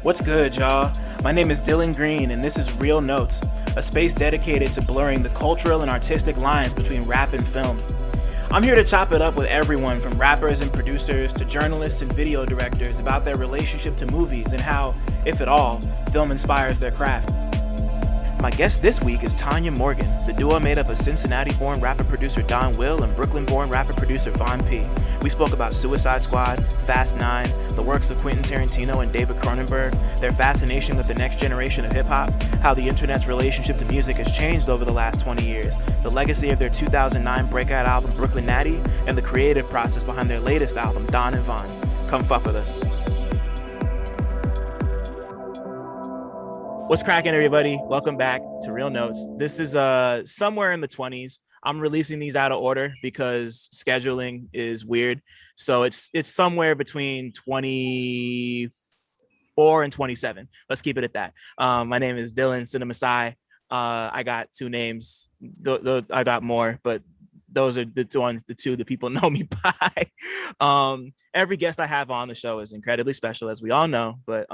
What's good, y'all? My name is Dylan Green, and this is Real Notes, a space dedicated to blurring the cultural and artistic lines between rap and film. I'm here to chop it up with everyone from rappers and producers to journalists and video directors about their relationship to movies and how, if at all, film inspires their craft. My guest this week is Tanya Morgan, the duo made up of Cincinnati-born rapper-producer Donwill and Brooklyn-born rapper-producer Von P. We spoke about Suicide Squad, Fast 9, the works of Quentin Tarantino and David Cronenberg, their fascination with the next generation of hip-hop, how the internet's relationship to music has changed over the last 20 years, the legacy of their 2009 breakout album Brooklynati, and the creative process behind their latest album, Don and Von. Come fuck with us. What's cracking, everybody? Welcome back to Real Notes. This is somewhere in the 20s. I'm releasing these out of order because scheduling is weird. So it's somewhere between 24 and 27. Let's keep it at that. My name is Dylan CineMasai. I got two names. I got more, but those are the ones, the two that people know me by. Every guest I have on the show is incredibly special, as we all know. But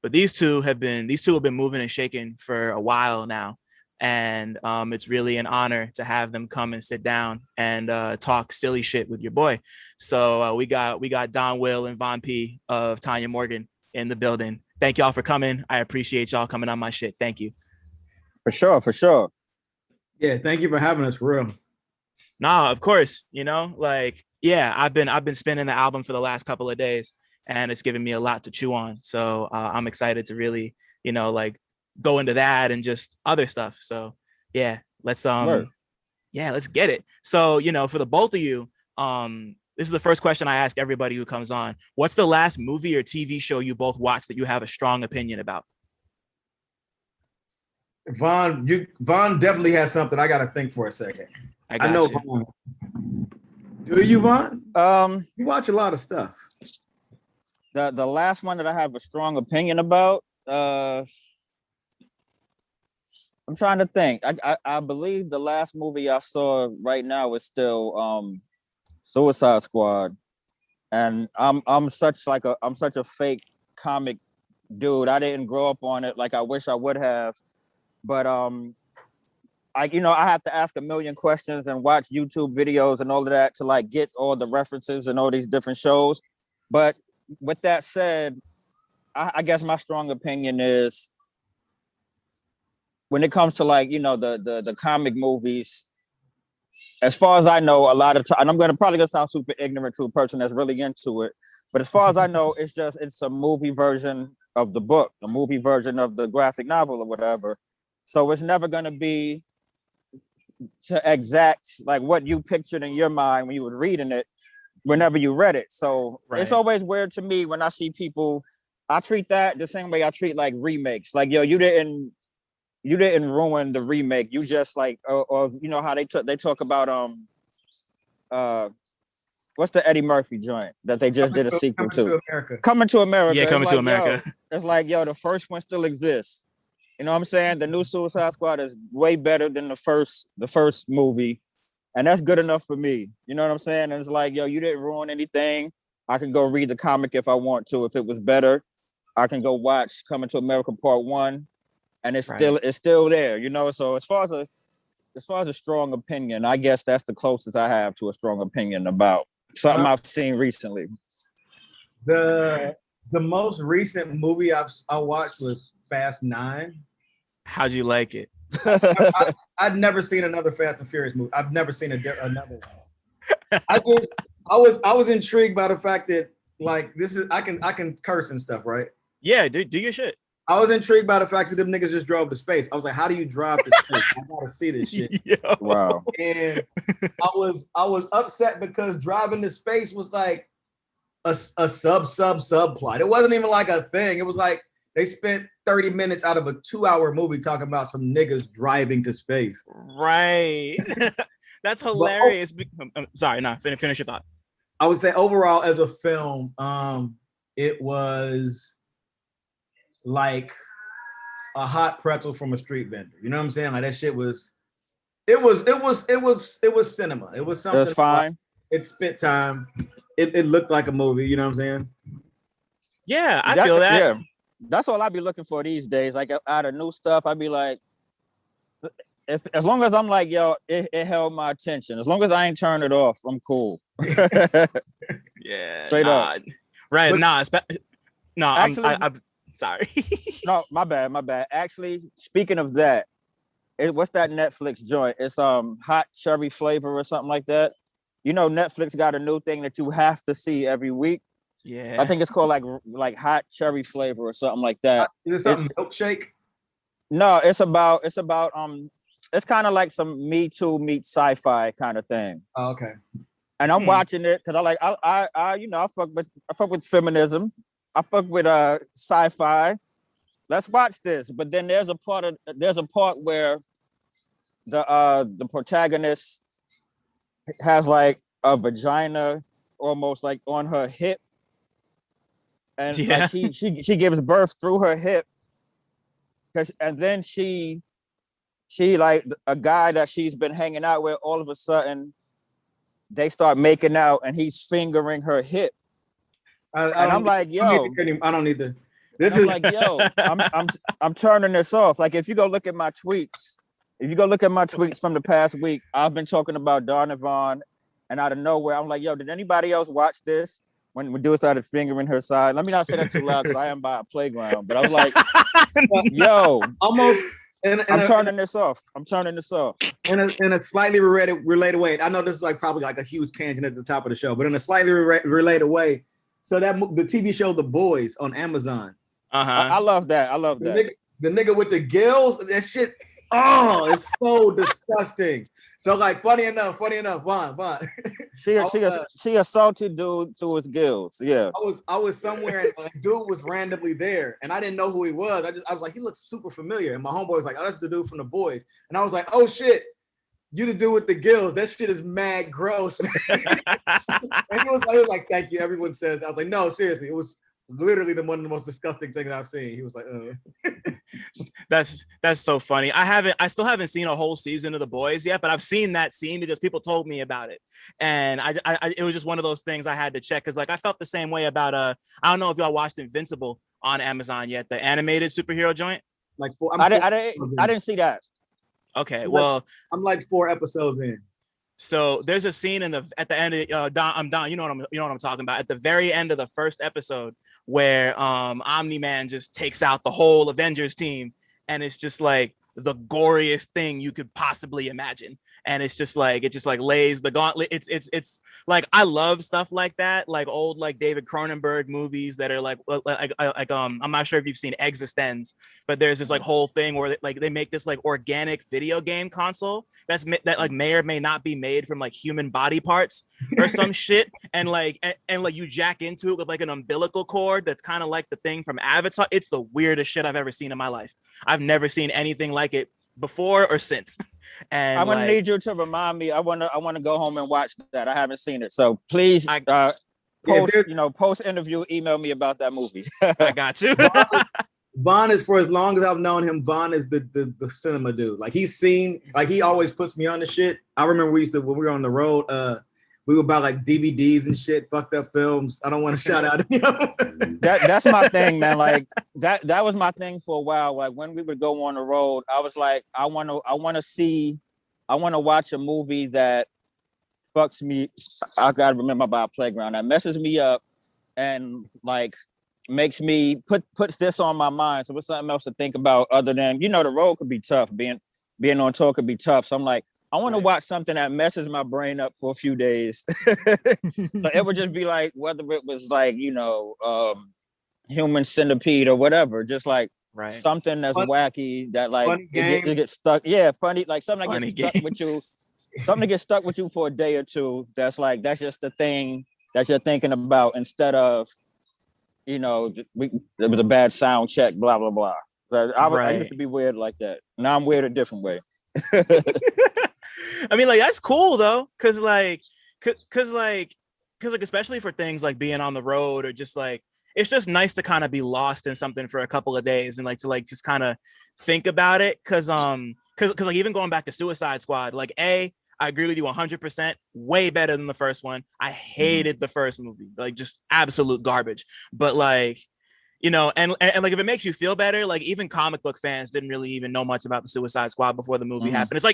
these two have been moving and shaking for a while now, and it's really an honor to have them come and sit down and talk silly shit with your boy. So we got Donwill and Von P of Tanya Morgan in the building. Thank y'all for coming. I appreciate y'all coming on my shit. Thank you. For sure. Yeah, thank you for having us, for real. Nah, of course, I've been spinning the album for the last couple of days, and it's given me a lot to chew on. So I'm excited to really, go into that and just other stuff. So yeah, let's get it. So, for the both of you, this is the first question I ask everybody who comes on. What's the last movie or TV show you both watched that you have a strong opinion about? Von definitely has something. I gotta think for a second. I know you. Vaughn. Do you, Vaughn? You watch a lot of stuff. The last one that I have a strong opinion about, I'm trying to think. I believe the last movie I saw right now is still Suicide Squad, and I'm such a fake comic dude. I didn't grow up on it like I wish I would have, but I have to ask a million questions and watch YouTube videos and all of that to get all the references and all these different shows. But with that said, I guess my strong opinion is when it comes to the comic movies, as far as I know, a lot of time, and I'm probably gonna sound super ignorant to a person that's really into it, but as far as I know, it's a movie version of the book, a movie version of the graphic novel or whatever. So it's never gonna be to exact what you pictured in your mind when you were reading it whenever you read it. So It's always weird to me when I see people. I treat that the same way I treat remakes. You didn't ruin the remake. You just or how they talk about what's the Eddie Murphy joint that they just did a sequel to? Coming to America. Yeah, Coming to America. It's the first one still exists. You know what I'm saying? The new Suicide Squad is way better than the first movie. And that's good enough for me. You know what I'm saying? And it's you didn't ruin anything. I can go read the comic if I want to. If it was better, I can go watch Coming to America Part 1. And it's still there, So as far as a strong opinion, I guess that's the closest I have to a strong opinion about something I've seen recently. The most recent movie I watched was Fast 9. How'd you like it? I'd never seen another Fast and Furious movie. I've never seen another one. I was intrigued by the fact that this is I can curse and stuff, right? Yeah, do your shit. I was intrigued by the fact that them niggas just drove to space. I was like, how do you drive to space? I gotta see this shit. Yo. Wow. And I was upset because driving to space was a subplot. It wasn't even a thing. It was they spent 30 minutes out of a 2-hour movie talking about some niggas driving to space. Right. That's hilarious. Sorry, finish your thought. I would say overall as a film, it was like a hot pretzel from a street vendor. You know what I'm saying? That shit was it was cinema. It was something. It was fine. It spit time. It looked like a movie, you know what I'm saying? Yeah, I feel that. Yeah. that's all I be looking for these days. Like out of new stuff, I'd be like, if as long as I'm like, yo, it held my attention. As long as I ain't turn it off, I'm cool. Yeah, Straight up. Right? But- No, Actually, I'm sorry. no, my bad. Actually, speaking of that, what's that Netflix joint? It's hot cherry flavor or something like that. You know, Netflix got a new thing that you have to see every week. Yeah, I think it's called like hot cherry flavor or something like that. Is it something milkshake? No, it's about it's kind of like some Me Too meets sci-fi kind of thing. Oh, okay. And I'm watching it because I you know, I fuck with feminism. I fuck with sci-fi. Let's watch this. But then there's a part where the protagonist has like a vagina almost like on her hip. And like she gives birth through her hip. And then she like a guy that she's been hanging out with, all of a sudden they start making out and he's fingering her hip. I'm like, yo, I don't need to. Like, yo, I'm turning this off. Like, if you go look at my tweets from the past week, I've been talking about Donwill, and out of nowhere, I'm like, yo, did anybody else watch this? When dude started fingering her side. Let me not say that too loud because I am by a playground. But I was like, yo, almost. I'm turning this off. In a slightly related way. I know this is like probably like a huge tangent at the top of the show, but in a slightly related way. So that the TV show The Boys on Amazon. I love that. The nigga with the gills, that shit. Oh, it's so disgusting. So like, funny enough, Vaughn. She assaulted dude through his gills. Yeah. I was somewhere and a dude was randomly there and I didn't know who he was. I was like, he looks super familiar. And my homeboy was like, oh, that's the dude from The Boys. And I was like, oh shit, you the dude with the gills. That shit is mad gross, man. And he was like, thank you. Everyone says. I was like, no, seriously, it was literally one of the most disgusting things I've seen. He was like, That's so funny. I still haven't seen a whole season of The Boys yet, but I've seen that scene because people told me about it, and I it was just one of those things I had to check because like I felt the same way about I don't know if y'all watched Invincible on Amazon yet, the animated superhero joint. Like I didn't see that. Okay, well, I'm like 4 episodes in. So there's a scene at the end of Don, you know what I'm talking about. At the very end of the first episode, where Omni-Man just takes out the whole Avengers team, and it's just like the goriest thing you could possibly imagine. And it just lays the gauntlet. It's like I love stuff like that, like old like David Cronenberg movies that are like I'm not sure if you've seen Existenz, but there's this like whole thing where like they make this like organic video game console that like may or may not be made from like human body parts or some shit, and like you jack into it with like an umbilical cord that's kind of like the thing from Avatar. It's the weirdest shit I've ever seen in my life. I've never seen anything like it before or since. And I'm gonna need you to remind me. I wanna go home and watch that. I haven't seen it, so please post interview, email me about that movie. I got you. Vaughn is, for as long as I've known him, Vaughn is the cinema dude. Like he always puts me on the shit. I remember when we were on the road, we were about like DVDs and shit, fucked up films. I don't want to shout out. That's my thing, man. Like that was my thing for a while. Like when we would go on the road, I was like, I want to watch a movie that fucks me. I gotta remember about Playground. That messes me up and like makes me puts this on my mind. So what's something else to think about other than, the road could be tough. Being on tour could be tough. So I'm like, I want to watch something that messes my brain up for a few days. So it would just be like, whether it was like, Human Centipede or whatever, just like something that's wacky that like it gets stuck. Yeah, funny, like something that gets stuck with you. Something gets stuck with you for a day or two. That's just the thing that you're thinking about instead of, it was a bad sound check, blah, blah, blah. So I used to be weird like that. Now I'm weird a different way. I mean, like that's cool though, cause especially for things like being on the road or just like it's just nice to kind of be lost in something for a couple of days and like to like just kind of think about it, cause like even going back to Suicide Squad, like I agree with you 100%, way better than the first one. I hated the first movie, like just absolute garbage. But like you know, and like if it makes you feel better, like even comic book fans didn't really even know much about the Suicide Squad before the movie happened. It's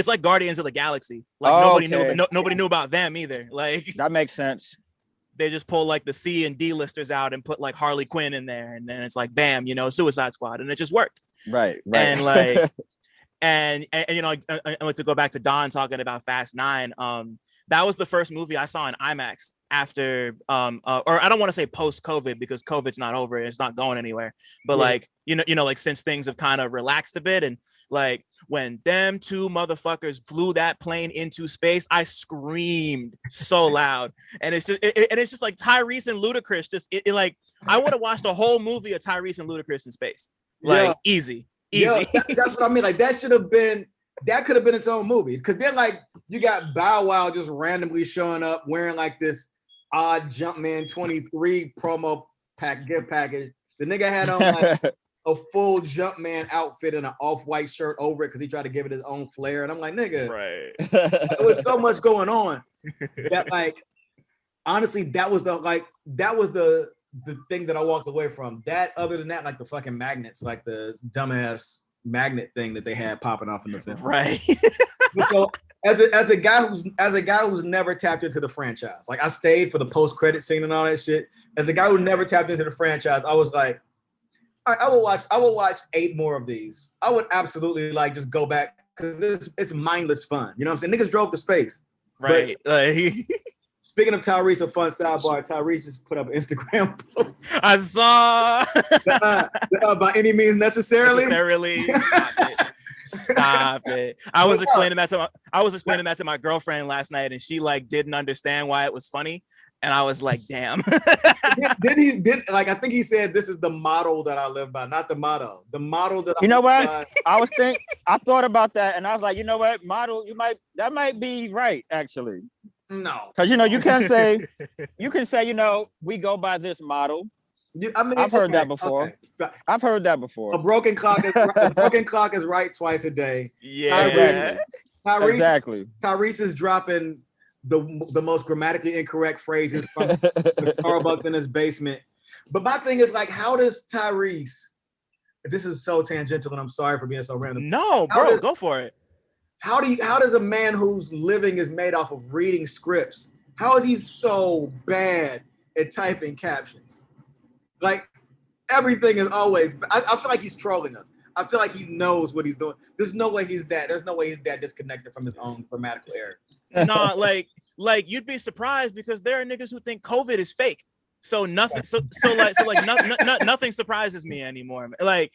like Guardians of the Galaxy. Like nobody knew about them either. Like that makes sense. They just pull like the C and D listers out and put like Harley Quinn in there, and then it's like bam, you know, Suicide Squad, and it just worked. Right. And like and you know, to go back to Don talking about Fast 9, that was the first movie I saw in IMAX after or I don't want to say post COVID, because COVID's not over, it's not going anywhere, but like you know like since things have kind of relaxed a bit, and like when them two motherfuckers flew that plane into space, I screamed so loud. And it's just like Tyrese and Ludacris, just like I would have watched a whole movie of Tyrese and Ludacris in space, like easy. That's what I mean. Like that could have been its own movie, because then like you got Bow Wow just randomly showing up wearing like this odd Jumpman 23 promo gift package. The nigga had on like a full Jumpman outfit and an off-white shirt over it because he tried to give it his own flair. And I'm like, nigga, right. There was so much going on that like honestly that was the thing that I walked away from. That other than that, like the fucking magnets, like the dumbass magnet thing that they had popping off in the film. Right. So as a guy who's never tapped into the franchise, like I stayed for the post-credit scene and all that shit. As a guy who never tapped into the franchise, I was like, all right, I will watch 8 more of these. I would absolutely like just go back because it's mindless fun. You know what I'm saying? Niggas drove to space. Right. Speaking of Tyrese, a fun sidebar. Tyrese just put up an Instagram post. I saw. By any means necessarily. Stop it. I was explaining that to my girlfriend last night, and she like didn't understand why it was funny. And I was like, damn. Like I think he said this is the model that I live by, not the motto. The model that you know what? I thought about that, and I was like, you know what? Model, that might be right, actually. No. Because you know, you can say, you know, we go by this model. I've heard that before. Okay. I've heard that before. A broken clock is right twice a day. Yeah. Exactly. Tyrese is dropping the most grammatically incorrect phrases from the Starbucks in his basement. But my thing is like, how does Tyrese? This is so tangential, and I'm sorry for being so random. No, bro, go for it. How does a man whose living is made off of reading scripts, how is he so bad at typing captions? Like everything is always, I feel like he's trolling us. I feel like he knows what he's doing. There's no way he's that disconnected from his own grammatical error. Nah, like you'd be surprised, because there are niggas who think COVID is fake. So nothing, nothing surprises me anymore. Like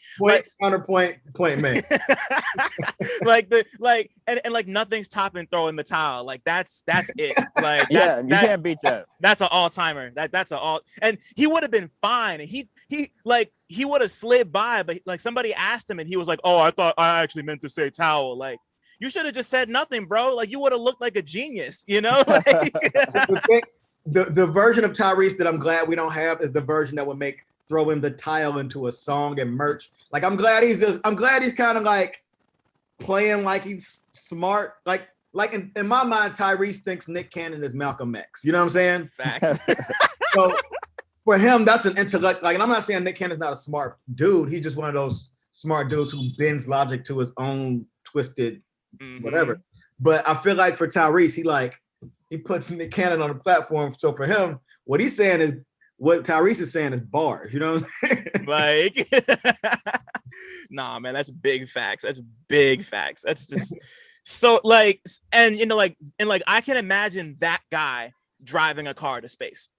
counterpoint made. and like nothing's topping throwing the towel. Like that's it. Like you can't beat that. That's an all-timer. That's an all. And he would have been fine. And he would have slid by, but like somebody asked him, and he was like, "Oh, I thought I actually meant to say towel." Like, you should have just said nothing, bro. Like you would have looked like a genius, you know? Like, the version of Tyrese that I'm glad we don't have is the version that would throw in the tile into a song and merch. Like I'm glad he's kind of like playing like he's smart. Like in my mind, Tyrese thinks Nick Cannon is Malcolm X. You know what I'm saying? Facts. So for him, that's an intellect. Like, and I'm not saying Nick Cannon's not a smart dude. He's just one of those smart dudes who bends logic to his own twisted whatever. But I feel like for Tyrese, he puts Nick Cannon on the platform. So for him, what Tyrese is saying is bars. You know what I'm saying? Like, nah, man, that's big facts. That's big facts. That's just so like, and you know, like, I can imagine that guy driving a car to space.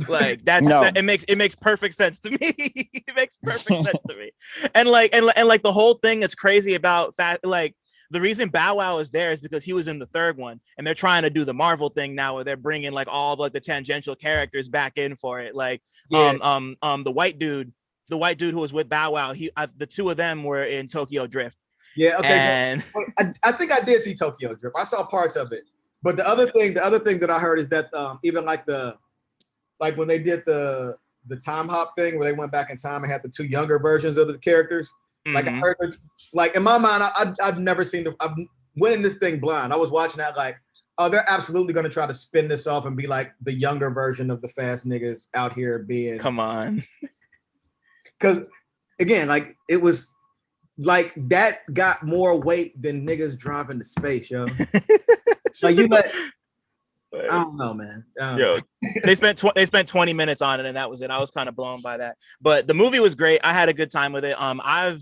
Like it makes perfect sense to me. It makes perfect sense to me. And like the whole thing that's crazy about like the reason Bow Wow is there is because he was in the third one, and they're trying to do the Marvel thing now where they're bringing like all of, like the tangential characters back in for it. Like the white dude who was with Bow Wow, the two of them were in Tokyo Drift. Yeah, okay. And so I think I did see Tokyo Drift. I saw parts of it. But the other thing that I heard is that even like when they did the time hop thing where they went back in time and had the two younger versions of the characters. Like I heard, like in my mind, I've never seen I went in this thing blind. I was watching that like, oh, they're absolutely going to try to spin this off and be like the younger version of the fast niggas out here being. Come on. because again, like it was like that got more weight than niggas driving to space, yo. Like you let. I don't know, man. Yo, they spent 20 minutes on it, and that was it. I was kind of blown by that, but the movie was great. I had a good time with it. I've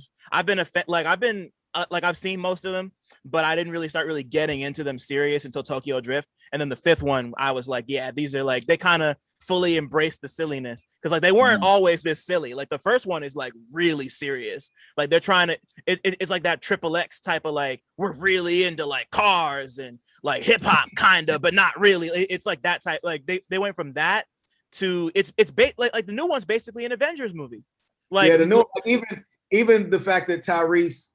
seen most of them, but I didn't really start getting into them serious until Tokyo Drift. And then the fifth one, I was like, yeah, these are like, they kind of fully embraced the silliness, because like they weren't always this silly. Like the first one is like really serious. Like they're trying to, it's like that XXX type of like, we're really into like cars and like hip hop kind of, but not really. It's like that type. Like they went from that to like the new one's basically an Avengers movie. Like yeah, the new even the fact that Tyrese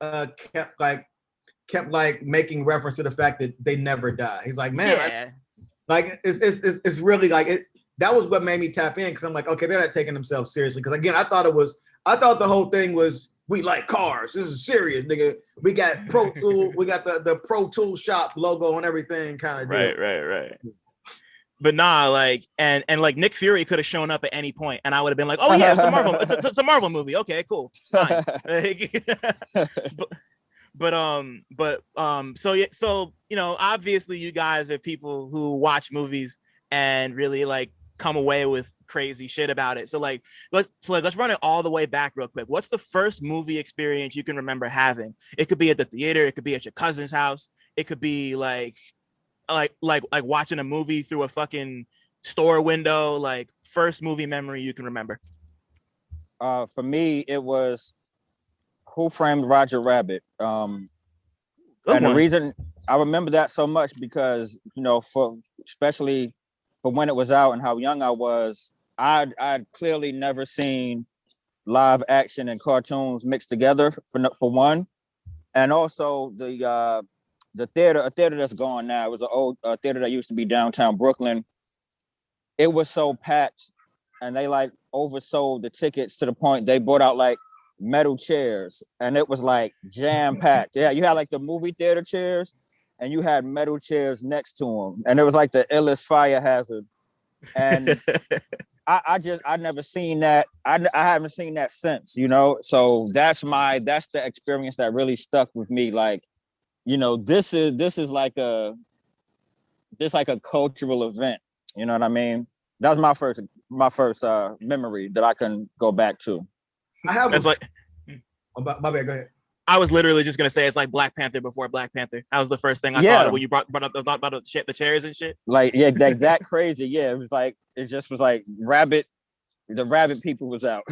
kept making reference to the fact that they never die. He's like, man, it's really like it. That was what made me tap in, because I'm like, okay, they're not taking themselves seriously. Because again, I thought the whole thing was, we like cars. This is serious, nigga. We got Pro Tool, we got the Pro Tool Shop logo and everything, kind of deal. Right. But nah, like, and like Nick Fury could have shown up at any point, and I would have been like, oh yeah, it's a Marvel movie. Okay, cool, fine. So you know, obviously you guys are people who watch movies and really like come away with crazy shit about it. So let's run it all the way back real quick. What's the first movie experience you can remember having? It could be at the theater, it could be at your cousin's house, it could be like watching a movie through a fucking store window. Like first movie memory you can remember. For me, it was Who Framed Roger Rabbit. The reason I remember that so much, because you know, especially for when it was out and how young I was, I'd clearly never seen live action and cartoons mixed together for one, and also a theater that's gone now. It was an old theater that used to be downtown Brooklyn. It was so packed, and they like oversold the tickets to the point they brought out like metal chairs, and it was like jam packed. Yeah, you had like the movie theater chairs, and you had metal chairs next to them, and it was like the illest fire hazard. And I never seen that. I haven't seen that since, you know. So that's the experience that really stuck with me. Like, you know, this is like a cultural event. You know what I mean? That was my first memory that I can go back to. I have. It's like, my bad. Go ahead. I was literally just gonna say it's like Black Panther before Black Panther. That was the first thing I thought of when you brought up about the chairs and shit. Like, yeah, that crazy. Yeah, it just was like the rabbit people was out.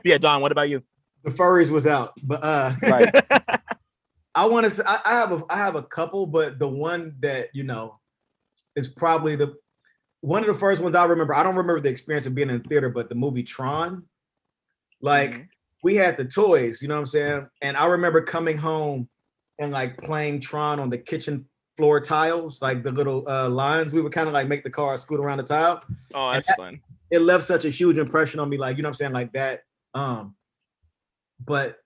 Yeah, Don, what about you? The furries was out, but right. I want to say I have a couple, but the one that, you know, is probably one of the first ones I remember. I don't remember the experience of being in the theater, but the movie Tron. Like, we had the toys, you know what I'm saying? And I remember coming home and like playing Tron on the kitchen floor tiles, like the little lines. We would kind of like make the car scoot around the tile. Oh, that's fun. It left such a huge impression on me, like, you know what I'm saying, like that. But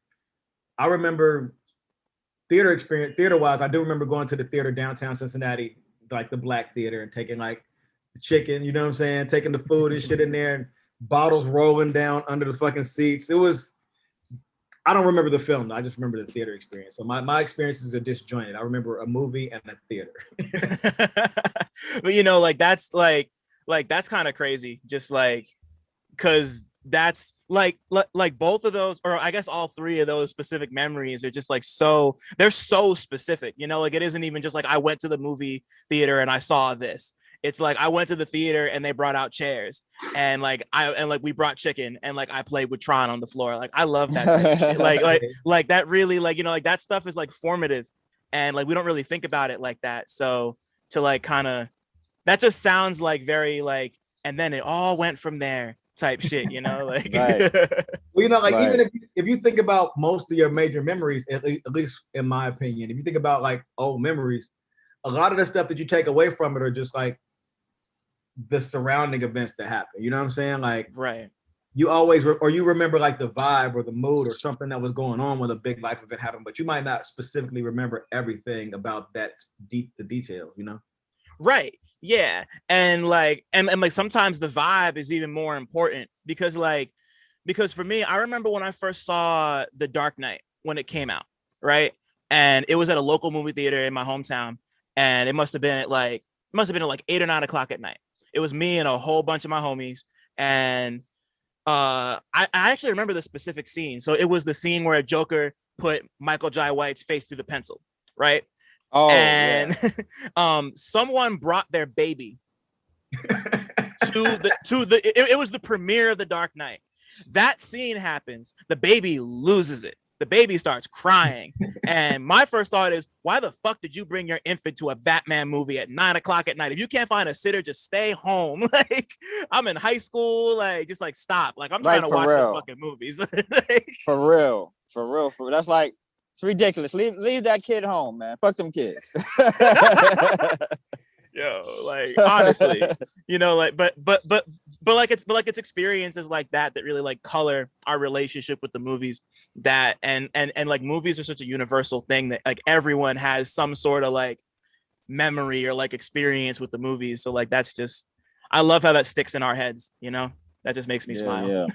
I remember theater-wise, I do remember going to the theater downtown Cincinnati, like the Black Theater, and taking like the chicken, you know what I'm saying, taking the food and shit in there, and bottles rolling down under the fucking seats. It was, I don't remember the film. I just remember the theater experience. So my experiences are disjointed. I remember a movie and a theater. But you know, like that's kind of crazy. Just like, cause that's like both of those, or I guess all three of those specific memories are just like they're so specific. You know, like it isn't even just like I went to the movie theater and I saw this. It's like I went to the theater and they brought out chairs, and like we brought chicken, and like I played with Tron on the floor. Like I love that type of shit. Like that really, like, you know, like that stuff is like formative, and like we don't really think about it like that. So to like kind of, that just sounds like very like, and then it all went from there type shit, you know, like. Right. Well, you know, like even if you think about most of your major memories, at least in my opinion, if you think about like old memories, a lot of the stuff that you take away from it are just like the surrounding events that happen. You know what I'm saying? Like, right. You always, or you remember like the vibe or the mood or something that was going on when a big life event happened, but you might not specifically remember everything about that the detail, you know? Right. Yeah. And like, and like sometimes the vibe is even more important, because like because for me, I remember when I first saw The Dark Knight when it came out, right? And it was at a local movie theater in my hometown, and it must have been at like 8 or 9 o'clock at night. It was me and a whole bunch of my homies, and I actually remember the specific scene. So it was the scene where a Joker put Michael Jai White's face through the pencil, right? Oh And yeah. someone brought their baby it was the premiere of The Dark Knight. That scene happens, the baby loses it. The baby starts crying. And my first thought is, why the fuck did you bring your infant to a Batman movie at 9 o'clock at night? If you can't find a sitter, just stay home. Like, I'm in high school. Like, just like stop. Like, I'm trying to watch these fucking movies. Like, for real. That's like, it's ridiculous. Leave that kid home, man. Fuck them kids. Yo, like, honestly, you know, like, but like it's experiences like that really like color our relationship with the movies. That and like movies are such a universal thing that like everyone has some sort of like memory or like experience with the movies. So like that's just, I love how that sticks in our heads, you know. That just makes me smile. Yeah.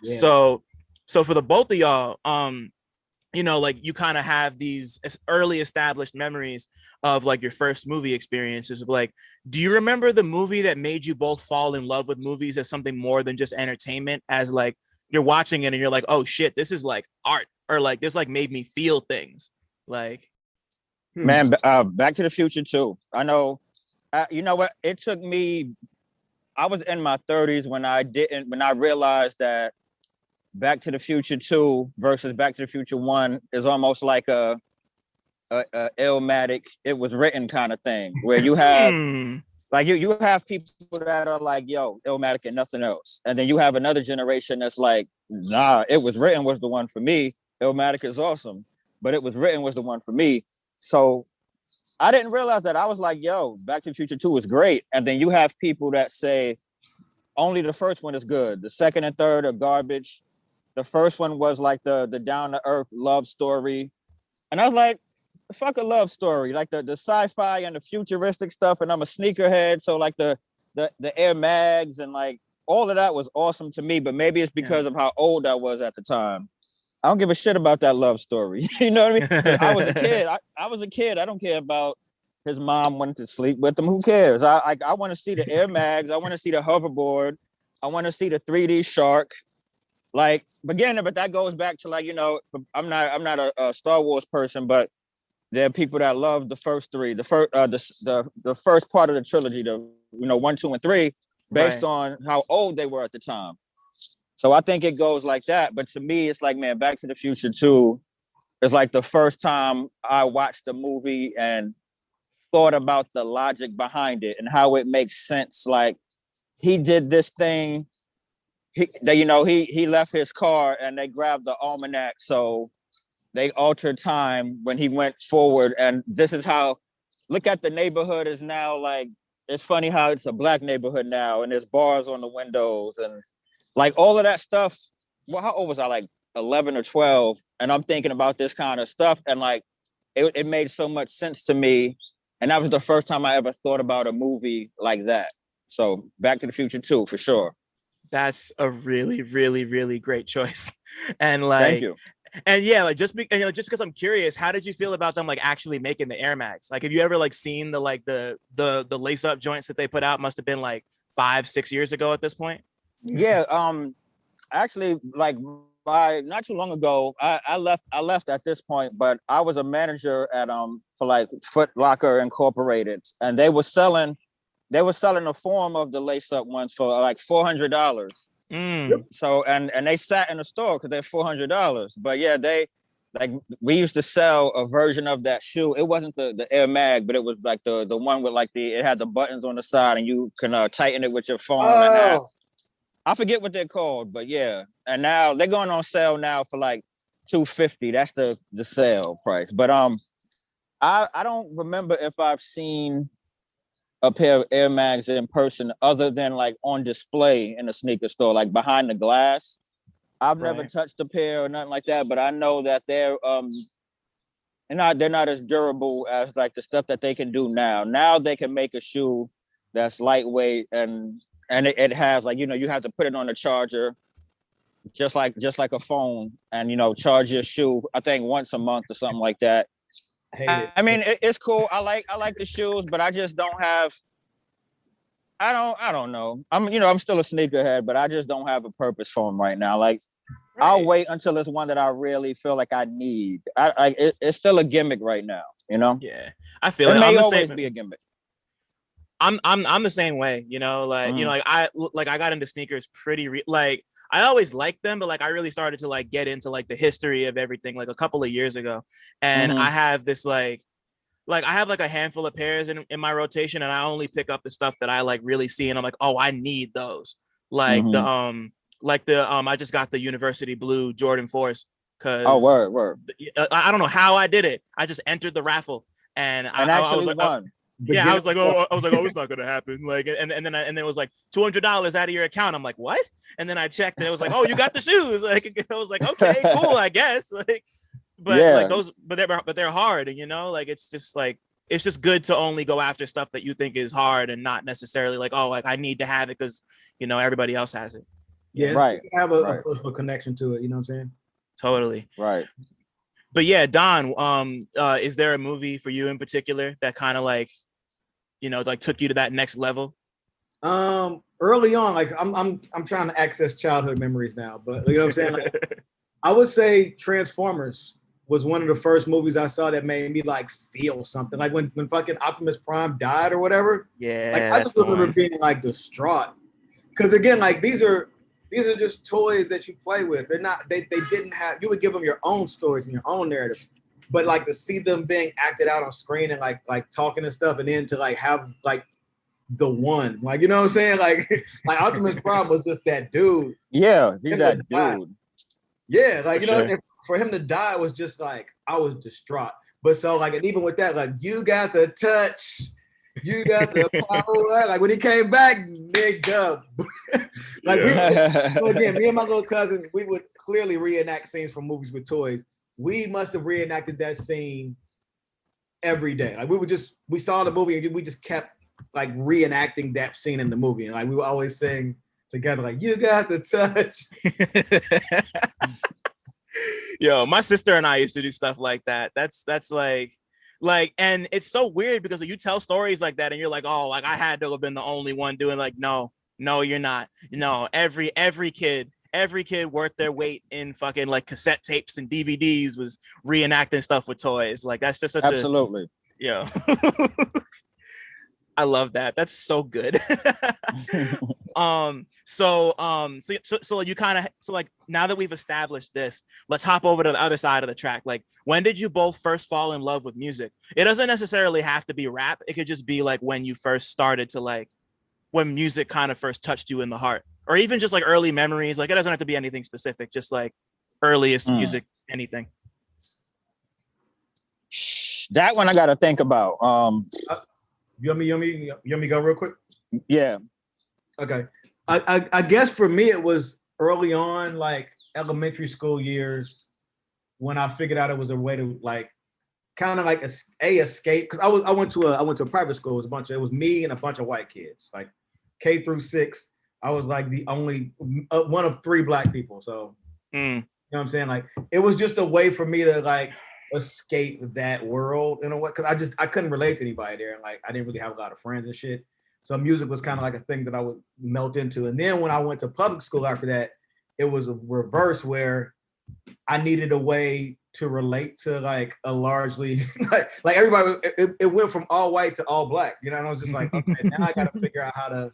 So for the both of y'all, you know, like you kind of have these early established memories of like your first movie experiences. Like, do you remember the movie that made you both fall in love with movies as something more than just entertainment, as like you're watching it and you're like, oh shit, this is like art, or like this like made me feel things? Like, man, Back to the Future too. I know, you know what? It took me, I was in my 30s when I realized that Back to the Future 2 versus Back to the Future 1 is almost like a Illmatic, it was written kind of thing, where you have like you have people that are like, yo, Illmatic and nothing else. And then you have another generation that's like, nah, it was written was the one for me. Illmatic is awesome, but it was written was the one for me. So I didn't realize that. I was like, yo, Back to the Future 2 is great. And then you have people that say only the first one is good. The second and third are garbage. The first one was like the down-to-earth love story. And I was like, fuck a love story. Like the sci-fi and the futuristic stuff. And I'm a sneakerhead. So like the Air Mags and like all of that was awesome to me. But maybe it's because of how old I was at the time. I don't give a shit about that love story. You know what I mean? I was a kid. I was a kid. I don't care about his mom wanting to sleep with him. Who cares? I want to see the Air Mags. I want to see the hoverboard. I want to see the 3D shark. Like, again, but that goes back to like, you know, I'm not a Star Wars person, but there are people that love the first three, the first part of the trilogy, the 1, 2, and 3, based on how old they were at the time. So I think it goes like that. But to me, it's like, man, Back to the Future 2 is like the first time I watched a movie and thought about the logic behind it and how it makes sense. Like, he did this thing. He left his car and they grabbed the almanac. So they altered time when he went forward. And this is how, look at the neighborhood is now like, it's funny how it's a black neighborhood now and there's bars on the windows and like all of that stuff. Well, how old was I? Like 11 or 12. And I'm thinking about this kind of stuff. And like, it made so much sense to me. And that was the first time I ever thought about a movie like that. So Back to the Future 2, for sure. That's a really, really, really great choice. And like, thank you. And yeah, like just because I'm curious, how did you feel about them like actually making the Air Max? Like, have you ever like seen the lace up joints that they put out? Must have been like 5-6 years ago at this point. Yeah. Actually, like not too long ago, I left at this point, but I was a manager at for like Foot Locker Incorporated, and they were selling a form of the lace up ones for like $400. So and they sat in the store because they're $400. But yeah, we used to sell a version of that shoe. It wasn't the Air Mag, but it was like the one with like it had the buttons on the side and you can tighten it with your phone. And I forget what they're called, but yeah. And now they're going on sale now for like $250. That's the sale price. But I don't remember if I've seen a pair of Air Mags in person other than like on display in a sneaker store, like behind the glass. I've never touched a pair or nothing like that, but I know that they're not as durable as like the stuff that they can do now. Now they can make a shoe that's lightweight and it has like, you have to put it on a charger just like a phone, and charge your shoe. I think once a month or something like that. Hate it. I mean, it's cool. I like the shoes, but I just don't have. I don't know. I'm still a sneakerhead, but I just don't have a purpose for them right now. Like, Right. I'll wait until it's one that I really feel like I need. It's still a gimmick right now. Yeah, I feel it it. may I'm the always same. be a gimmick. I'm the same way. Like I got into sneakers like I always liked them, but like I really started to like get into like the history of everything like a couple of years ago, and I have this like I have like a handful of pairs in my rotation, and I only pick up the stuff that I like really see, and I'm like, oh, I need those. Like I just got the University Blue Jordan 4s because Oh, word. I don't know how I did it. I just entered the raffle, and I was like, won. yeah, I was like, oh, it's not gonna happen. Like, and then it was like $200 out of your account. I'm like, what? And then I checked, and it was like, oh, you got the shoes. Like, I was like, okay, cool, I guess. Like, but Yeah. like those, but they're hard, and like it's just good to only go after stuff that you think is hard, and not necessarily like, oh, like I need to have it because everybody else has it. Yeah, right. You have a personal connection to it. You know what I'm saying? Totally. Right. But yeah, Don, is there a movie for you in particular that kind of like, like took you to that next level? Early on, like I'm trying to access childhood memories now, but you know what I'm saying? Like, I would say Transformers was one of the first movies I saw that made me like feel something. Like when fucking Optimus Prime died or whatever. Yeah. Like I just remember being like distraught. Because again, like these are just toys that you play with. They're not, they didn't have, you would give them your own stories and your own narrative. But like to see them being acted out on screen and like talking and stuff, and then to like have like the one, like, you know what I'm saying? Like Optimus Prime was just that dude. Yeah, he's that dude. Yeah, like, For you know, sure. for him to die was just like, I was distraught. But so like, and even with that, like, you got the touch, you got the power. Like when he came back, big dub. Like so again, me and my little cousin, we would clearly reenact scenes from movies with toys. We must have reenacted that scene every day. Like we saw the movie and we just kept like reenacting that scene in the movie. And like we would always sing together, like, you got the touch. Yo, my sister and I used to do stuff like that. That's like, and it's so weird because you tell stories like that and you're like, oh, like I had to have been the only one doing, like, no, you're not. No, every kid worth their weight in fucking like cassette tapes and DVDs was reenacting stuff with toys. Like that's just such absolutely. Yeah. I love that. That's so good. So you kind of, so like now that we've established this, let's hop over to the other side of the track. Like, when did you both first fall in love with music? It doesn't necessarily have to be rap. It could just be like when you first started to like, when music kind of first touched you in the heart, or even just like early memories. Like it doesn't have to be anything specific, just like earliest music, anything. That one I got to think about. You want me to go real quick? Yeah. Okay. I guess for me, it was early on, like elementary school years, when I figured out it was a way to like, kind of like escape. Cause I went to a private school. It was me and a bunch of white kids, like K through 6. I was like the only one of 3 black people. So, you know what I'm saying? Like, it was just a way for me to like escape that world in a way, because I couldn't relate to anybody there, and like I didn't really have a lot of friends and shit. So music was kind of like a thing that I would melt into. And then when I went to public school after that, it was a reverse where I needed a way to relate to like a largely like everybody. It went from all white to all black, you know. And I was just like, okay, now I got to figure out how to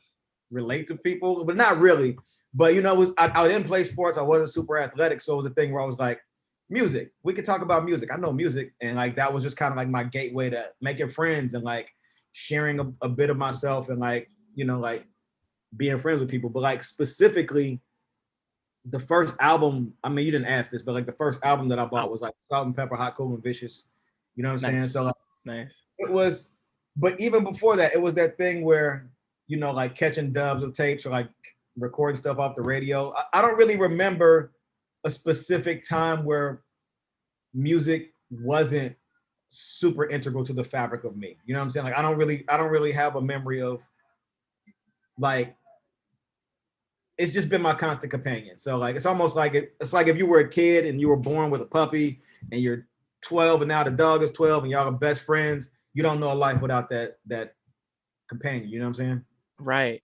relate to people, but not really. But you know, I didn't play sports. I wasn't super athletic, so it was a thing where I was like, music. We could talk about music. I know music, and like that was just kind of like my gateway to making friends and like sharing a bit of myself and like, you know, like being friends with people. But like specifically, the first album, I mean, you didn't ask this, but like the first album that I bought was like Salt and Pepper, Hot, Cold, and Vicious. You know what I'm saying? So like, nice. It was, but even before that, it was that thing where, you know, like catching dubs of tapes or like recording stuff off the radio. I don't really remember a specific time where music wasn't super integral to the fabric of me. You know what I'm saying? Like I don't really have a memory of like it's just been my constant companion. So like it's almost like it's like if you were a kid and you were born with a puppy and you're 12 and now the dog is 12 and y'all are best friends. You don't know a life without that companion. You know what I'm saying? Right.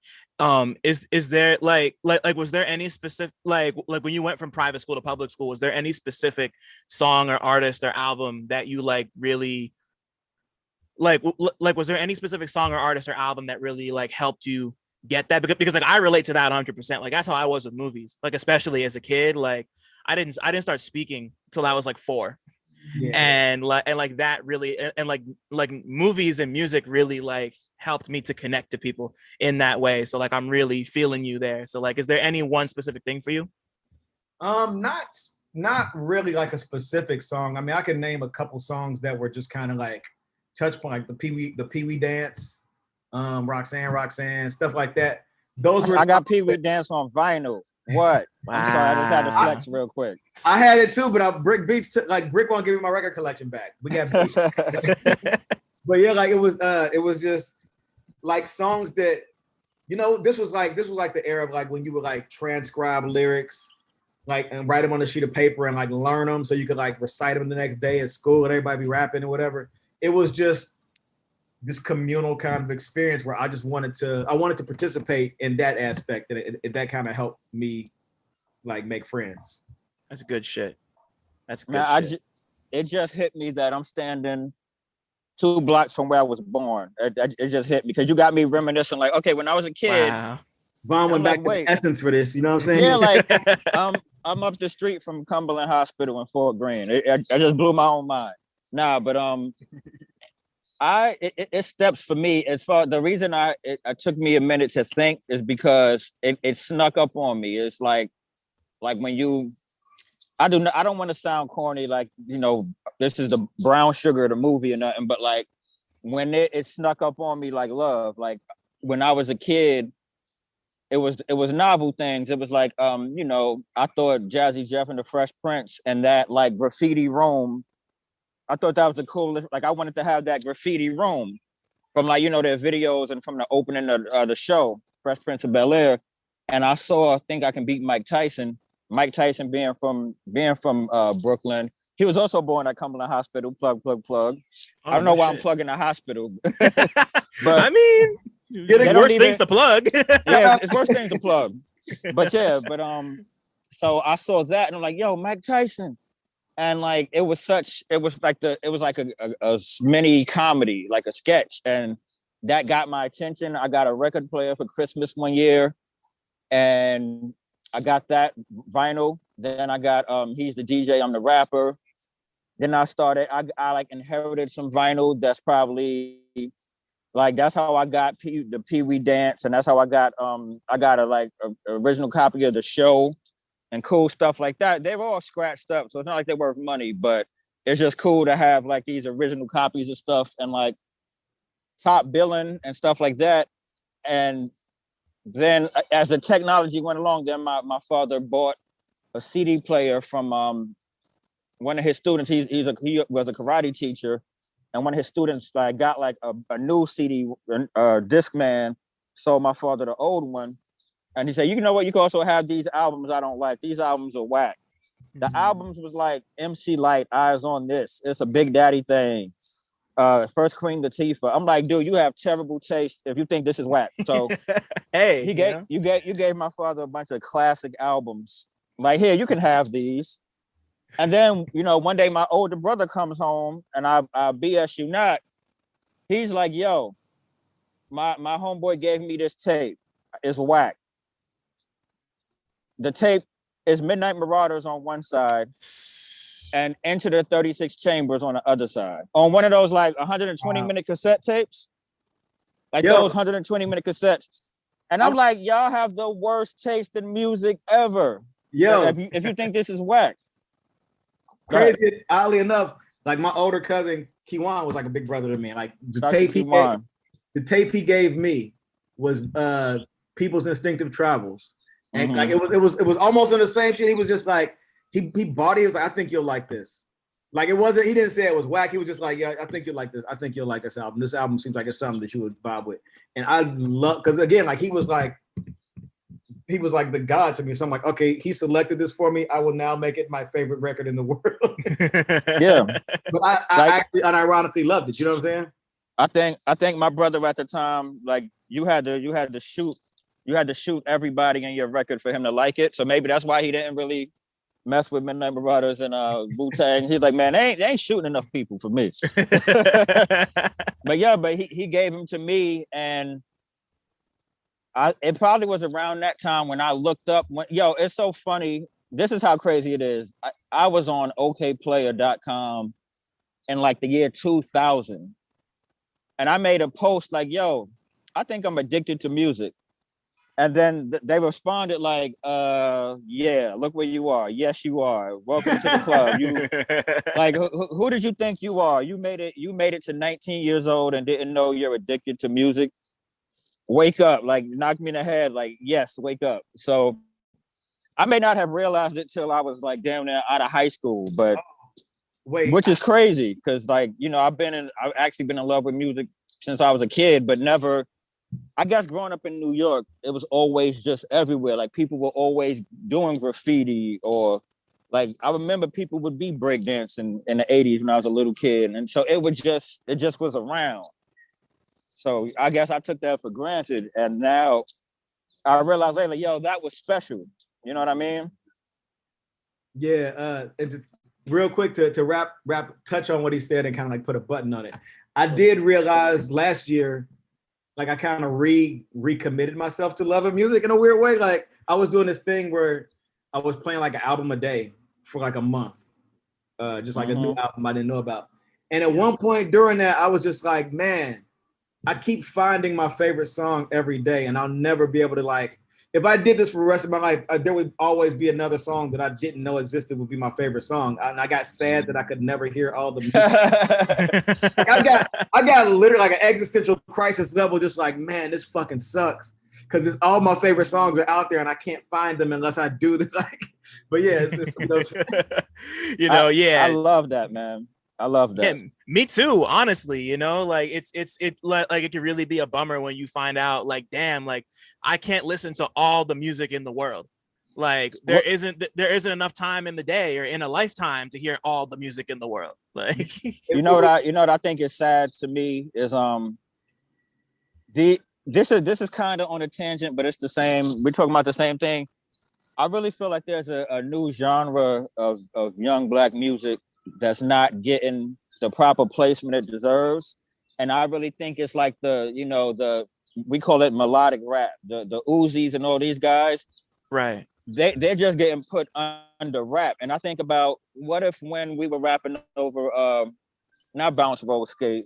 Is there like was there any specific like when you went from private school to public school, was there any specific song or artist or album that you like really like was there any specific song or artist or album that really like helped you get that? Because like I relate to that 100%. Like that's how I was with movies, like especially as a kid. Like I didn't start speaking till I was like 4. Yeah. And like that really and like movies and music really like helped me to connect to people in that way. So like I'm really feeling you there. So like is there any one specific thing for you? Not really like a specific song. I mean, I can name a couple songs that were just kind of like touch point, like the Pee Wee Dance, Roxanne, stuff like that. Those were I got Pee Wee Dance on vinyl. What? Wow. I'm sorry, I just had to flex real quick. I had it too, but Brick Beats Brick won't give me my record collection back. We got beats. But yeah, like it was just like songs that, you know, this was like the era of like when you would like transcribe lyrics, like and write them on a sheet of paper and like learn them so you could like recite them the next day at school and everybody be rapping or whatever. It was just this communal kind of experience where I just wanted to participate in that aspect, and that kind of helped me like make friends. That's good shit. That's good shit. It just hit me that I'm standing 2 blocks from where I was born. It just hit me because you got me reminiscing. Like, okay, when I was a kid, wow. Vaughn went back to the essence for this. You know what I'm saying? Yeah, like I'm up the street from Cumberland Hospital in Fort Greene. I just blew my own mind. Nah, but it steps for me as far. The reason it took me a minute to think is because it snuck up on me. It's like when you. I don't want to sound corny, like, you know, this is the brown sugar of the movie or nothing, but like when it snuck up on me like love, like when I was a kid, it was novel things. It was like, you know, I thought Jazzy Jeff and the Fresh Prince and that like graffiti room, I thought that was the coolest. Like I wanted to have that graffiti room from like, you know, their videos and from the opening of the show, Fresh Prince of Bel-Air. And I saw Think I Can Beat Mike Tyson. Mike Tyson being from Brooklyn. He was also born at Cumberland Hospital. Plug. Oh, I don't know why I'm plugging the hospital. But I mean, getting worse things to plug. Yeah, it's worse things to plug. But yeah, so I saw that and I'm like, yo, Mike Tyson. And like it was like a mini comedy, like a sketch. And that got my attention. I got a record player for Christmas one year. And I got that vinyl. Then I got He's the DJ, I'm the rapper. Then I like inherited some vinyl. That's probably like that's how I got the Pee Wee Dance, and that's how I got a original copy of the show and cool stuff like that. They're all scratched up, so it's not like they're worth money, but it's just cool to have like these original copies of stuff and like top billing and stuff like that. And then as the technology went along, then my father bought a CD player from one of his students. He was a karate teacher, and one of his students like got like a new CD Discman. So my father the old one, and he said, you know what, you can also have these albums I don't like. These albums are whack. The albums was like MC Light, Eyes on This. It's a Big Daddy thing. First Queen Latifah. I'm like, dude, you have terrible taste if you think this is whack. So hey, you gave my father a bunch of classic albums. Like, here, you can have these. And then, you know, one day my older brother comes home and I BS you not. He's like, yo, my homeboy gave me this tape. It's whack. The tape is Midnight Marauders on one side and Enter the 36 Chambers on the other side. On one of those like 120-minute cassette tapes. Like those 120-minute cassettes. And I'm like, y'all have the worst taste in music ever. Yo, like, if you think this is whack. Crazy, oddly enough, like my older cousin Kiwan was like a big brother to me. Like the tape he gave me was People's Instinctive Travels. And like it was almost in the same shit. He was just like, he bought it. He was like, I think you'll like this. Like it wasn't, he didn't say it was whack. He was just like, yeah, I think you'll like this. I think you'll like this album. This album seems like it's something that you would vibe with. And I love, because again, like he was like he was like the god to me. So I'm like, okay, he selected this for me. I will now make it my favorite record in the world. Yeah. But I Like, actually unironically loved it. You know what I'm saying? I think my brother at the time, like you had to shoot everybody in your record for him to like it. So maybe that's why he didn't really mess with Midnight Marauders and Wu-Tang. He's like, man, they ain't shooting enough people for me. But yeah, but he gave him to me, and it probably was around that time when I looked up it's so funny. This is how crazy it is. I was on okplayer.com in like the year 2000. And I made a post like, yo, I think I'm addicted to music. And then they responded like, yeah, look where you are. Yes, you are. Welcome to the club. You like, who did you think you are? You made it to 19 years old and didn't know you're addicted to music. Wake up, like knock me in the head, like, yes, wake up. So I may not have realized it till I was like damn near out of high school, but which is crazy because like, I've actually been in love with music since I was a kid, but never, I guess growing up in New York, it was always just everywhere. Like people were always doing graffiti, or like I remember people would be breakdancing in the 80s when I was a little kid. And so it just was around. So I guess I took that for granted. And now I realized later, yo, that was special. You know what I mean? Yeah. Real quick to wrap touch on what he said and kind of like put a button on it. I did realize last year, like I kind of recommitted myself to loving music in a weird way. Like I was doing this thing where I was playing like an album a day for like a month, just like a new album I didn't know about. And at one point during that, I was just like, man, I keep finding my favorite song every day, and I'll never be able to like. If I did this for the rest of my life, there would always be another song that I didn't know existed would be my favorite song. And I got sad that I could never hear all the music. Like I got literally like an existential crisis level, just like, man, this fucking sucks. Because all my favorite songs are out there and I can't find them unless I do this. Like, but yeah, I love that, man. I love that. Yeah, me too, honestly, like it can really be a bummer when you find out like, damn, like I can't listen to all the music in the world. Like there isn't enough time in the day or in a lifetime to hear all the music in the world. Like you know what I think is sad to me is this is kind of on a tangent, but it's the same. We're talking about the same thing. I really feel like there's a new genre of young Black music that's not getting the proper placement it deserves. And I really think it's like we call it melodic rap, the Uzis and all these guys. Right. They're just getting put under rap. And I think about what if when we were rapping over not Bounce Roll Skate.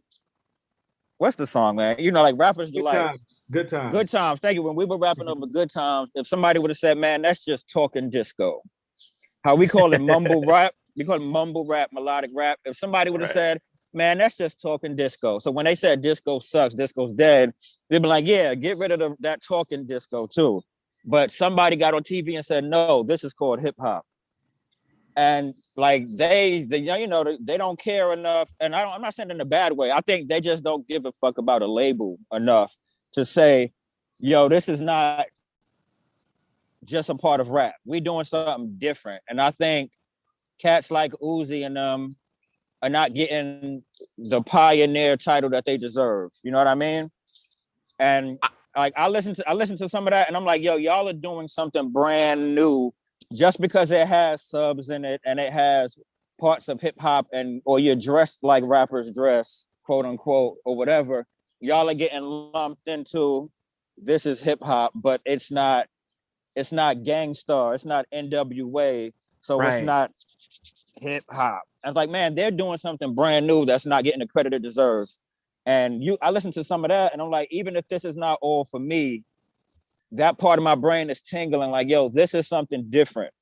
What's the song, man? Like rappers do like Good Times. Good Times. Thank you. When we were rapping over Good Times, if somebody would have said, man, that's just talking disco. How we call it mumble rap. We call it mumble rap, melodic rap. If somebody would have said, man, that's just talking disco. So when they said disco sucks, disco's dead, they'd be like, yeah, get rid of that talking disco too. But somebody got on TV and said, no, this is called hip hop. And like they don't care enough. And I'm not saying in a bad way. I think they just don't give a fuck about a label enough to say, yo, this is not just a part of rap. We doing something different. And I think cats like Uzi and them are not getting the pioneer title that they deserve. You know what I mean? And I listen to some of that and I'm like, yo, y'all are doing something brand new just because it has subs in it and it has parts of hip hop or you're dressed like rappers dress, quote unquote, or whatever. Y'all are getting lumped into this is hip hop, but it's not Gangstar, it's not NWA, so It's not hip hop. I was like, man, they're doing something brand new that's not getting the credit it deserves. And I listened to some of that and I'm like, even if this is not all for me, that part of my brain is tingling like, yo, this is something different.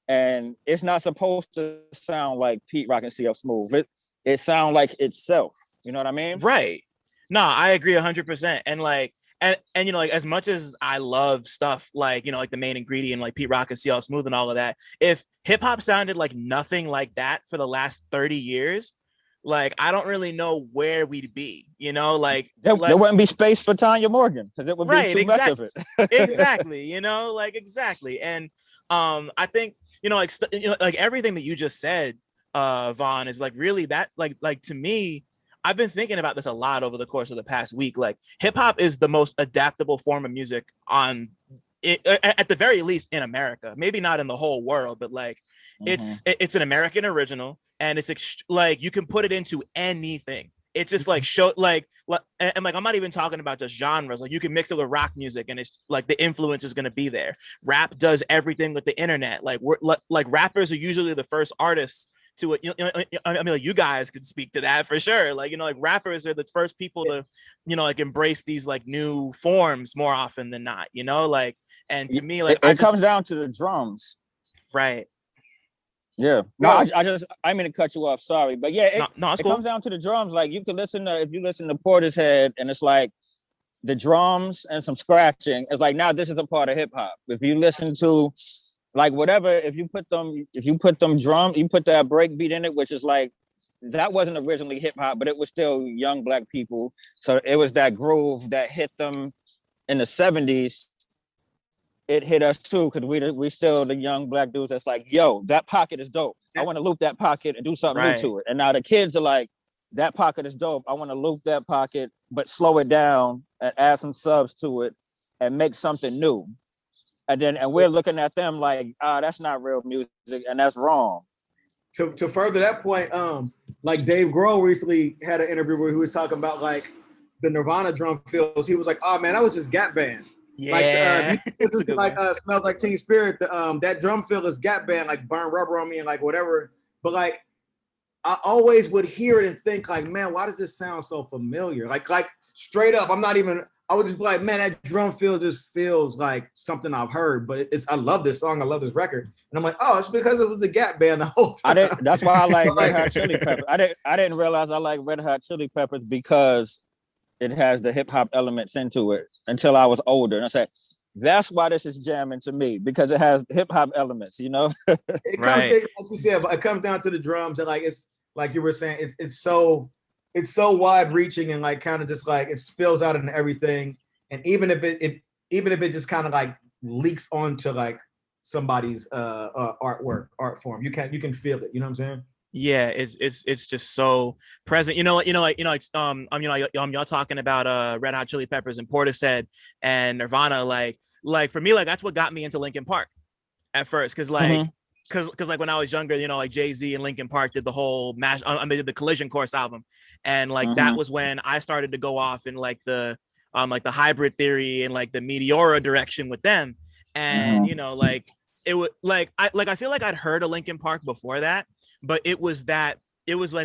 And it's not supposed to sound like Pete Rock and CL Smooth. It sounds like itself. You know what I mean? Right. No, I agree 100%. And like, and like as much as I love stuff like, like the main ingredient, like Pete Rock and CL Smooth and all of that, if hip hop sounded like nothing like that for the last 30 years, like I don't really know where we'd be, you know, like there wouldn't be space for Tanya Morgan because it would be too much of it. Exactly, you know, like exactly. And I think, you know, like everything that you just said, Vaughn, is like really that like to me, I've been thinking about this a lot over the course of the past week. Like hip hop is the most adaptable form of music on it, at the very least in America, maybe not in the whole world, but like it's an American original, and it's like you can put it into anything. It's just like and like I'm not even talking about just genres. Like you can mix it with rock music, and it's like the influence is going to be there. Rap does everything with the internet. Like like rappers are usually the first artists to it. You know, I mean, like you guys could speak to that for sure. Like, you know, like rappers are the first people to, you know, like embrace these like new forms more often than not. You know, like, and to me, like it comes down to the drums, right? Yeah. No, I mean to cut you off. Sorry, but yeah, it cool. comes down to the drums. Like you can listen to, if you listen to Portishead, and it's like the drums and some scratching. It's like, now this is a part of hip hop. If you listen to like whatever, if you put them drum, you put that break beat in it, which is like, that wasn't originally hip hop, but it was still young black people. So it was that groove that hit them in the 70s. It hit us too, because we still the young black dudes that's like, yo, that pocket is dope. I want to loop that pocket and do something new to it. And now the kids are like, that pocket is dope. I want to loop that pocket, but slow it down and add some subs to it and make something new. And we're looking at them like, that's not real music, and that's wrong. To further that point, like Dave Grohl recently had an interview where he was talking about like the Nirvana drum fills. He was like, oh man, that was just Gap Band. Yeah, like Smells Like Teen Spirit. That drum fill is Gap Band, like Burn Rubber on Me and like whatever. But like I always would hear it and think like, man, why does this sound so familiar? Like straight up, I would just be like, man, that drum fill just feels like something I've heard. But I love this song, I love this record, and I'm like, oh, it's because it was the Gap Band the whole time. That's why I like Red Hot Chili Peppers. I didn't realize I like Red Hot Chili Peppers because it has the hip hop elements into it until I was older. And I said, that's why this is jamming to me, because it has hip hop elements, you know? Like you said, it comes down to the drums, and like, it's like you were saying, it's so wide reaching, and like kind of just like it spills out into everything. And even if it just kind of like leaks onto like somebody's art form, you can feel it, you know what I'm saying? Yeah, it's just so present. Y'all talking about Red Hot Chili Peppers and Portishead and Nirvana, like for me, like that's what got me into Linkin Park at first, because like because like when I was younger, you know, like Jay-Z and Linkin Park did the whole they did the Collision Course album, and like that was when I started to go off in like the hybrid theory and like the Meteora direction with them. And you know, like it would I feel like I'd heard of Linkin Park before that, but it was like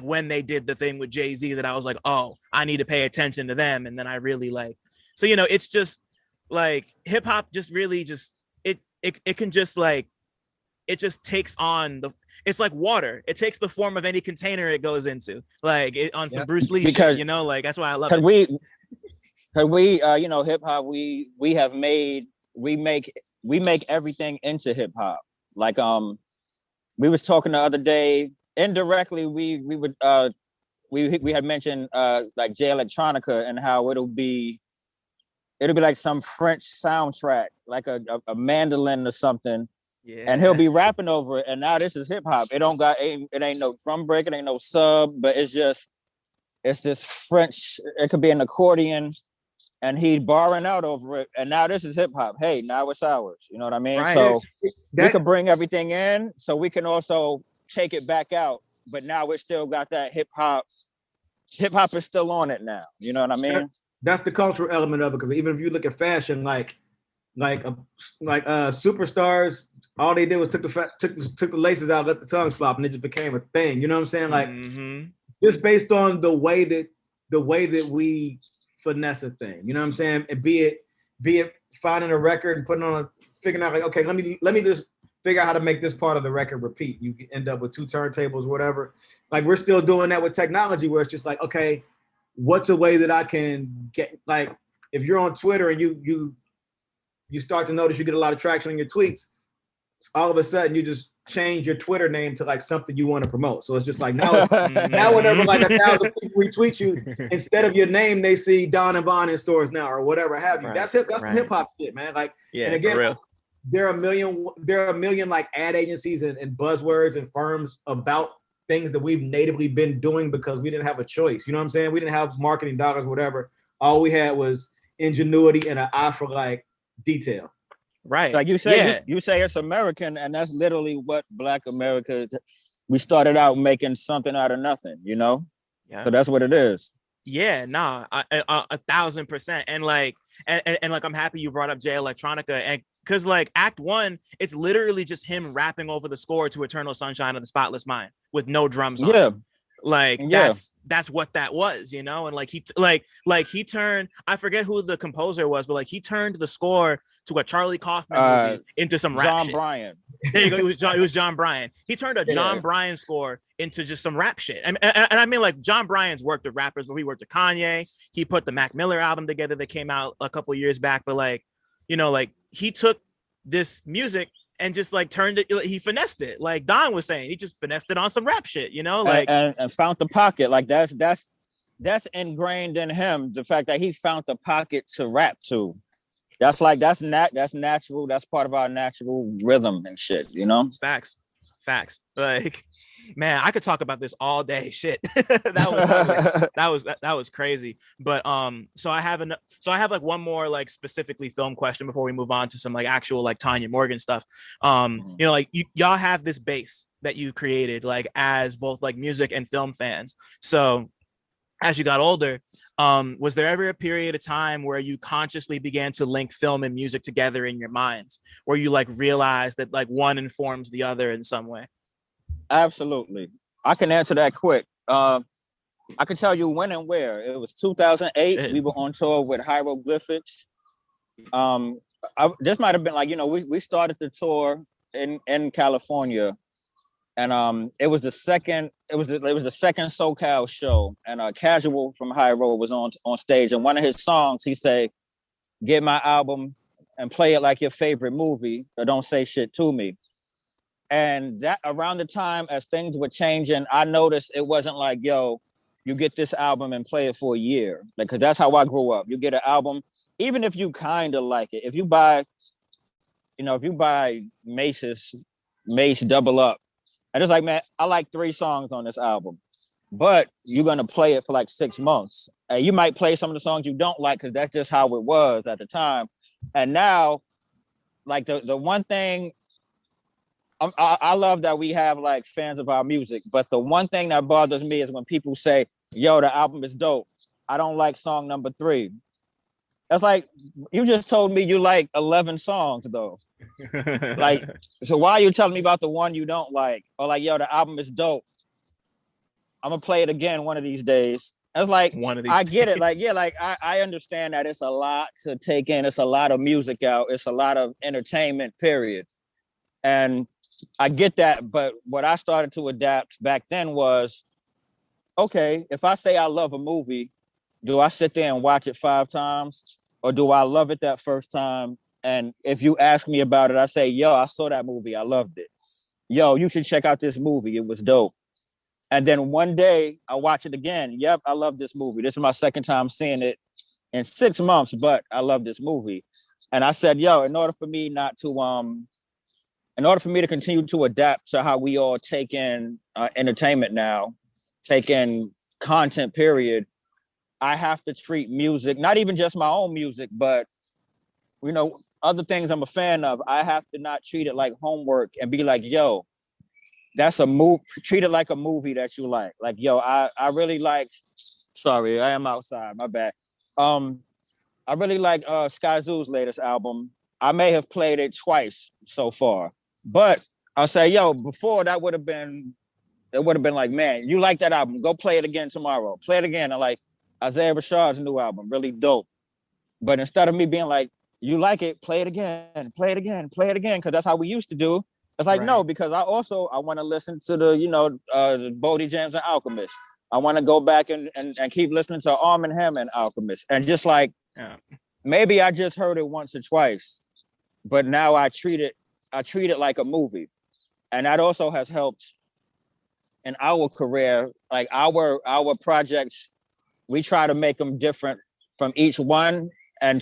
when they did the thing with Jay-Z that I was like, oh, I need to pay attention to them. And then I really like, so, you know, it's just like hip hop just really just it can just like, it just takes on it's like water. It takes the form of any container it goes into, like on some Bruce Lee shit, you know, like that's why I love it. We you know, hip hop, we make everything into hip hop. Like we was talking the other day indirectly, we had mentioned like Jay Electronica and how it'll be like some French soundtrack, like a mandolin or something. Yeah. And he'll be rapping over it, and now this is hip hop. It ain't no drum break, it ain't no sub, but it's this French. It could be an accordion, and he's barring out over it, and now this is hip hop. Hey, now it's ours. You know what I mean? Right. So we can bring everything in, so we can also take it back out. But now it's still got that hip hop. Hip hop is still on it now. You know what I mean? That's the cultural element of it. Because even if you look at fashion, like superstars, all they did was took the laces out, let the tongues flop, and it just became a thing. You know what I'm saying? Like just based on the way that we finesse a thing. You know what I'm saying? And be it finding a record and putting on figuring out like, okay, let me just figure out how to make this part of the record repeat. You end up with two turntables, whatever. Like we're still doing that with technology, where it's just like, okay, what's a way that I can get, like, if you're on Twitter and you start to notice you get a lot of traction on your tweets, all of a sudden you just change your Twitter name to like something you want to promote. So it's just like now, now whenever like 1,000 people retweet you, instead of your name, they see Don and Von in stores now or whatever have you. That's some hip hop shit, man. Like, and again, there are a million like ad agencies and buzzwords and firms about things that we've natively been doing because we didn't have a choice. You know what I'm saying? We didn't have marketing dollars, whatever. All we had was ingenuity and an eye for like detail. Right. Like you say, you say it's American, and that's literally what Black America. We started out making something out of nothing, you know. Yeah. So that's what it is. Yeah, nah, 1,000%, and like, and like, I'm happy you brought up Jay Electronica, and because like Act 1, it's literally just him rapping over the score to Eternal Sunshine of the Spotless Mind with no drums on it. Like that's what that was, you know. And like he turned, I forget who the composer was, but like he turned the score to a Charlie Kaufman movie into some rap shit. Bryan. There you go. It was John Bryan. He turned a John Bryan score into just some rap shit. And I mean, like, John Bryan's worked with rappers, but he worked with Kanye. He put the Mac Miller album together that came out a couple years back. But like, you know, like he took this music and just like turned it, he finessed it. Like Don was saying, he just finessed it on some rap shit, you know, like and found the pocket. Like that's ingrained in him. The fact that he found the pocket to rap to. That's natural. That's part of our natural rhythm and shit, you know? Facts. Like, man, I could talk about this all day. Shit. that was crazy. But so I have like one more like specifically film question before we move on to some like actual like Tanya Morgan stuff. You know, like y'all have this base that you created like as both like music and film fans. So as you got older, was there ever a period of time where you consciously began to link film and music together in your minds, where you like realized that like one informs the other in some way? Absolutely. I can answer that quick. I can tell you when and where. It was 2008. We were on tour with Hieroglyphics. This might have been like, you know, we started the tour in California. And it was the second SoCal show, and Casual from High Road was on stage, and one of his songs, he said, "Get my album and play it like your favorite movie, or don't say shit to me." And that around the time as things were changing, I noticed it wasn't like, yo, you get this album and play it for a year. Like, cause that's how I grew up. You get an album, even if you kind of like it. If you buy Mace Double Up, and it's like, man, I like 3 songs on this album, but you're gonna play it for like 6 months. And you might play some of the songs you don't like because that's just how it was at the time. And now, like the one thing, I love that we have like fans of our music, but the one thing that bothers me is when people say, yo, the album is dope, I don't like song number 3. That's like, you just told me you like 11 songs though. Like, so why are you telling me about the one you don't like? Or like, yo, the album is dope, I'm gonna play it again one of these days. It's like, I get it. Like, yeah, like I understand that it's a lot to take in. It's a lot of music out. It's a lot of entertainment, period. And I get that. But what I started to adapt back then was, okay, if I say I love a movie, do I sit there and watch it 5 times? Or do I love it that first time? And if you ask me about it, I say, yo, I saw that movie, I loved it. Yo, you should check out this movie, it was dope. And then one day I watch it again. Yep, I love this movie. This is my second time seeing it in 6 months, but I love this movie. And I said, yo, in order for me to continue to adapt to how we all take in entertainment now, take in content, period, I have to treat music, not even just my own music, but, you know, other things I'm a fan of. I have to not treat it like homework and be like, yo, that's a movie. Treat it like a movie that you like. Like, yo, I really like, sorry, I am outside, my bad. I really like Sky Zoo's latest album. I may have played it twice so far, but I'll say, yo, before that would have been like, man, you like that album, go play it again tomorrow. Play it again. And like Isaiah Rashad's new album, really dope. But instead of me being like, you like it, play it again, play it again, play it again, because that's how we used to do. It's like, right. No, because I want to listen to the Bodie James and Alchemist. I want to go back and keep listening to Arm & Hammer and Alchemist. And just like, maybe I just heard it once or twice, but now I treat it like a movie. and that also has helped in our career. Like our projects, we try to make them different from each one, and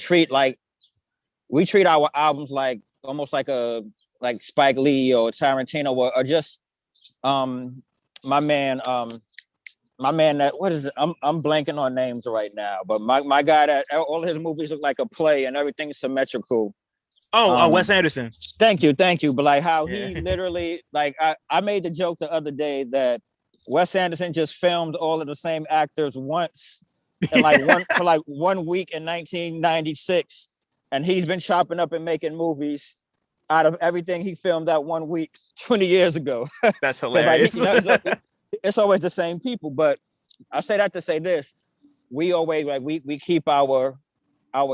we treat our albums like almost like Spike Lee or Tarantino or just my man that what is it? I'm blanking on names right now, but my guy that all his movies look like a play and everything's symmetrical. Wes Anderson. Thank you. But like how Yeah. he literally, like I made the joke the other day that Wes Anderson just filmed all of the same actors once in for 1 week in 1996, and he's been chopping up and making movies out of everything he filmed that 1 week 20 years ago. That's hilarious. It's always the same people. But I say that to say this: we always we keep our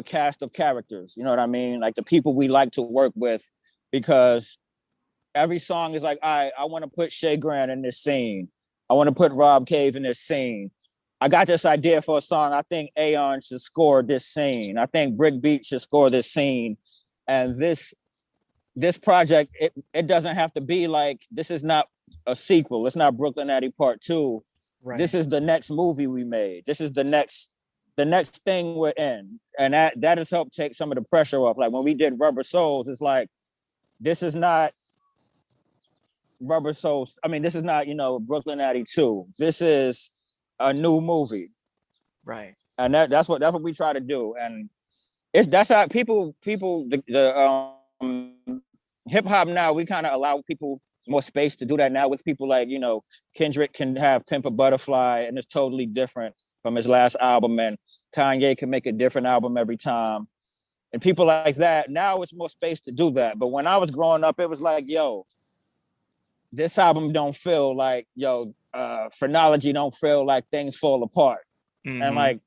cast of characters. You know what I mean? Like the people we like to work with, because every song is like, I want to put Shay Grant in this scene. I want to put Rob Cave in this scene. I got this idea for a song. I think Aeon should score this scene. I think Brick Beat should score this scene. And this project, it doesn't have to be like, this is not a sequel. It's not Brooklynati Part 2. Right. This is the next movie we made. This is the next thing we're in. And that has helped take some of the pressure off. Like when we did Rubber Souls, it's like, this is not Rubber Souls. I mean, this is not, Brooklynati 2. This is a new movie. Right. And that's what we try to do. And that's how people the hip hop now, we kind of allow people more space to do that now with people like, Kendrick can have Pimp a Butterfly and it's totally different from his last album, and Kanye can make a different album every time. And people like that, now it's more space to do that. But when I was growing up, it was like, this album don't feel like, Phrenology don't feel like Things Fall Apart. Mm-hmm. And like,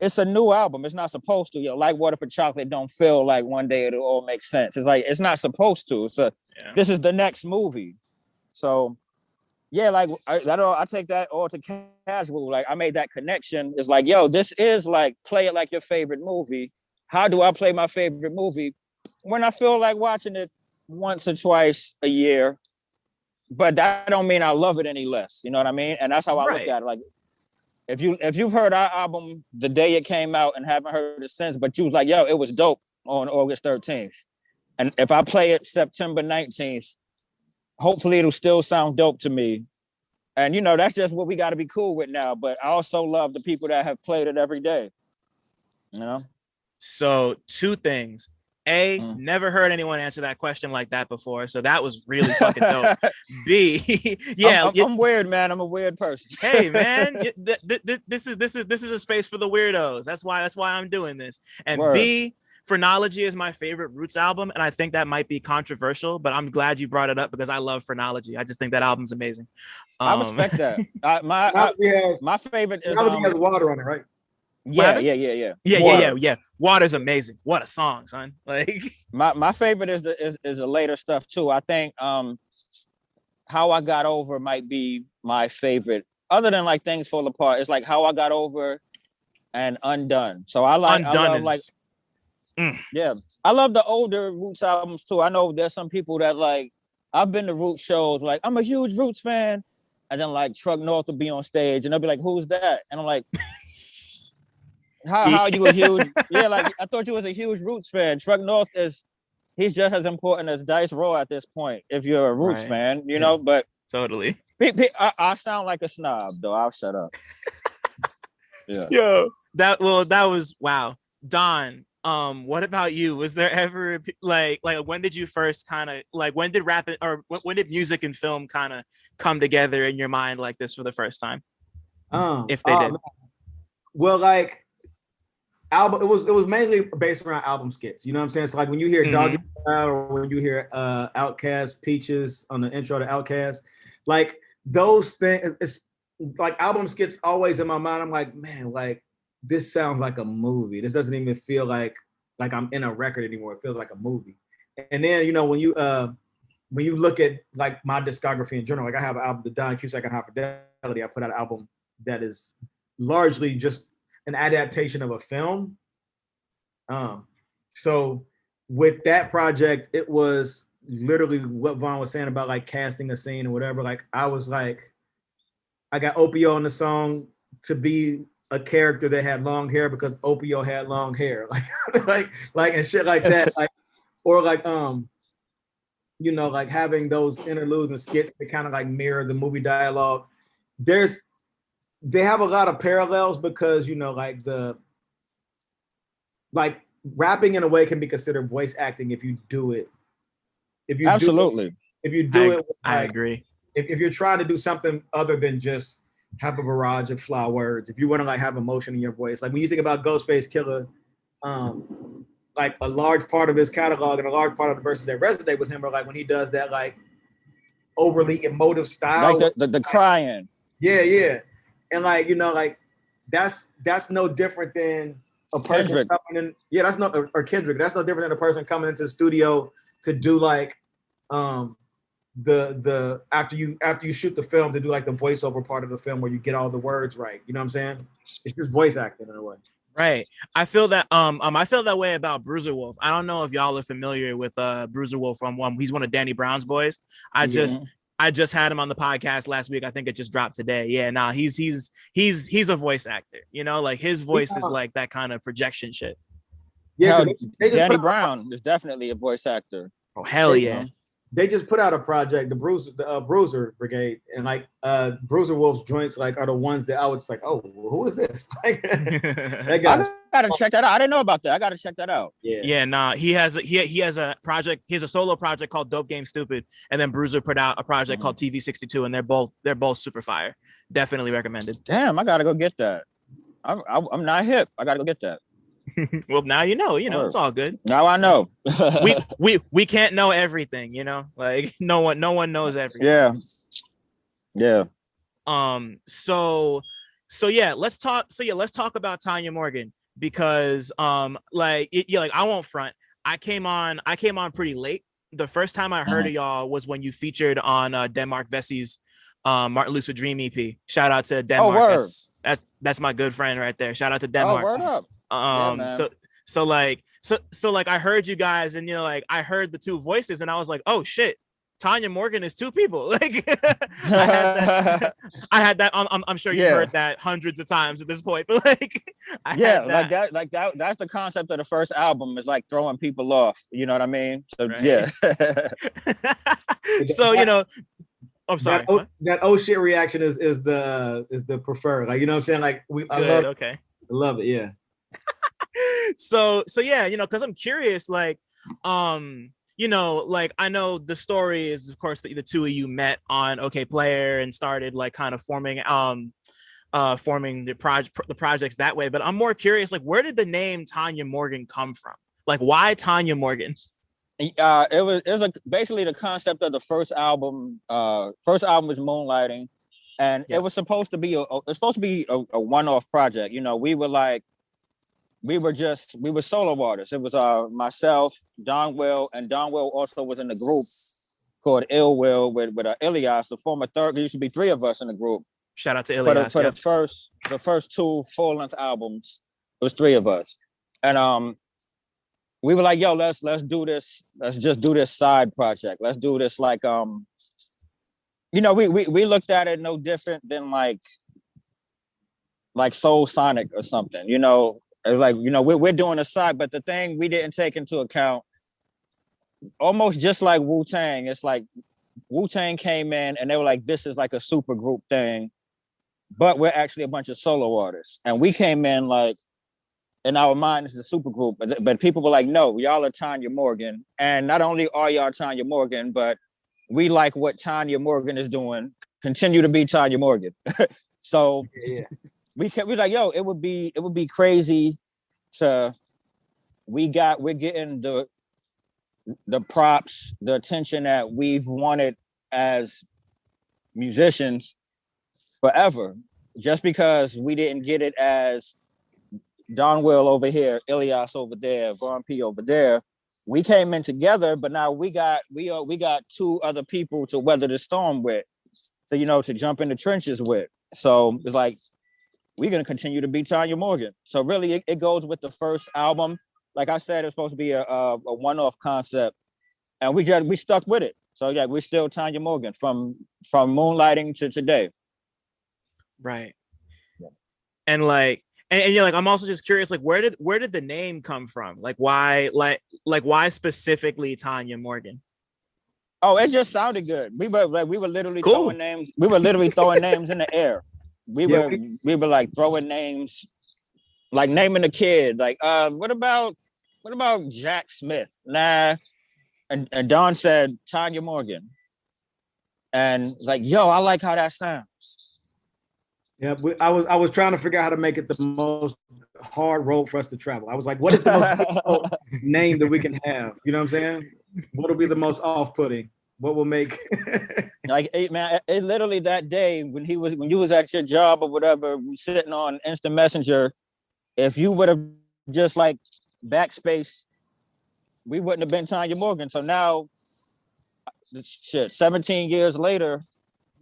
it's a new album. It's not supposed to. Like Water for Chocolate don't feel like one day it'll all make sense. It's like, it's not supposed to. This is the next movie. So yeah, like I take that all to casual. Like I made that connection. It's like, this is like, play it like your favorite movie. How do I play my favorite movie? When I feel like watching it once or twice a year. But that don't mean I love it any less. You know what I mean? And that's how I look at it. Like, if you've heard our album the day it came out and haven't heard it since, but you was like, it was dope on August 13th. And if I play it September 19th, hopefully it'll still sound dope to me. And that's just what we got to be cool with now. But I also love the people that have played it every day. So 2 things. Never heard anyone answer that question like that before, so that was really fucking dope. B, I'm weird, man. I'm a weird person. Hey, man, this is a space for the weirdos. That's why I'm doing this. And word. B, Phrenology is my favorite Roots album, and I think that might be controversial, but I'm glad you brought it up because I love Phrenology. I just think that album's amazing. I respect that. My favorite is has water on it, right? Yeah. Water's amazing. What a song, son. Like my favorite is the later stuff too. I think How I Got Over might be my favorite. Other than like Things Fall Apart, it's like How I Got Over and Undone. So I love I love the older Roots albums too. I know there's some people that like, I've been to Roots shows, like I'm a huge Roots fan, and then like Truck North will be on stage and they'll be like, who's that? And I'm like, How are you a huge? Yeah, like I thought you was a huge Roots fan. Truck North he's just as important as Dice Raw at this point. If you're a Roots fan, But totally, I sound like a snob though. I'll shut up. Yeah. Yo, that was wow. Don, what about you? Was there ever like when did you first kind of like when did rap or when did music and film kind of come together in your mind like this for the first time? If they did. Well, like. Album, it was mainly based around album skits. You know what I'm saying? So like when you hear Doggy Style or when you hear Outkast Peaches on the intro to Outkast, like those things, it's like album skits always in my mind. I'm like, man, like this sounds like a movie. This doesn't even feel like I'm in a record anymore. It feels like a movie. And then when you look at like my discography in general, like I have an album, the Don Cusack and High Fidelity. I put out an album that is largely just an adaptation of a film. So with that project, it was literally what Vaughn was saying about like casting a scene or whatever. Like I was like, I got Opio on the song to be a character that had long hair because Opio had long hair, like and shit like that, like or like you know, like having those interludes and skits to kind of like mirror the movie dialogue. They have a lot of parallels because, you know, like rapping in a way can be considered voice acting if you do it. Absolutely. I agree. If you're trying to do something other than just have a barrage of fly words, if you want to like have emotion in your voice, like when you think about Ghostface Killer, like a large part of his catalog and a large part of the verses that resonate with him are like when he does that like overly emotive style, like the crying. Yeah. And like, you know, like that's no different than a person Kendrick. coming in. Yeah, that's not or Kendrick. That's no different than a person coming into the studio to do like the after you shoot the film to do like the voiceover part of the film where you get all the words right. You know what I'm saying? It's just voice acting in a way. Right. I feel that I feel that way about Bruiser Wolf. I don't know if y'all are familiar with Bruiser Wolf from he's one of Danny Brown's boys. I just had him on the podcast last week. I think it just dropped today. Yeah, nah, he's a voice actor. You know, like his voice is like that kind of projection shit. Yeah, Danny Brown is definitely a voice actor. Oh hell yeah. They just put out a project, the Bruiser Brigade, and like Bruiser Wolf's joints like are the ones that I was like, oh, who is this? Like, that guy. I gotta check that out. I didn't know about that. I gotta check that out. Yeah. Nah, he has a project. He has a solo project called Dope Game Stupid, and then Bruiser put out a project called TV 62, and they're both super fire. Definitely recommended. Damn, I gotta go get that. I'm not hip. I gotta go get that. Well, now you know, it's all good. Now I know. we can't know everything, you know, like no one knows everything. Yeah. So let's talk about Tanya Morgan because I won't front. I came on pretty late. The first time I heard of y'all was when you featured on Denmark Vessie's Martin Luther Dream EP. Shout out to Denmark. Oh, that's my good friend right there. Shout out to Denmark. Oh, word up. So I heard you guys, and you know, like I heard the two voices, and I was like, oh shit, Tanya Morgan is two people. Like I had that. I'm sure you heard that hundreds of times at this point, but like that's the concept of the first album, is like throwing people off. You know what I mean? So right. Yeah. So you know. I'm sorry. That oh shit reaction is the preferred. Like, you know what I'm saying? Like I love it. Yeah. So yeah, you know, because I'm curious, like, you know, like I know the story is, of course, the two of you met on OK Player and started like kind of forming the projects that way. But I'm more curious, like, where did the name Tanya Morgan come from? Like, why Tanya Morgan? It was basically the concept of the first album. First album was Moonlighting, and it was supposed to be a one-off project. You know, we were solo artists. It was myself, Donwill, and Donwill also was in the group called Ill Will with Ilias, the former third. There used to be three of us in the group. Shout out to Ilias. For the first two full-length albums, it was three of us, and we were like, yo, let's do this. Let's just do this side project. Let's do this like you know, we looked at it no different than like Soul Sonic or something. You know, like, you know, we're doing a side, but the thing we didn't take into account, almost just like Wu-Tang, it's like Wu-Tang came in and they were like, this is like a super group thing, but we're actually a bunch of solo artists. And we came in like, in our mind, it's a super group, but people were like, no, y'all are Tanya Morgan. And not only are y'all Tanya Morgan, but we like what Tanya Morgan is doing. Continue to be Tanya Morgan. So we're like, yo, it would be crazy we're getting the props, the attention that we've wanted as musicians forever, just because we didn't get it as Donwill over here, Ilias over there, Von P over there. We came in together, but now we got two other people to weather the storm with, so, you know, to jump in the trenches with. So it's like, we're gonna continue to be Tanya Morgan. So really, it goes with the first album. Like I said, it's supposed to be a one-off concept, and we stuck with it. So yeah, we're still Tanya Morgan from moonlighting to today. Right. Yeah. And like, and you're like, I'm also just curious, like, where did the name come from? Like, why specifically Tanya Morgan? Oh, it just sounded good. We were literally Cool. throwing names. We were literally throwing names in the air. We were like throwing names, like naming a kid. Like, what about Jack Smith? Nah. And Don said Tanya Morgan. And like, yo, I like how that sounds. Yeah, I was trying to figure out how to make it the most hard road for us to travel. I was like, what is the most difficult name that we can have? You know what I'm saying? What will be the most off-putting? What will make like, man, it literally that day when you was at your job or whatever, sitting on instant messenger, if you would have just like backspace, we wouldn't have been Tanya Morgan. So now, 17 years later,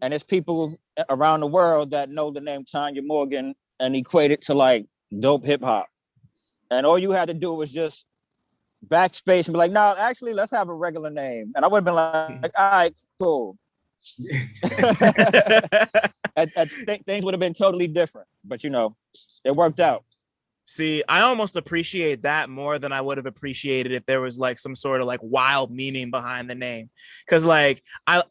and it's people around the world that know the name Tanya Morgan and equate it to like dope hip hop. And all you had to do was just backspace and be like, no, actually, let's have a regular name. And I would have been like, all right, cool. Things would have been totally different, but it worked out. See, I almost appreciate that more than I would have appreciated if there was like some sort of like wild meaning behind the name. Cause like I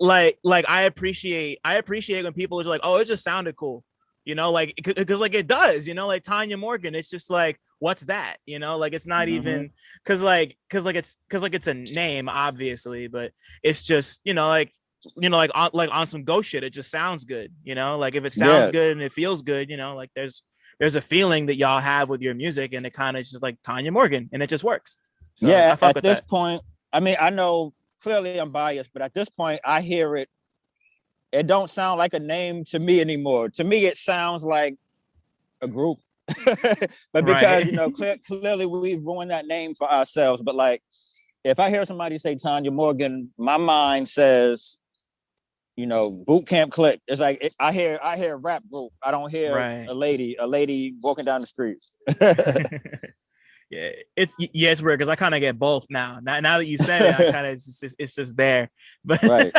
appreciate when people are like, oh, it just sounded cool. Like, cause like it does, like Tanya Morgan, it's just like, what's that? Like it's not even cause it's a name, obviously, but it's just, like on some ghost shit, it just sounds good, like if it sounds good and it feels good, like there's a feeling that y'all have with your music, and it kind of just like Tanya Morgan, and it just works. So yeah, at this point, I mean, I know clearly I'm biased, but at this point, I hear it. It don't sound like a name to me anymore. To me, it sounds like a group. But because clearly we've ruined that name for ourselves. But like, if I hear somebody say Tanya Morgan, my mind says, boot camp clique. It's like I hear rap group. I don't hear a lady walking down the street. Yeah, it's weird because I kind of get both now. Now that you said it, I kind of it's just there. But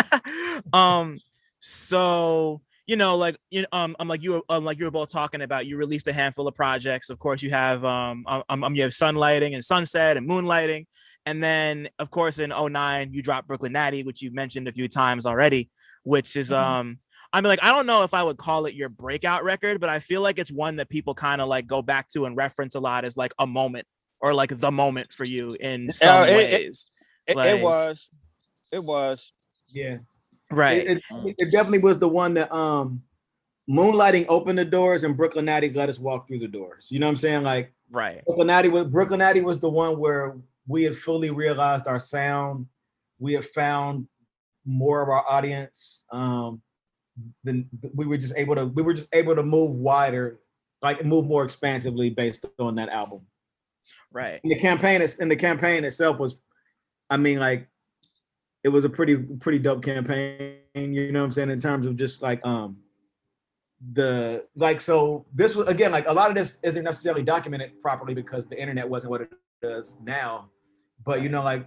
so you were both talking about, you released a handful of projects. Of course, you have Sunlighting and Sunset and Moonlighting, and then of course in 2009 you dropped Brooklynati, which you've mentioned a few times already, which is I mean, like, I don't know if I would call it your breakout record, but I feel like it's one that people kind of like go back to and reference a lot as like a moment, or like the moment for you in some ways. It was. Yeah. Right. It definitely was the one that Moonlighting opened the doors and Brooklynati let us walk through the doors. You know what I'm saying? Like, right. Brooklynati was the one where we had fully realized our sound. We had found more of our audience. We were just able to move wider, like move more expansively based on that album. Right. And the campaign itself was, I mean, like, it was a pretty dope campaign, you know what I'm saying, in terms of just like so this was, again, like, a lot of this isn't necessarily documented properly because the internet wasn't what it does now. But like,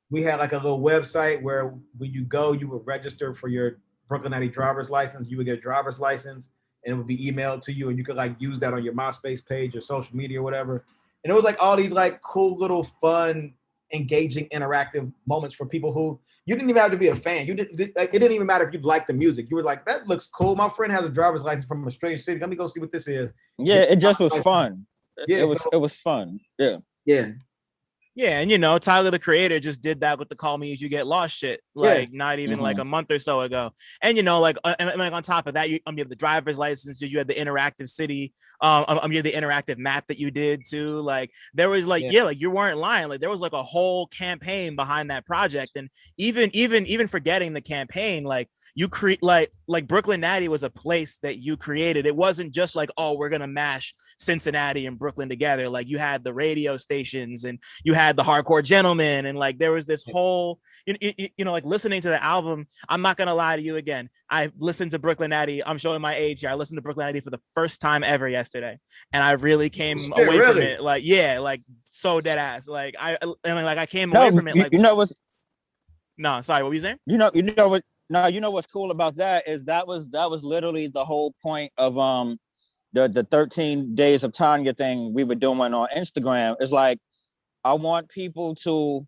we had like a little website where when you go, you would register for your Brooklynati driver's license. You would get a driver's license and it would be emailed to you, and you could like use that on your MySpace page or social media or whatever. And it was like all these like cool little fun, engaging, interactive moments for people who you didn't even have to be a fan. It didn't even matter if you liked the music. You were like, that looks cool. My friend has a driver's license from a strange city. Let me go see what this is. Yeah, it just was fun. Yeah, it was fun. Yeah. Yeah. Yeah, and Tyler the Creator just did that with the Call Me As You Get Lost shit, like not even like a month or so ago. And like on top of that, you have the driver's license. You had the interactive city. You had the interactive map that you did too. Like there was like like you weren't lying. Like there was like a whole campaign behind that project. And even forgetting the campaign, like you create like Brooklynati was a place that you created. It wasn't just like, oh, we're gonna mash Cincinnati and Brooklyn together. Like you had the radio stations and you had the Hardcore Gentlemen, and like there was this whole like listening to the album. I'm not gonna lie to you again. I listened to Brooklynati. I'm showing my age here. I listened to Brooklynati for the first time ever yesterday, and I really came away from it like so dead ass. Like I came away from it like No, sorry, what were you saying? You know what? No, you know what's cool about that is that was literally the whole point of the 13 days of Tanya thing we were doing on Instagram. It's like I want people to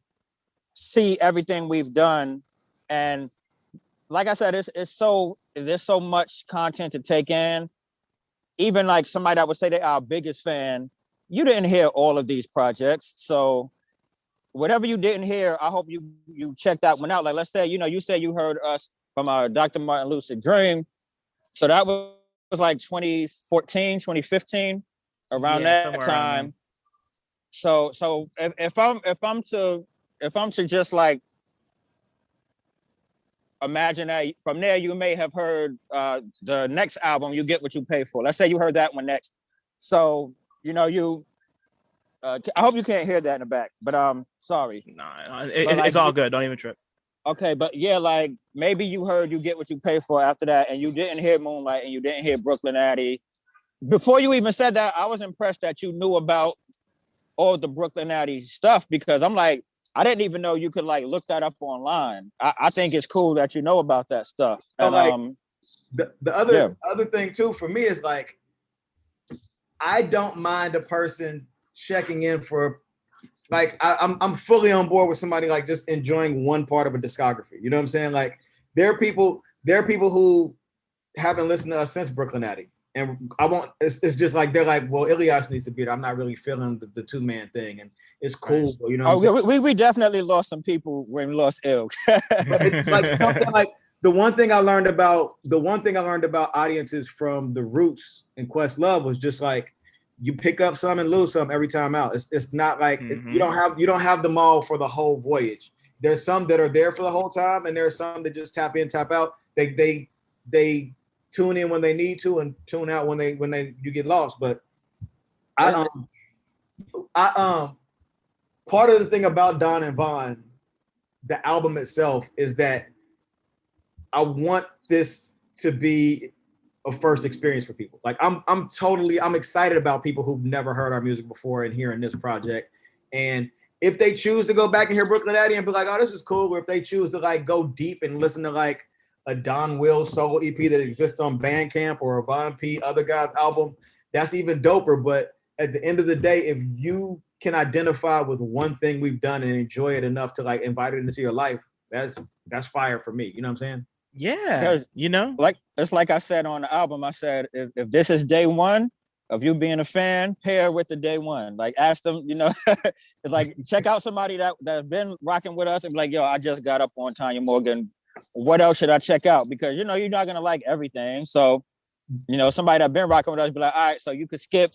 see everything we've done, and like I said, there's so much content to take in. Even like somebody that would say they're our biggest fan, you didn't hear all of these projects, so whatever you didn't hear, I hope you check that one out. Like, let's say, you said you heard us from our Dr. Martin Lucid Dream. So that was like 2014, 2015, around that time. So if I'm to just like imagine that from there, you may have heard the next album, You Get What You Pay For. Let's say you heard that one next. So, I hope you can't hear that in the back, but sorry. Nah, it's all good. Don't even trip. Okay, but yeah, like maybe you heard You Get What You Pay For after that, and you didn't hear Moonlight, and you didn't hear Brooklynati. Before you even said that, I was impressed that you knew about all the Brooklynati stuff, because I'm like, I didn't even know you could like look that up online. I think it's cool that you know about that stuff. And the other thing too for me is like, I don't mind a person checking in for, like, I'm fully on board with somebody like just enjoying one part of a discography. You know what I'm saying? Like, there are people who haven't listened to us since Brooklynati, and it's just like they're like, well, Ilias needs to be there. I'm not really feeling the 2-man thing, and it's cool. Right. You know, we definitely lost some people when we lost Ilk. But it's like something like the one thing I learned about audiences from the Roots and Questlove was just like, you pick up some and lose some every time out. It's not like you don't have them all for the whole voyage. There's some that are there for the whole time, and there's some that just tap in, tap out. They tune in when they need to and tune out when you get lost. But I part of the thing about Don and Von, the album itself, is that I want this to be a first experience for people. Like I'm excited about people who've never heard our music before and hearing this project. And if they choose to go back and hear Brooklynati and be like, oh, this is cool, or if they choose to like go deep and listen to like a Donwill solo EP that exists on Bandcamp or a Von P other guy's album, that's even doper. But at the end of the day, if you can identify with one thing we've done and enjoy it enough to like invite it into your life, that's fire for me. You know what I'm saying? Yeah, like it's like I said on the album. I said if this is day one of you being a fan, pair with the day one. Like ask them, it's like check out somebody that's been rocking with us and be like, yo, I just got up on Tanya Morgan. What else should I check out? Because you're not gonna like everything. So somebody that's been rocking with us be like, all right, so you could skip,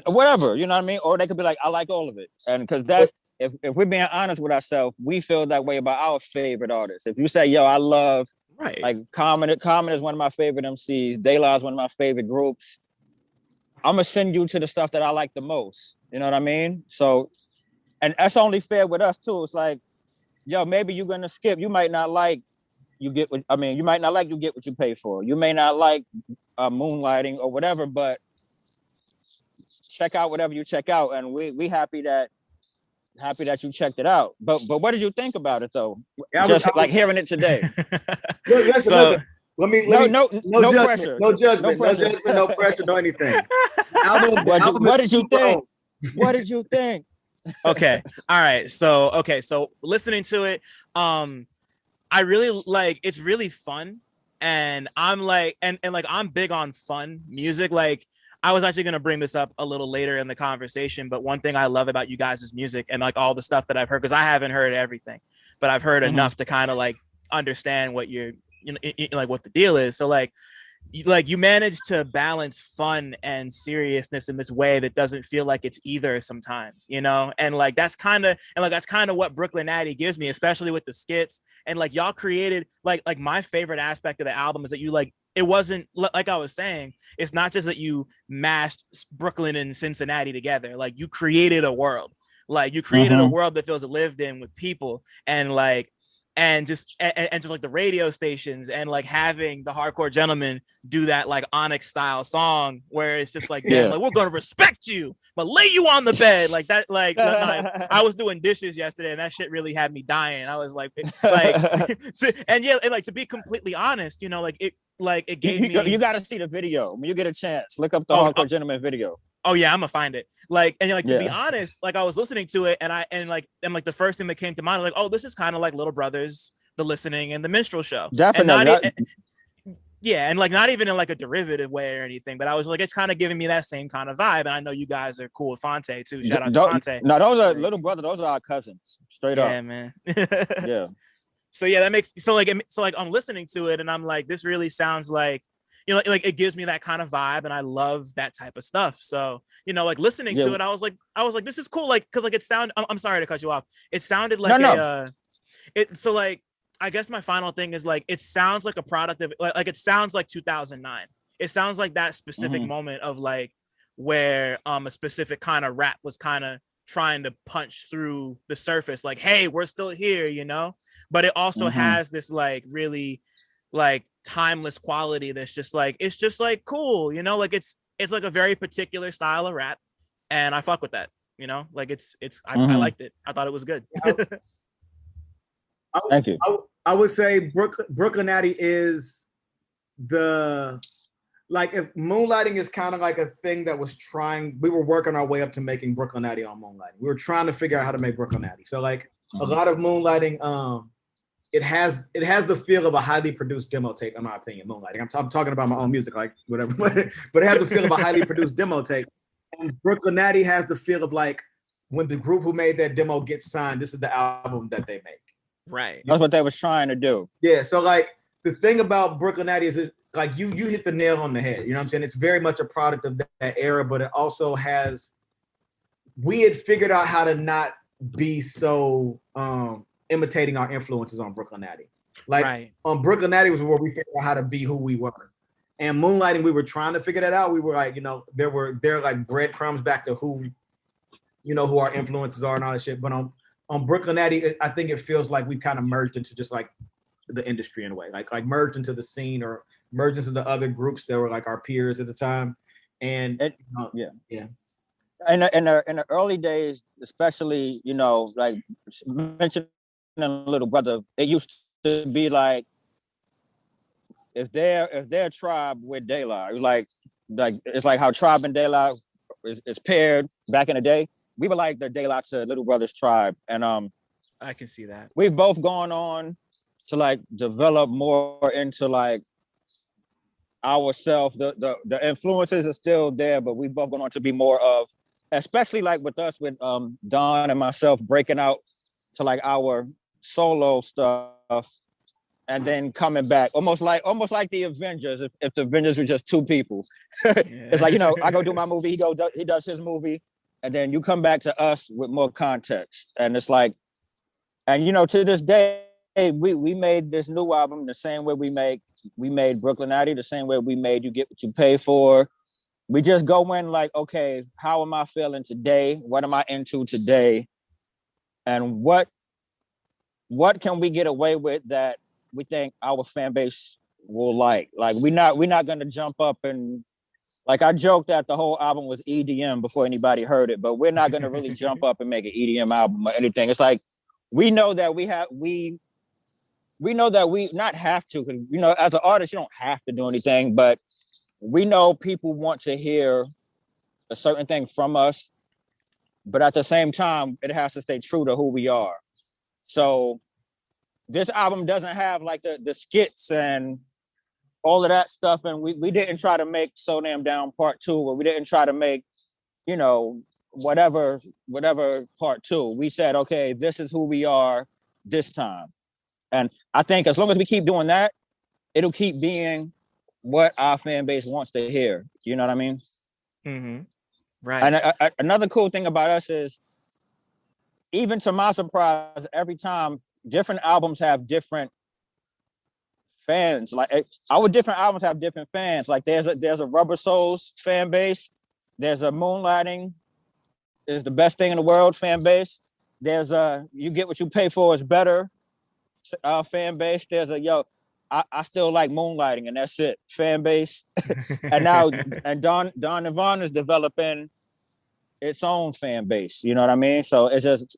whatever. You know what I mean? Or they could be like, I like all of it. And because that's if we're being honest with ourselves, we feel that way about our favorite artists. If you say, yo, I love. Right. Like Common is one of my favorite MCs. De La is one of my favorite groups. I'm gonna send you to the stuff that I like the most. You know what I mean? So, and that's only fair with us too. It's like, yo, maybe you're gonna skip. You might not like You Get What You Pay For. You may not like Moonlighting or whatever, but check out whatever you check out, and we happy that you checked it out. But what did you think about it though? I was hearing it today. Listen. Let me no judgment, pressure. No judgment, no pressure, no anything. What did you think? What did you think? Okay. All right. So listening to it, I really like, it's really fun. And I'm like, and like, I'm big on fun music. Like, I was actually going to bring this up a little later in the conversation, but one thing I love about you guys' music and like all the stuff that I've heard, because I haven't heard everything, but I've heard enough to kind of like understand what like what the deal is. So like you manage to balance fun and seriousness in this way that doesn't feel like it's either sometimes, and like that's kind of what Brooklynati gives me, especially with the skits. And like y'all created like my favorite aspect of the album is that you like, it wasn't like I was saying, it's not just that you mashed Brooklyn and Cincinnati together. Like you created a world, a world that feels lived in with people. And like, and just like the radio stations and like having the Hardcore Gentlemen do that like Onyx style song where it's just like them like, we're gonna respect you but lay you on the bed like that. Like I was doing dishes yesterday and that shit really had me dying. I was like and yeah, and like to be completely honest, you know, like it gave me. You got to see the video when you get a chance. Look up the Hardcore Gentlemen video. Oh yeah, I'm gonna find it. Like, and like to be honest, like I was listening to it, and the first thing that came to mind, like, oh, this is kind of like Little Brothers, The Listening, and The Minstrel Show. Definitely. And like not even in like a derivative way or anything, but I was like, it's kind of giving me that same kind of vibe. And I know you guys are cool with Fonte too. Shout out to Fonte. No, those are Little Brother. Those are our cousins, straight up. Yeah, man. Yeah. So yeah, that makes so like I'm listening to it, and I'm like, this really sounds like. You know, like it gives me that kind of vibe, and I love that type of stuff. So, you know, like listening to it, I was like, this is cool. Like, cause like it sound. I'm sorry to cut you off. It sounded like So like, I guess my final thing is like, it sounds like a product of like it sounds like 2009. It sounds like that specific moment of like where a specific kind of rap was kind of trying to punch through the surface. Like, hey, we're still here, you know. But it also has this like really like timeless quality that's just like, it's just like cool, you know, like it's like a very particular style of rap, and I fuck with that, you know, like I liked it. I thought it was good. Thank you. I would say Brooklynati is the, like, if Moonlighting is kind of like a thing that was we were working our way up to making Brooklynati on Moonlighting. We were trying to figure out how to make Brooklynati. So like a lot of Moonlighting, it has the feel of a highly produced demo tape, in my opinion. Moonlighting. I'm talking about my own music, like whatever, but it has the feel of a highly produced demo tape. And Brooklynati has the feel of like when the group who made that demo gets signed, this is the album that they make. Right. That's what they was trying to do. Yeah. So like the thing about Brooklynati is like you hit the nail on the head. You know what I'm saying? It's very much a product of that era, but it also has. We had figured out how to not be so. Imitating our influences on Brooklynati. Like on Brooklynati was where we figured out how to be who we were. And Moonlighting, we were trying to figure that out. We were like, you know, there like breadcrumbs back to who, you know, who our influences are and all that shit. But on Brooklynati, I think it feels like we kind of merged into just like the industry in a way, like merged into the scene or merged into the other groups that were like our peers at the time. And yeah. In the early days, especially, you know, like mentioned Little Brother, it used to be like if they're Tribe with De La, like it's like how Tribe and De La is paired back in the day. We were like the De La to Little Brother's Tribe, and I can see that. We've both gone on to like develop more into like ourselves. The influences are still there, but we've both gone on to be more of, especially like with us with Don and myself breaking out to like our solo stuff and then coming back almost like the Avengers if the Avengers were just two people. It's like, you know, I go do my movie, he does his movie, and then you come back to us with more context. And it's like, and you know, to this day we made this new album the same way we made Brooklynati, the same way we made You Get What You Pay For. We just go in like, okay, how am I feeling today? What am I into today? And what can we get away with that we think our fan base will like? Like we're not gonna jump up and, like, I joked that the whole album was EDM before anybody heard it, but we're not gonna really jump up and make an EDM album or anything. It's like we know that we know that we not have to, because, you know, as an artist you don't have to do anything, but we know people want to hear a certain thing from us, but at the same time, it has to stay true to who we are. So this album doesn't have like the skits and all of that stuff. And we didn't try to make So Damn Down Part 2, or we didn't try to make, you know, whatever Part 2. We said, okay, this is who we are this time. And I think as long as we keep doing that, it'll keep being what our fan base wants to hear. You know what I mean? Mm-hmm. Right. And another cool thing about us is, even to my surprise, every time different albums have different fans. Like our different albums have different fans. Like there's a Rubber Souls fan base. There's a Moonlighting is the best thing in the world fan base. There's a You Get What You Pay For is better fan base. There's a I still like moonlighting, and that's it. Fan base. And now Don Nirvana is developing its own fan base. You know what I mean? So it's just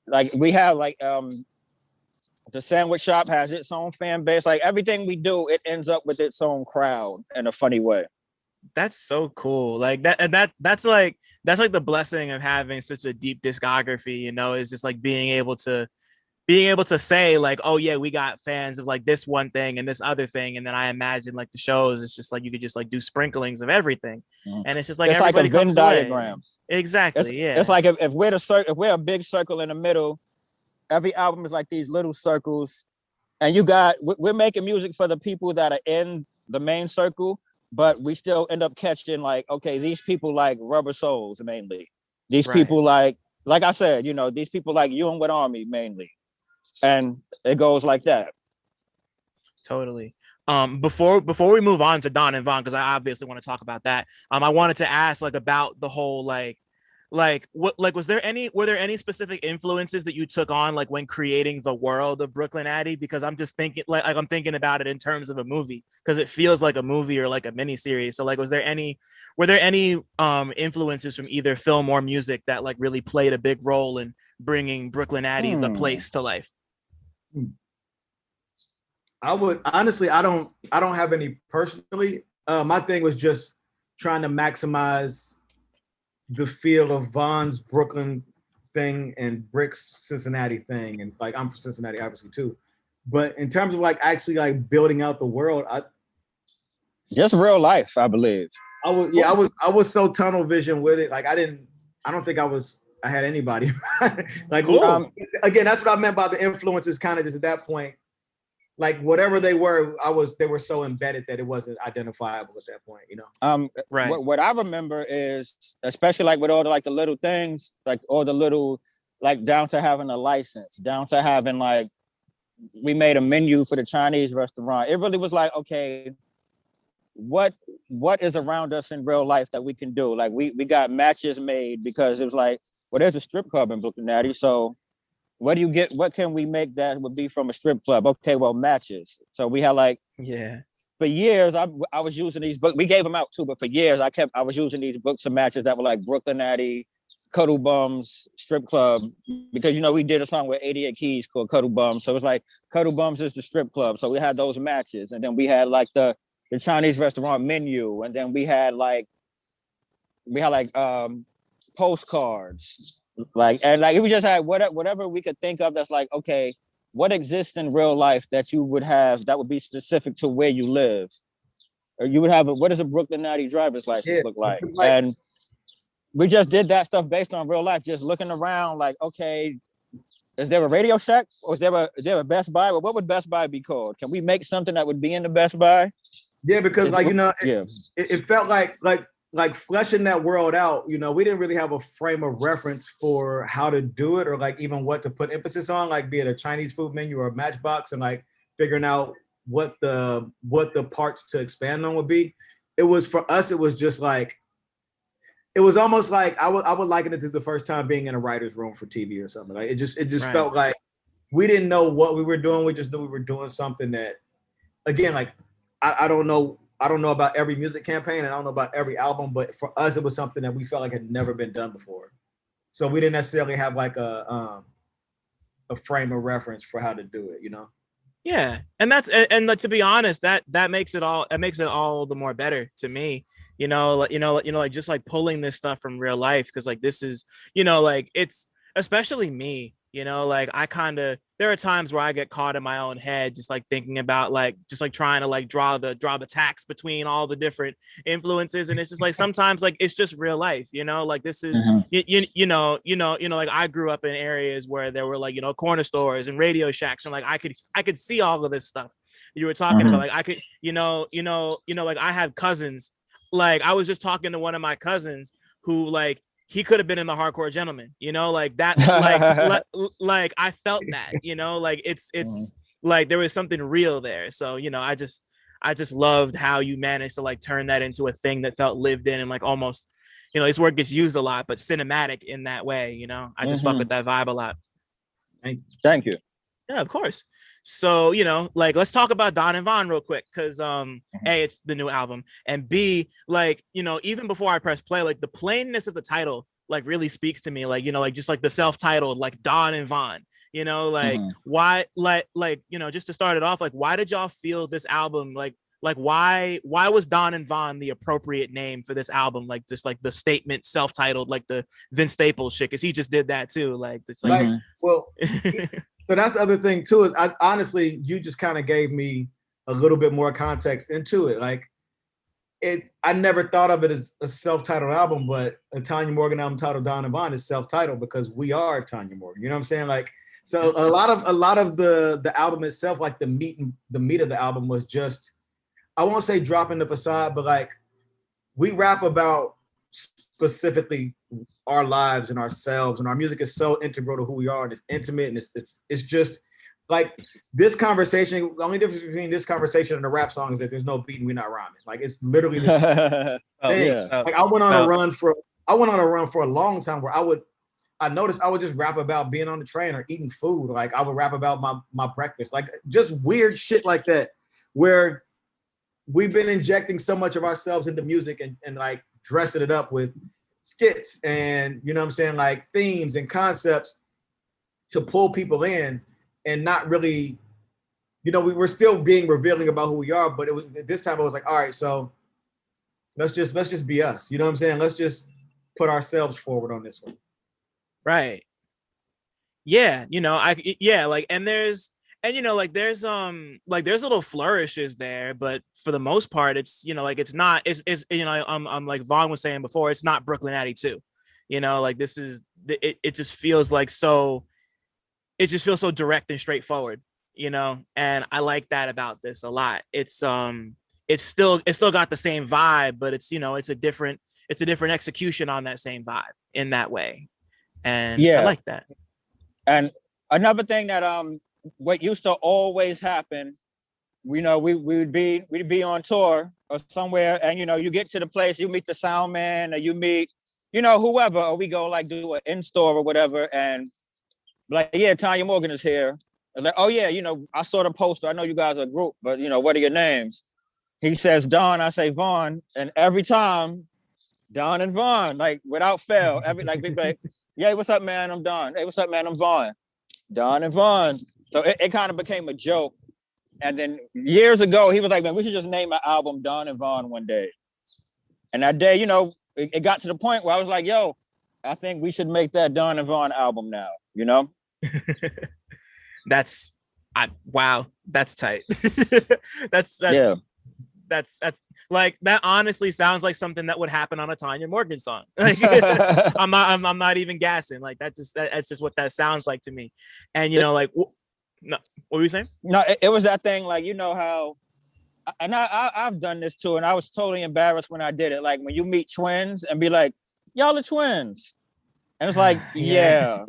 like we have like the sandwich shop has its own fan base. Like everything we do, it ends up with its own crowd in a funny way. That's so cool. Like that, and that's like the blessing of having such a deep discography, you know, is just like being able to say like, oh yeah, we got fans of like this one thing and this other thing. And then I imagine like the shows, it's just like you could just like do sprinklings of everything. And it's just like it's like a Venn diagram. Exactly. It's like if we're a big circle in the middle, every album is like these little circles. And we're making music for the people that are in the main circle, but we still end up catching like, okay, these people like Rubber Souls mainly. These people like I said, you know, these people like You and What Army mainly. And it goes like that. Totally. Before we move on to Don and Von, because I obviously want to talk about that. I wanted to ask like about the whole were there any specific influences that you took on like when creating the world of Brooklynati? Because I'm just thinking like I'm thinking about it in terms of a movie, because it feels like a movie or like a mini series. So like were there any influences from either film or music that like really played a big role in bringing Brooklynati the place to life? I would honestly, I don't have any personally. My thing was just trying to maximize the feel of Von's Brooklyn thing and Brick's Cincinnati thing. And like, I'm from Cincinnati, obviously too. But in terms of like actually like building out the world, just real life, I believe. I was so tunnel vision with it. Like I don't think I had anybody. Like, cool. Again, that's what I meant by the influences kind of just at that point. Like whatever they were so embedded that it wasn't identifiable at that point, you know? Right. What I remember is, especially like with all the little things, like all the little, like down to having a license, down to having like, we made a menu for the Chinese restaurant. It really was like, okay, what is around us in real life that we can do? Like we got matches made because it was like, well, there's a strip club in Brooklynati, so what can we make that would be from a strip club? Okay, well, matches. So we had like, for years, I was using these books. We gave them out too, but for years I was using these books of matches that were like Brooklynati, Cuddle Bums, strip club, because, you know, we did a song with 88 Keys called Cuddle Bums. So it was like Cuddle Bums is the strip club. So we had those matches. And then we had like the Chinese restaurant menu. And then we had like postcards. Like, and like, we just had whatever we could think of that's like, okay, what exists in real life that you would have that would be specific to where you live? Or you would have what does a Brooklynati driver's license look like? And we just did that stuff based on real life, just looking around like, okay, is there a Radio Shack? Or is there a Best Buy? Well, what would Best Buy be called? Can we make something that would be in the Best Buy? Yeah, because it felt like fleshing that world out, you know, we didn't really have a frame of reference for how to do it or like even what to put emphasis on, like be it a Chinese food menu or a matchbox, and like figuring out what the parts to expand on would be. It was, for us, it was just like, it was almost like I would liken it to the first time being in a writer's room for TV or something. Like it just felt like we didn't know what we were doing. We just knew we were doing something that, again, like I don't know about every music campaign, and I don't know about every album, but for us, it was something that we felt like had never been done before. So we didn't necessarily have like a frame of reference for how to do it, you know? Yeah, and to be honest, that makes it all the more better to me. Like just like pulling this stuff from real life, because like this is, you know, like it's especially me. You know, like there are times where I get caught in my own head, just like thinking about like, just like trying to like draw the tax between all the different influences. And it's just like, sometimes like, it's just real life, you know, like this is, you know, like I grew up in areas where there were like, you know, corner stores and Radio Shacks. And like, I could see all of this stuff you were talking about. Like I could, like I have cousins, like I was just talking to one of my cousins who like, he could have been in the Hardcore Gentleman, you know, like that, like I felt that, you know, like it's like there was something real there. So, you know, I just loved how you managed to like turn that into a thing that felt lived in and like almost, you know, this word gets used a lot, but cinematic in that way, you know. I just fuck with that vibe a lot. Thank you. Yeah, of course. So, like let's talk about Don and Von real quick, because A, it's the new album, and B, like, even before I press play, like the plainness of the title like really speaks to me. Like, like just like the self-titled, like Don and Von, like why, just to start it off, like why did y'all feel this album like why was Don and Von the appropriate name for this album? Like just like the statement self-titled, like the Vince Staples shit, because he just did that too. Like it's like well, so that's the other thing too. Is I honestly, you just kind of gave me a little bit more context into it. Like I never thought of it as a self-titled album, but a Tanya Morgan album titled Don and Von is self-titled because we are Tanya Morgan. You know what I'm saying? Like, so a lot of the album itself, like the meat of the album was just, I won't say dropping the facade, but like we rap about specifically our lives and ourselves, and our music is so integral to who we are, and it's intimate, and it's just like this conversation. The only difference between this conversation and a rap song is that there's no beat and we're not rhyming. Like it's literally this thing. Yeah. Like I went on a run for a long time where I noticed I would just rap about being on the train or eating food. Like I would rap about my breakfast, like just weird shit like that, where we've been injecting so much of ourselves into music and like dressing it up with skits and, you know what I'm saying, like themes and concepts to pull people in, and not really, we were still being revealing about who we are, but it was this time I was like, all right, so let's just be us. You know what I'm saying? Let's just put ourselves forward on this one. Right. Yeah, like, and there's little flourishes there, but for the most part, it's I'm like Vaughn was saying before, it's not Brooklynati too, like this is it just feels like so, it just feels so direct and straightforward, and I like that about this a lot. It's still got the same vibe, but it's a different execution on that same vibe in that way, and I like that. And another thing that what used to always happen, we'd be on tour or somewhere, and you get to the place, you meet the sound man, or you meet whoever, or we go like do an in-store or whatever, and like, yeah, Tanya Morgan is here. And like, oh yeah, I saw the poster, I know you guys are a group, but what are your names? He says Don, I say Vaughn, and every time Don and Vaughn, like without fail, like, yeah, what's up, man, I'm Don. Hey, what's up, man, I'm Vaughn. Don and Vaughn. So it kind of became a joke. And then years ago, he was like, man, we should just name an album Don and Vaughn one day. And that day, it got to the point where I was like, yo, I think we should make that Don and Vaughn album now, Wow, that's tight. that's yeah. That's like, that honestly sounds like something that would happen on a Tanya Morgan song. Like I'm not even gassing. Like that's just what that sounds like to me. And like, no, what were you saying? No, it was that thing, like, how, and I've done this too, and I was totally embarrassed when I did it. Like when you meet twins and be like, y'all are twins, and it's like, yeah.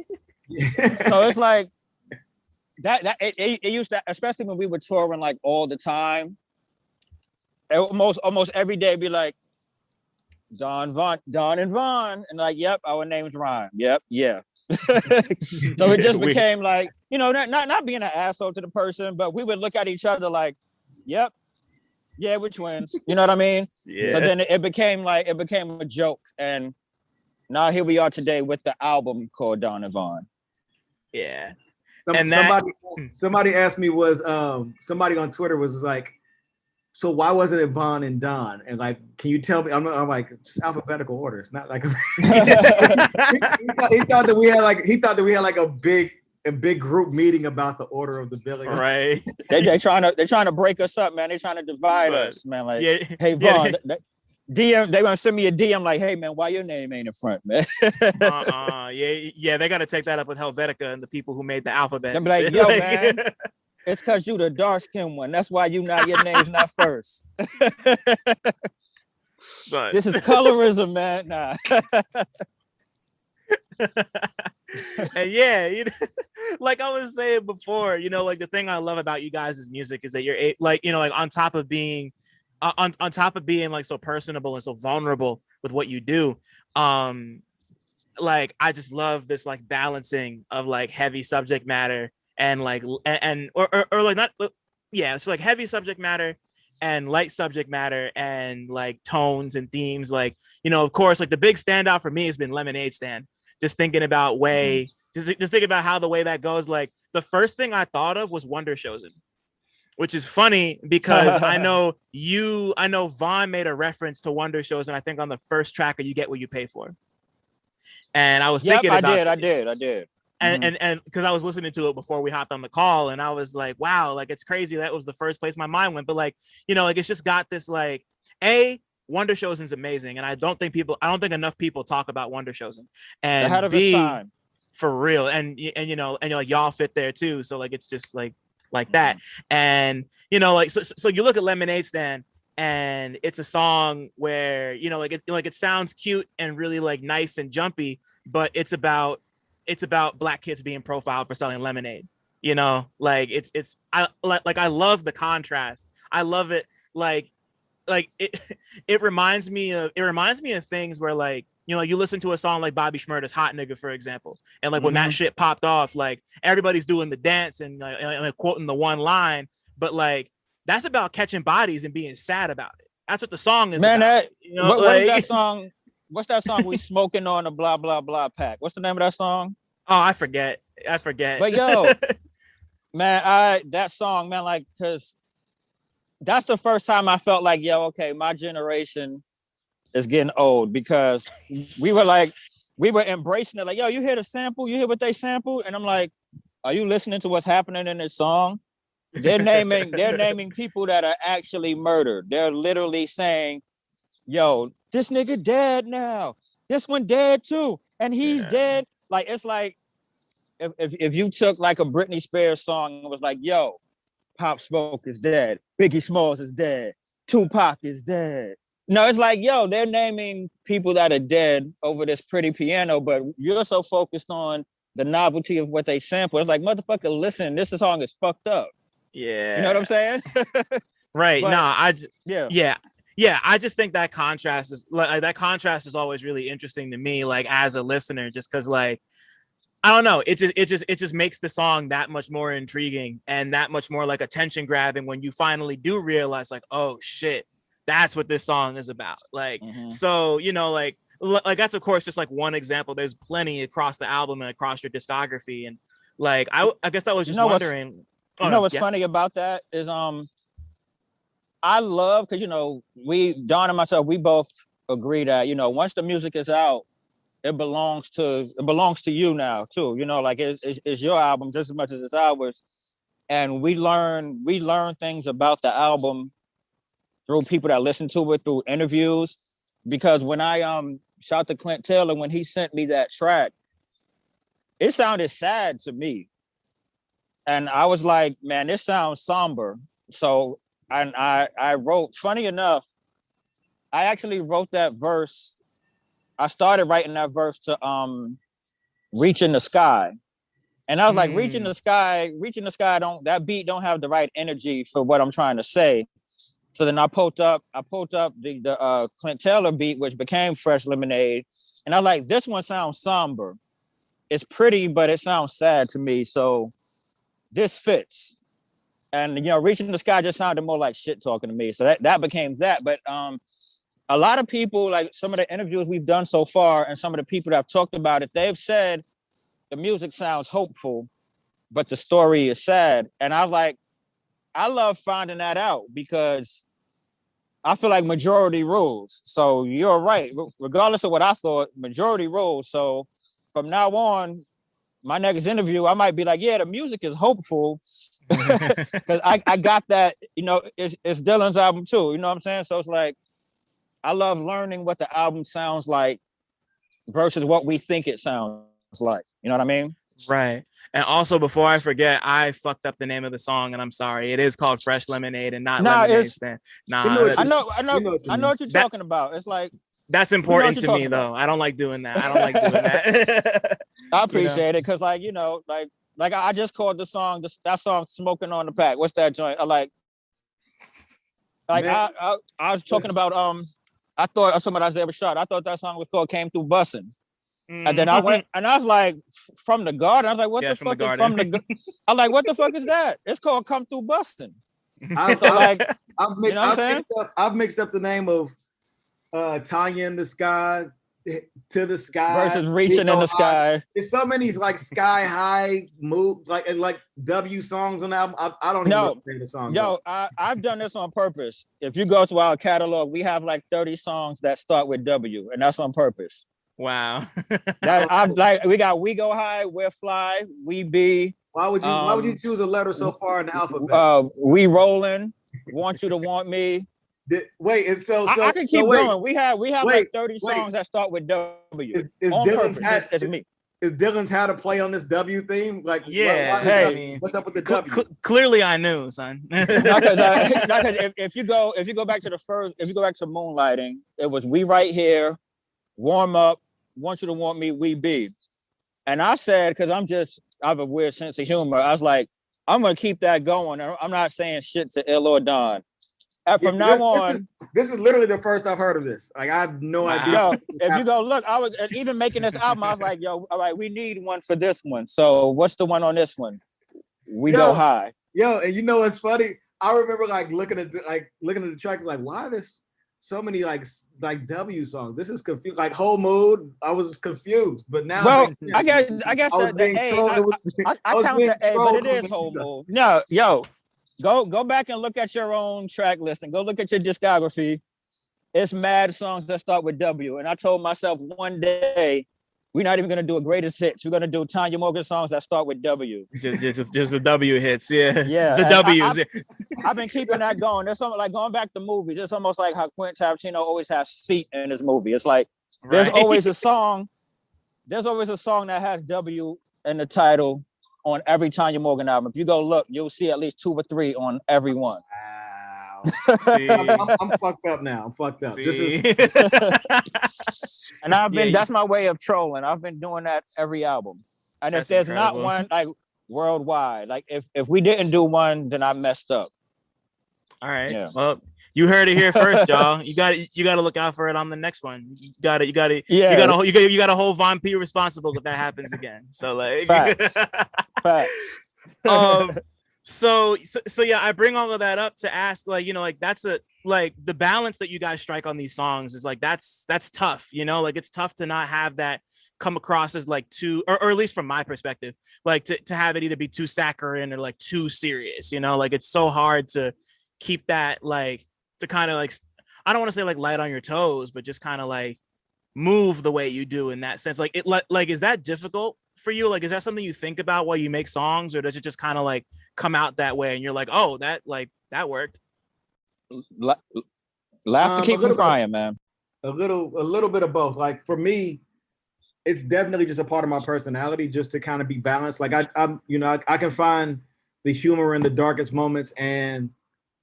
So it's like that it used to, especially when we were touring like all the time, almost every day be like Don and Vaughn, and like, yep, our names rhyme. Yep, yeah. So it just became like, not being an asshole to the person, but we would look at each other like, yep, yeah, we're twins. You know what I mean? Yeah. So then it became a joke, and now here we are today with the album called Don and Vaughn. Yeah. Somebody asked me, somebody on Twitter was like, so why wasn't it Vaughn and Don? And like, can you tell me? I'm like, it's alphabetical order. It's not like he thought that we had like a big group meeting about the order of the billing. Right. They're trying to break us up, man. They're trying to divide us, man. Like, yeah. Hey Vaughn, DM, they're gonna send me a DM like, hey man, why your name ain't in front, man? Yeah, they gotta take that up with Helvetica and the people who made the alphabet. They'll be like, yo, man. It's because you the dark-skinned one. That's why your name's not first. This is colorism, man. Nah. And yeah, like I was saying before, like the thing I love about you guys' music is that you're like, like on top of being like so personable and so vulnerable with what you do, like I just love this like balancing of like heavy subject matter and like or like not yeah, it's like heavy subject matter and light subject matter and like tones and themes. Like, you know, of course, like the big standout for me has been Lemonade Stand. Just thinking about just thinking about how the way that goes. Like the first thing I thought of was Wonder Chosen, which is funny because I know Vaughn made a reference to Wonder Chosen, I think on the first track of You Get What You Pay For. And I was thinking about I did. And because I was listening to it before we hopped on the call, and I was like, wow, like it's crazy that was the first place my mind went. But like, you know, like it's just got this like Wonder Chosen's amazing, and I don't think enough people talk about Wonder Chosen. And ahead of its time. For real, and you know, and you're like y'all fit there too. So like it's just like that. And you know, like so you look at Lemonade Stand, and it's a song where, you know, like it sounds cute and really like nice and jumpy, but it's about black kids being profiled for selling lemonade. You know, like I love the contrast. I love it. Like it reminds me of things where, like, you know, you listen to a song like Bobby Shmurda's Hot Nigga, for example. And like when that shit popped off, like everybody's doing the dance and like quoting the one line, but like that's about catching bodies and being sad about it. That's what the song is about. That, you know, what is that song? What's that song? We smoking on a blah, blah, blah pack. What's the name of that song? Oh, I forget. But yo, man, that song, man, like, cause that's the first time I felt like, yo, okay, my generation is getting old, because we were embracing it. Like, yo, you hear the sample? You hear what they sampled? And I'm like, are you listening to what's happening in this song? They're naming people that are actually murdered. They're literally saying, yo, this nigga dead now. This one dead too. And he's dead. Like, it's like if you took like a Britney Spears song and was like, yo, Pop Smoke is dead. Biggie Smalls is dead. Tupac is dead. No, it's like, yo, they're naming people that are dead over this pretty piano, but you're so focused on the novelty of what they sample. It's like, motherfucker, listen, this song is fucked up. Yeah. You know what I'm saying? Right. But, I just think that contrast is always really interesting to me, like as a listener, just because, like, I don't know, it just makes the song that much more intriguing and that much more like attention grabbing when you finally do realize, like, oh shit, that's what this song is about. Like, so, you know, like that's of course just like one example. There's plenty across the album and across your discography. And like, I guess I was just wondering. What's funny about that is I love, because, you know, Don and myself, we both agree that, you know, once the music is out, it belongs to you now too. You know, like it's your album just as much as it's ours. And we learn things about the album through people that listen to it, through interviews. Because when I shout to Clint Taylor, when he sent me that track, it sounded sad to me. And I was like, man, this sounds somber. So I wrote, funny enough, I actually wrote that verse. I started writing that verse to Reach in the Sky. And I was like, Reach in the Sky, that beat don't have the right energy for what I'm trying to say. So then I pulled up the Clint Taylor beat, which became Fresh Lemonade. And I was like, this one sounds somber. It's pretty, but it sounds sad to me. So this fits. And, you know, Reaching the Sky just sounded more like shit talking to me. So that became that. But a lot of people, like some of the interviews we've done so far and some of the people that have talked about it, they've said the music sounds hopeful, but the story is sad. And I love finding that out, because I feel like majority rules. So you're right. Regardless of what I thought, majority rules. So from now on, my next interview, I might be like, yeah, the music is hopeful, because I got that, you know, it's Dylan's album too. You know what I'm saying? So it's like, I love learning what the album sounds like versus what we think it sounds like. You know what I mean? Right. And also, before I forget, I fucked up the name of the song, and I'm sorry. It is called Fresh Lemonade and not Lemonade Stand. I know what you're talking about. It's like, that's important to me, though. I don't like doing that. I appreciate it, because, like, you know, like I just called the song, that song Smoking on the Pack. What's that joint? I was talking about I thought somebody Isaiah Rashad. I thought that song was called Came Through Bussin'. And then I went and I was like, from the garden. I was like, what the fuck is from the? I'm like, what the fuck is that? It's called Come Through Bustin'. I've mixed up the name of Tanya in the Sky, To the Sky versus Reaching in the Sky. There's so many like sky high move like W songs on the album. I don't even know the song. Yo, I've done this on purpose. If you go to our catalog, we have like 30 songs that start with W, and that's on purpose. Wow. We got We Go High, We're Fly, We Be. Why would you choose a letter so far in the alphabet? We Rolling, Want You to Want Me. I can keep going. We have like 30 songs that start with W. Is Dylan's How to Play on this W theme? Like, what's up with the W? Clearly, I knew, son. If you go back to Moonlighting, it was We Right Here, Warm Up, Want You to Want Me, We Be. And I said, because I have a weird sense of humor, I was like, I'm gonna keep that going. I'm not saying shit to Ill or Don. And from now on, this is literally the first I've heard of this. Like, I have no idea. Yo, if you go look, I was even making this album. I was like, yo, all right, we need one for this one. So what's the one on this one? We Go High. Yo, and you know what's funny? I remember looking at the track, like, why are there's so many like W songs? This is confused. Like Whole Mood, I was confused, but now. Well, I guess the A. I count the A, but it is Whole Mood. No, yo. Go back and look at your own track list and go look at your discography. It's mad songs that start with W. And I told myself one day, we're not even gonna do a greatest hits. We're gonna do Tanya Morgan songs that start with W. Just the W hits, yeah. Yeah. The W's. I've been keeping that going. There's something like going back to movies. It's almost like how Quentin Tarantino always has feet in his movie. It's like there's always a song. There's always a song that has W in the title on every Tanya Morgan album. If you go look, you'll see at least 2 or 3 on every one. Wow. I'm fucked up now. I'm fucked up. And that's my way of trolling. I've been doing that every album. And if there's not one like worldwide, like if we didn't do one, then I messed up. All right. Yeah. Well, you heard it here first, y'all. You got to look out for it on the next one. You got a whole Von P responsible if that happens again. So like, Facts. So yeah, I bring all of that up to ask, like, like that's the balance that you guys strike on these songs is like that's tough, like it's tough to not have that come across as like too, or at least from my perspective, like to have it either be too saccharine or like too serious, like it's so hard to keep that like to kind of like, I don't want to say like light on your toes, but just kind of like move the way you do in that sense. Like is that difficult for you? Like, is that something you think about while you make songs, or does it just kind of like come out that way and you're like, oh, that worked? Laugh to keep from crying, man. A little bit of both. Like for me, it's definitely just a part of my personality, just to kind of be balanced. Like I can find the humor in the darkest moments and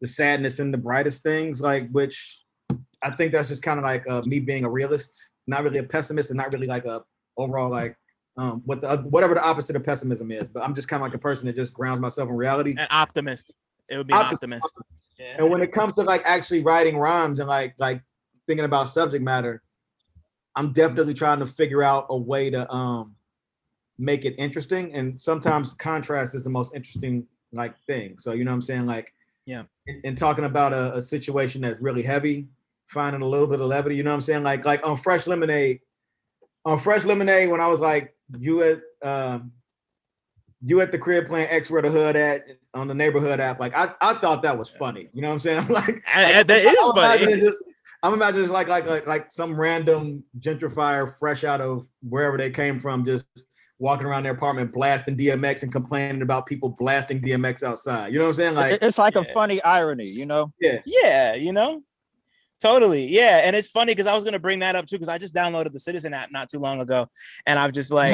the sadness in the brightest things, like, which I think that's just kind of like me being a realist, not really a pessimist, and not really like a overall like whatever the opposite of pessimism is. But I'm just kind of like a person that just grounds myself in reality. An optimist. It would be an optimist. Yeah. And when it comes to like actually writing rhymes and like thinking about subject matter, I'm definitely trying to figure out a way to make it interesting. And sometimes contrast is the most interesting like thing. So you know what I'm saying? Like, yeah. And talking about a situation that's really heavy, finding a little bit of levity, you know what I'm saying? Like on Fresh Lemonade, when I was like, you at the crib playing X Where the Hood At on the Neighborhood app, like I thought that was funny. You know what I'm saying? That is funny. I'm imagining just like some random gentrifier fresh out of wherever they came from, just walking around their apartment blasting DMX and complaining about people blasting DMX outside. You know what I'm saying? Like it's like a funny irony, you know? Yeah, totally. Yeah. And it's funny because I was gonna bring that up too, because I just downloaded the Citizen app not too long ago. And I've just like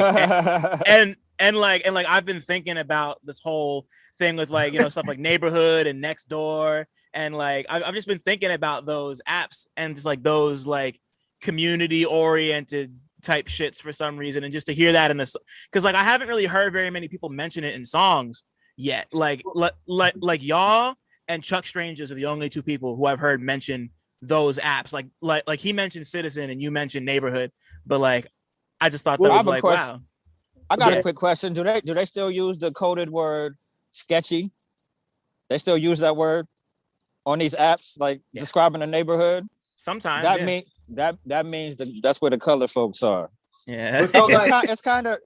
and I've been thinking about this whole thing with like, stuff like Neighborhood and Next Door. And like I've just been thinking about those apps and just like those like community oriented type shits for some reason, and just to hear that in this, because like I haven't really heard very many people mention it in songs yet. Like y'all and Chuck Strangers are the only 2 people who I've heard mention those apps. Like he mentioned Citizen and you mentioned Neighborhood, but like I just thought Well, that I was have a like, question. wow. I got Yeah. a quick question. Do they still use the coded word sketchy? They still use that word on these apps, like describing a neighborhood. Sometimes, That yeah. mean that means that's where the colored folks are. Yeah. So, like,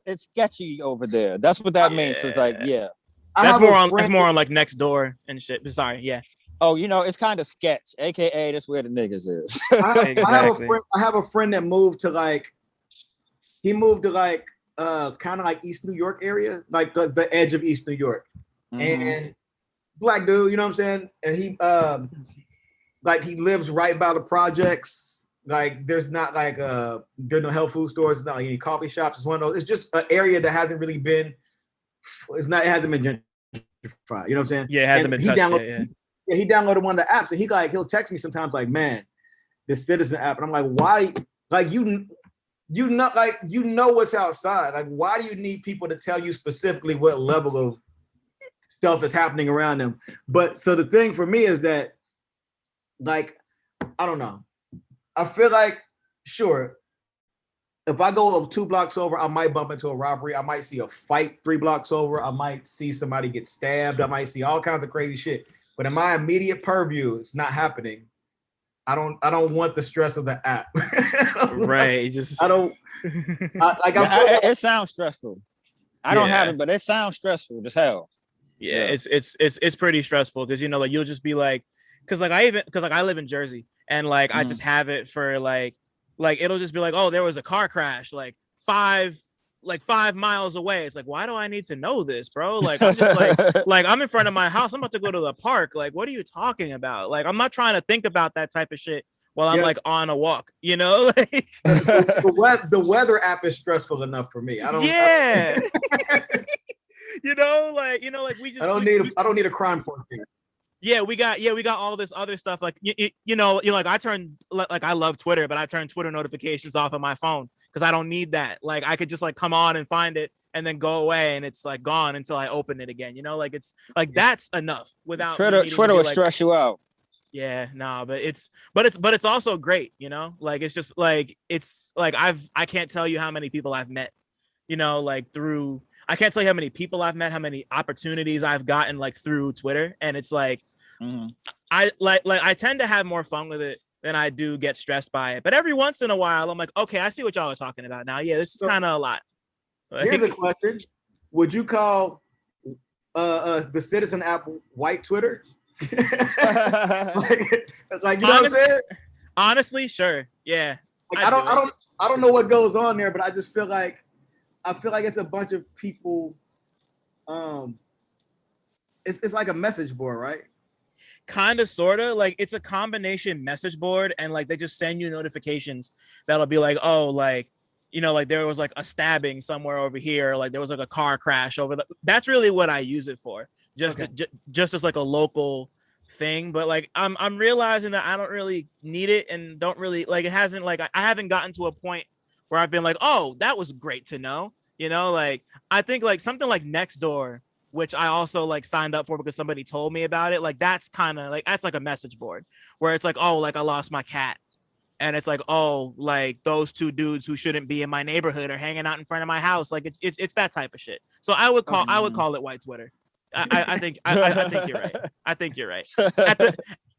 It's sketchy over there. That's what that means. It's like, yeah. That's more on like next door and shit. Sorry, yeah. Oh, it's kind of sketch, aka that's where the niggas is. Exactly. I have a friend that moved to like kind of like East New York area, like the edge of East New York. And black dude, you know what I'm saying? And he like he lives right by the projects. Like there's not like there's no health food stores, it's not like any coffee shops. It's one of those, it's just an area that hasn't really been it hasn't been gentrified. You know what I'm saying? Yeah, it hasn't been touched yet. Yeah, he downloaded one of the apps and he'll text me sometimes like, man, this Citizen app. And I'm like, why? Like you know what's outside. Like, why do you need people to tell you specifically what level of stuff is happening around them? But so the thing for me is that, like, I don't know. I feel like, sure, if I go 2 blocks over, I might bump into a robbery. I might see a fight 3 blocks over. I might see somebody get stabbed. I might see all kinds of crazy shit. But in my immediate purview, it's not happening. I don't want the stress of the app. Right. It sounds stressful. I don't have it, but it sounds stressful as hell. Yeah. It's pretty stressful because like you'll just be like, because I live in Jersey and like I just have it for like it'll just be like, oh, there was a car crash like 5 miles away. It's like, why do I need to know this, bro? Like I'm just like I'm in front of my house. I'm about to go to the park. Like, what are you talking about? Like, I'm not trying to think about that type of shit while I'm like on a walk, Like the weather app is stressful enough for me. I don't I don't need a crime report there. Yeah, we got all this other stuff. Like like I love Twitter, but I turn Twitter notifications off on my phone because I don't need that. Like I could just like come on and find it and then go away and it's like gone until I open it again. Like it's like that's enough without Twitter will stress you out. Yeah, nah, but it's also great, like it's just like I can't tell you how many people I've met, I can't tell you how many people I've met, how many opportunities I've gotten like through Twitter. And it's like, I tend to have more fun with it than I do get stressed by it. But every once in a while, I'm like, okay, I see what y'all are talking about now. Yeah, this is kind of a lot. Here's a question. Would you call the Citizen app white Twitter? like you know what I'm saying? Honestly, sure. Yeah. Like, I don't know what goes on there, but I just feel like it's a bunch of people. It's like a message board, right? Kind of, sort of. Like it's a combination message board, and like they just send you notifications that'll be like, oh, like like there was like a stabbing somewhere over here, like there was like a car crash over the. That's really what I use it for, just as like a local thing. But like I'm realizing that I don't really need it, and don't really like it hasn't like I haven't gotten to a point where I've been like, oh, that was great to know. Like I think like something like Nextdoor, which I also like signed up for because somebody told me about it. Like that's kind of like that's like a message board where it's like, oh, like I lost my cat. And it's like, oh, like those 2 dudes who shouldn't be in my neighborhood are hanging out in front of my house. Like it's that type of shit. So I would call it white Twitter. I think you're right. I think you're right.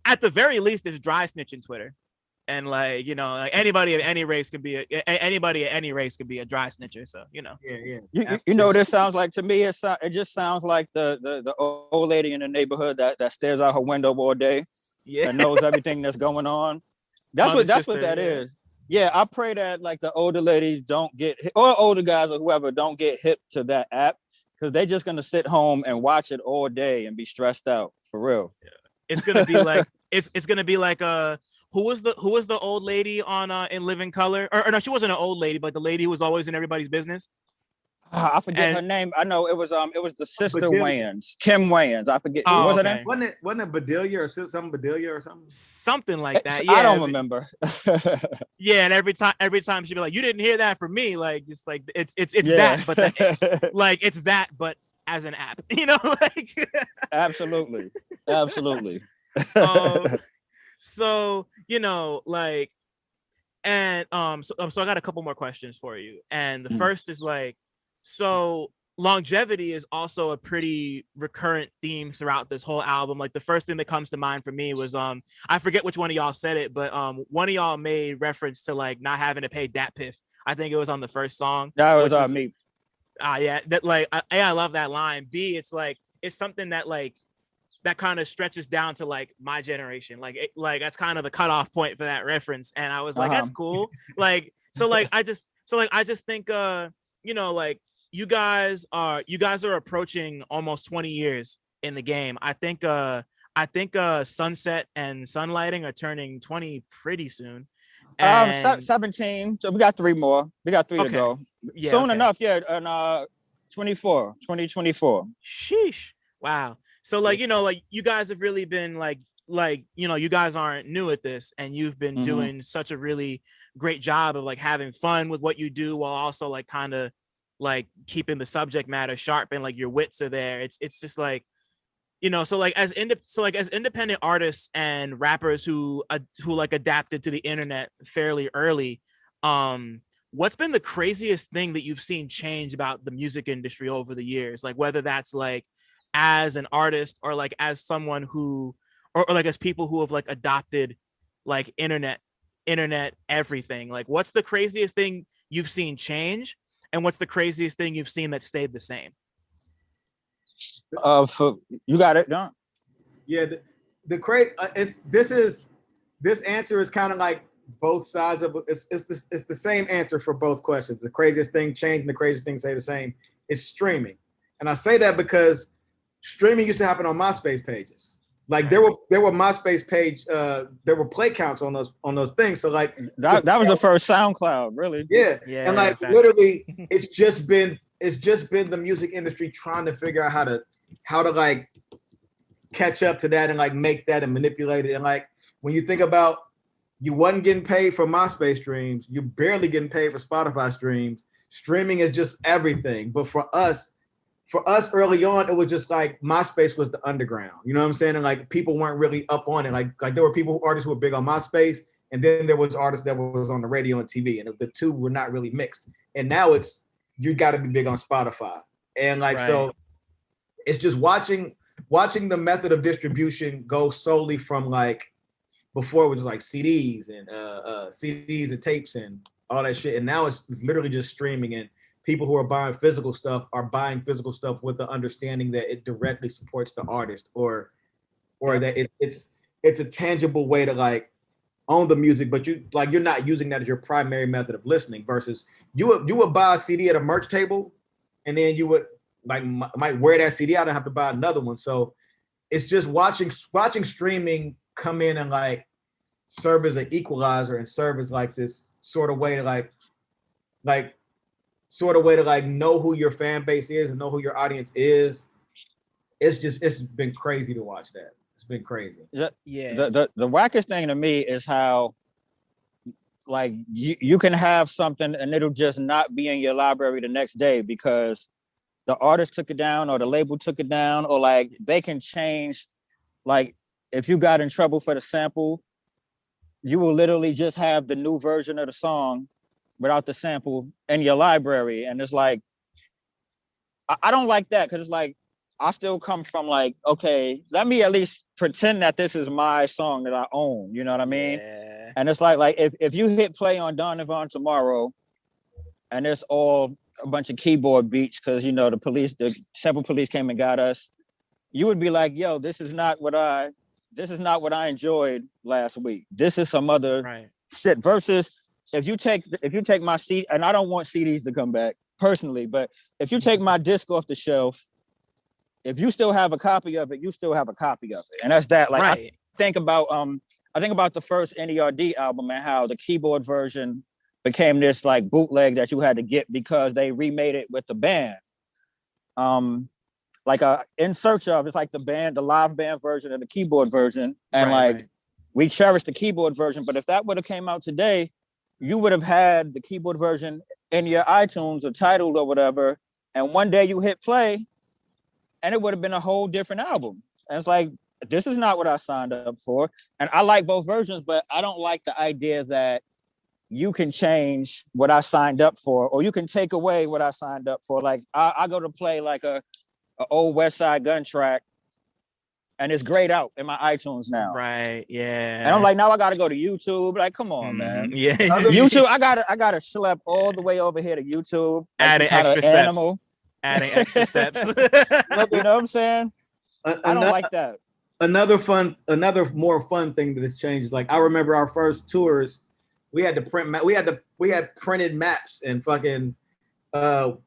At the very least, it's dry snitching Twitter. And like like anybody of any race can be a dry snitcher. So Yeah. You know what this sounds like to me? It just sounds like the old lady in the neighborhood that stares out her window all day. Yeah, and knows everything that's going on. That's what that is. Yeah, I pray that like the older ladies don't get or older guys or whoever don't get hip to that app because they're just gonna sit home and watch it all day and be stressed out for real. Yeah. It's gonna be like it's gonna be like who was the old lady on In Living Color? Or no, she wasn't an old lady, but the lady who was always in everybody's business. I forget her name. I know it was the sister Wayans, Kim Wayans. I forget. What was her name? Wasn't it Bedelia or something Bedelia or something? Something like that. Yeah, I don't remember. Yeah, and every time she'd be like, "You didn't hear that from me." Like it's like it's that, but like it's that, but as an app, like absolutely. So like And so I got a couple more questions for you. And the first is like, so longevity is also a pretty recurrent theme throughout this whole album. Like the first thing that comes to mind for me was I forget which one of y'all said it, but one of y'all made reference to like not having to pay dat piff. I think it was on the first song. That was me. Yeah, that like I love that line. B, it's like it's something that like that kind of stretches down to like my generation. Like that's kind of the cutoff point for that reference. And I was like, that's cool. Like I just think you know, like you guys are approaching almost 20 years in the game. I think Sunset and Sunlighting are turning 20 pretty soon. And 17. So we got 3 more. We got 3 to go. Yeah, soon enough, yeah. And 2024. Sheesh. Wow. So like, you know, like you guys have really been like, you know, you guys aren't new at this, and you've been doing such a really great job of like having fun with what you do while also like kind of like keeping the subject matter sharp and like your wits are there. It's just like, you know, so like as independent artists and rappers who like adapted to the internet fairly early, what's been the craziest thing that you've seen change about the music industry over the years? Like whether that's like as an artist or like as someone who or like as people who have like adopted like internet everything. Like what's the craziest thing you've seen change, and what's the craziest thing you've seen that stayed the same? So you got it, Don? Yeah, this answer is kind of like both sides of it's the same answer for both questions. The craziest thing change and the craziest thing stay the same. It's streaming, and I say that because streaming used to happen on MySpace pages. Like there were MySpace page, there were play counts on those things. So like that was the first SoundCloud, really. Yeah. And like literally, it's just been the music industry trying to figure out how to like catch up to that and like make that and manipulate it. And like when you think about, you wasn't getting paid for MySpace streams, you're barely getting paid for Spotify streams. Streaming is just everything. But for us early on, it was just like MySpace was the underground. You know what I'm saying? And like people weren't really up on it. Like there were artists who were big on MySpace, and then there was artists that was on the radio and TV, and the two were not really mixed. And now you got to be big on Spotify. And like so it's just watching the method of distribution go solely from like before it was like CDs and tapes and all that shit. And now it's literally just streaming, and people who are buying physical stuff are buying physical stuff with the understanding that it directly supports the artist or that it's a tangible way to like own the music, but you're not using that as your primary method of listening versus you would buy a CD at a merch table, and then you would like might wear that CD out and have to buy another one. So it's just watching streaming come in and like serve as an equalizer and serve as like this sort of way to like know who your fan base is and know who your audience is. It's been crazy to watch that. It's been crazy. Yeah. The wackest thing to me is how like you can have something and it'll just not be in your library the next day because the artist took it down or the label took it down, or like they can change. Like if you got in trouble for the sample, you will literally just have the new version of the song without the sample in your library. And it's like, I don't like that, because it's like, I still come from like, okay, let me at least pretend that this is my song that I own, you know what I mean? Yeah. And it's like if you hit play on Donwill tomorrow and it's all a bunch of keyboard beats because, you know, the sample police came and got us, you would be like, yo, this is not what I enjoyed last week. This is some other shit. Versus if you take my CD, and I don't want CDs to come back personally, but if you take my disc off the shelf, if you still have a copy of it, you still have a copy of it. And that's that. Like I think about the first NERD album and how the keyboard version became this like bootleg that you had to get because they remade it with the band. In Search Of, it's like the live band version of the keyboard version. And we cherish the keyboard version, but if that would have came out today, you would have had the keyboard version in your iTunes or Tidal or whatever. And one day you hit play and it would have been a whole different album. And it's like, this is not what I signed up for. And I like both versions, but I don't like the idea that you can change what I signed up for, or you can take away what I signed up for. Like I go to play like a old West Side Gun track, and it's grayed out in my iTunes now. Right. Yeah. And I'm like, now I gotta go to YouTube. Like, come on, man. Yeah. YouTube, I gotta schlep all the way over here to YouTube. Like adding extra steps. Adding extra steps. You know what I'm saying? I don't like that. Another more fun thing that has changed is like I remember our first tours, we had to print we had printed maps and fucking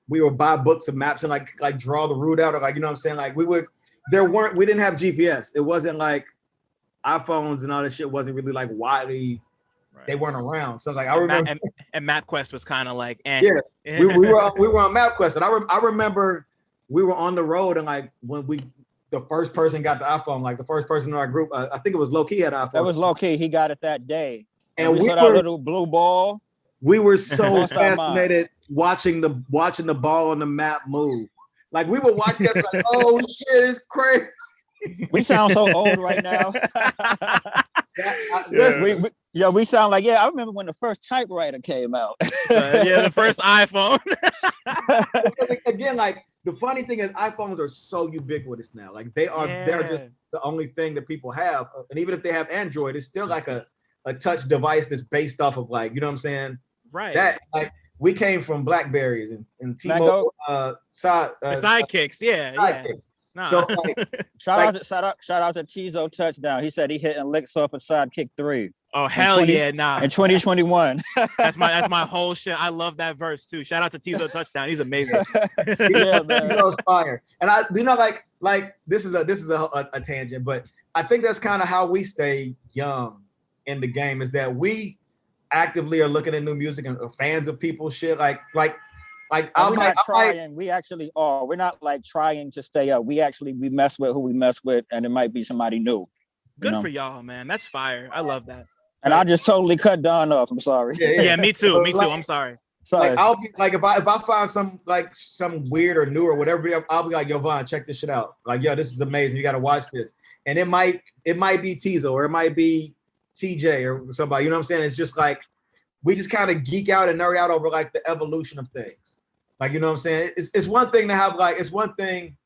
we would buy books of maps and like draw the route out, or like, you know what I'm saying? Like we didn't have GPS. It wasn't like iPhones and all that shit wasn't really like widely, they weren't around. So like I remember and MapQuest was kind of like yeah. we were on MapQuest, and I remember we were on the road, and like when the first person got the iPhone, like the first person in our group, I think it was Low Key had iPhone. That was Low Key. He got it that day. And we saw that little blue ball. We were so fascinated watching the ball on the map move. Like we would watch that, like, oh shit, it's crazy. We sound so old right now. We sound like, I remember when the first typewriter came out. The first iPhone. Again, like the funny thing is iPhones are so ubiquitous now. Like they're just the only thing that people have. And even if they have Android, it's still like a touch device that's based off of, like, you know what I'm saying? Right. That, like, we came from Blackberries and T-Mobile sidekicks. Sidekicks. Nah. So like, shout out to Tizo Touchdown. He said he hitting licks off of Sidekick 3. Oh hell yeah, nah. In 2021. That's my whole shit. I love that verse too. Shout out to Tizo Touchdown. He's amazing. Yeah, man. Tizo's fire. And I like this is a tangent, but I think that's kind of how we stay young in the game, is that we actively are looking at new music and are fans of people's shit. Like we're not trying. We actually are. We're not like trying to stay up. We mess with who we mess with, and it might be somebody new. Good for y'all, man. That's fire. I love that. And I just totally cut Don off. I'm sorry. Yeah, me too. Me too. I'm sorry. Sorry. Like, I'll be like, if I find some weird or new or whatever, I'll be like, yo, Vaughn, check this shit out. Like, yo, this is amazing. You got to watch this. And it might be Tizo, or it might be TJ or somebody. You know what I'm saying? It's just like we just kind of geek out and nerd out over like the evolution of things. Like, you know what I'm saying? It's one thing to have like, it's one thing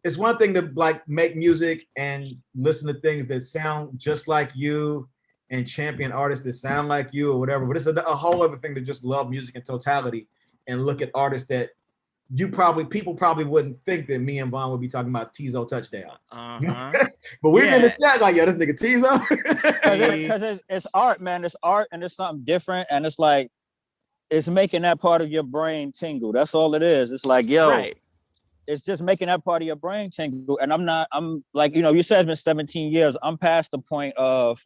to like make music and listen to things that sound just like you and champion artists that sound like you or whatever. But it's a whole other thing to just love music in totality and look at artists that people probably wouldn't think that me and Vaughn would be talking about Tizo Touchdown. But we've been in the chat like, this nigga Tizo. Because it's art, man. It's art, and it's something different, and it's like, it's making that part of your brain tingle. That's all it is. It's like, it's just making that part of your brain tingle. And I'm like, you said it's been 17 years. I'm past the point of,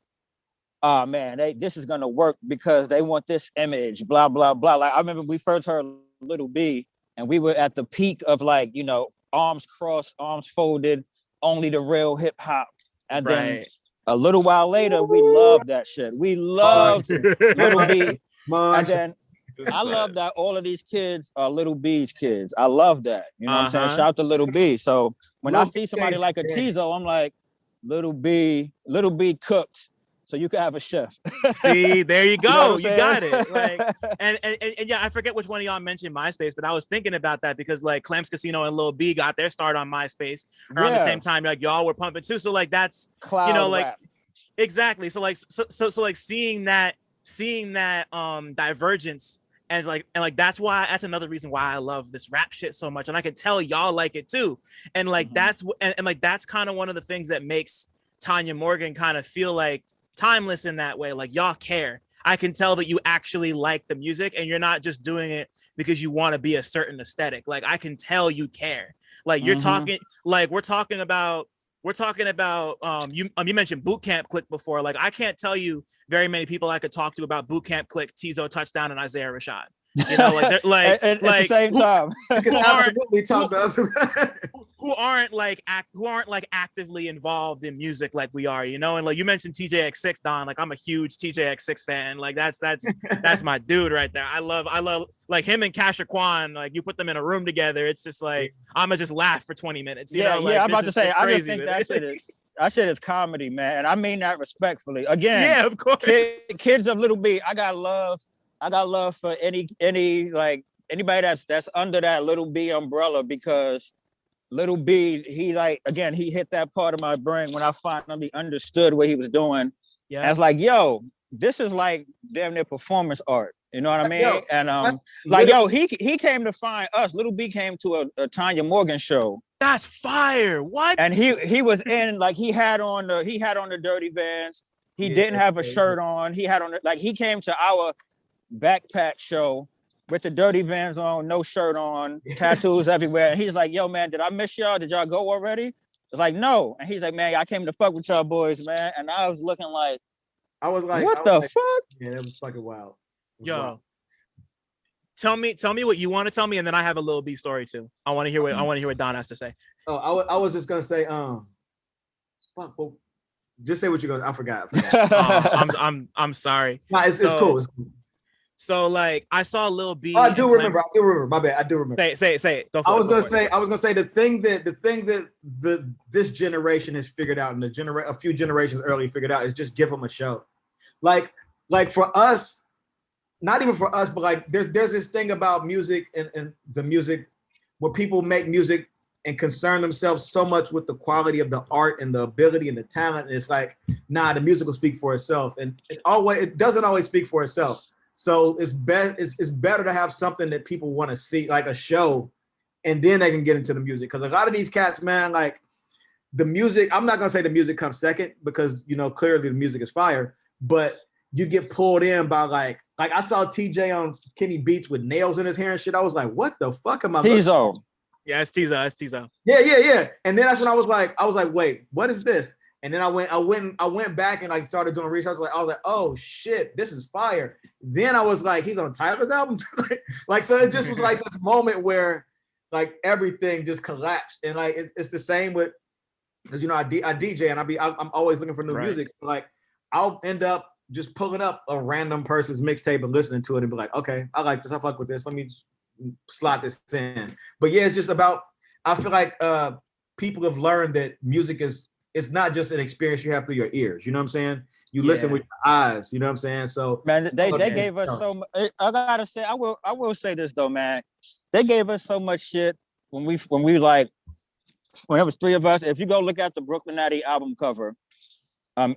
oh man, this is gonna work because they want this image, blah, blah, blah. Like I remember we first heard Lil B, and we were at the peak of like, arms crossed, arms folded, only the real hip hop. And then a little while later, we loved that shit. We loved Lil B. And then I love that all of these kids are Lil B's kids. I love that. You know what I'm saying? Shout out to Lil B. So when I see somebody like a Tizo, I'm like, Lil B cooked, so you can have a chef. See, there you go. You got it. Like, and yeah, I forget which one of y'all mentioned MySpace, but I was thinking about that because like Clamps Casino and Lil B got their start on MySpace around the same time. Like y'all were pumping too. So like that's cloud like rap. Exactly. So like so like seeing that divergence. And that's another reason why I love this rap shit so much, and I can tell y'all like it too. And like that's kind of one of the things that makes Tanya Morgan kind of feel like timeless in that way. Like y'all care. I can tell that you actually like the music, and you're not just doing it because you want to be a certain aesthetic. Like I can tell you care. Like you're talking. Like we're talking about. You mentioned Boot Camp Click before. Like I can't tell you very many people I could talk to about Boot Camp Click, Tizo Touchdown, and Isaiah Rashad. Like at the same time. Who aren't actively involved in music like we are, and like you mentioned TJX6, Don. Like I'm a huge TJX6 fan. Like that's my dude right there. I love like him and Kasha Kwan. Like you put them in a room together, it's just like I'ma just laugh for 20 minutes. I'm about to say, I just think that shit is comedy, man. And I mean that respectfully. Again, yeah, of course. Kids of Lil B, I got love I got love for any like anybody that's under that Lil B umbrella, because Lil B, he like, again, he hit that part of my brain when I finally understood what he was doing. Yeah. And it's like, yo, this is like damn near performance art. You know what I mean? Yo, and like, yo, he came to find us. Lil B came to a Tanya Morgan show. That's fire. What? And he was in, like, he had on the dirty Vans. He didn't have a shirt on. He had on, like, he came to our backpack show with the dirty Vans on, no shirt on, tattoos everywhere. And he's like, yo, man, did I miss y'all? Did y'all go already? It's like, no. And he's like, man, I came to fuck with y'all boys, man. And I was looking like, what the fuck? Yeah, that was fucking wild. Yo, wild. tell me what you want to tell me, and then I have a Lil B story too. I want to hear what Don has to say. Oh, I was just gonna say, fuck, well, just say what you're gonna. I forgot. I'm sorry. Nah, it's cool. So like, I saw Lil B. Oh, I do remember. My bad. I do remember. Say it. I was gonna say the thing that this generation has figured out, and a few generations earlier figured out, is just give them a show. Like for us, not even for us, but like there's this thing about music and the music where people make music and concern themselves so much with the quality of the art and the ability and the talent. And it's like, nah, the music will speak for itself. And it doesn't always speak for itself. So it's better to have something that people want to see, like a show, and then they can get into the music. Because a lot of these cats, man, like the music, I'm not gonna say the music comes second, because clearly the music is fire, but you get pulled in by like I saw TJ on Kenny Beats with nails in his hair and shit. I was like, what the fuck am I? Tizo. Yeah, it's Tizo. Yeah. And then that's when I was like, wait, what is this? And then I went back and I started doing research. I was like, oh shit, this is fire. Then I was like, he's on Tyler's album. So it just was like this moment where like everything just collapsed. And like it's the same with, because I DJ and I'm always looking for new music. So like I'll end up just pulling up a random person's mixtape and listening to it and be like, okay, I like this, I fuck with this. Let me just slot this in. But yeah, it's just about, I feel like people have learned that music it's not just an experience you have through your ears. You know what I'm saying? You listen with your eyes. You know what I'm saying? So man, they gave us so much. I gotta say, I will say this though, man. They gave us so much shit when it was three of us. If you go look at the Brooklynati album cover,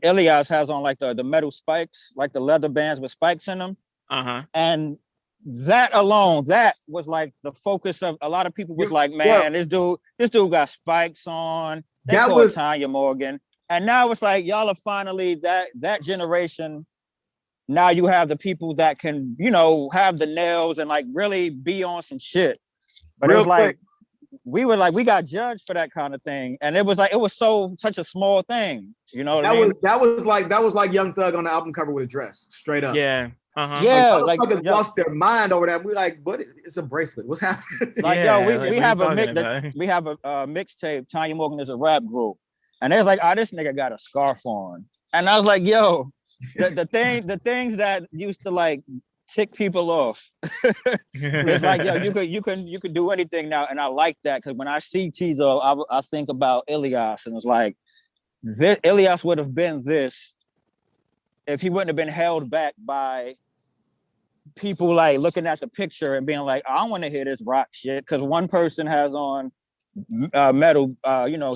Ilias has on like the metal spikes, like the leather bands with spikes in them. And that alone, that was like the focus of a lot of people. Was like, man, this dude got spikes on. They called Tanya Morgan. And now it's like, y'all are finally that generation. Now you have the people that can, have the nails and like really be on some shit. But it was like, we got judged for that kind of thing. And it was such a small thing. You know what I mean? That was like Young Thug on the album cover with a dress, straight up. Yeah. Yeah, like lost their mind over that. We're like, what? It's a bracelet. What's happening? Like, we have a mixtape. Tanya Morgan is a rap group, and they're like, oh, this nigga got a scarf on, and I was like, yo, the things that used to like tick people off. It's like, yo, you could do anything now, and I like that, because when I see Tizo, I think about Ilias, and it's like, Ilias would have been this if he wouldn't have been held back by people like looking at the picture and being like, I want to hear this rock shit, because one person has on metal,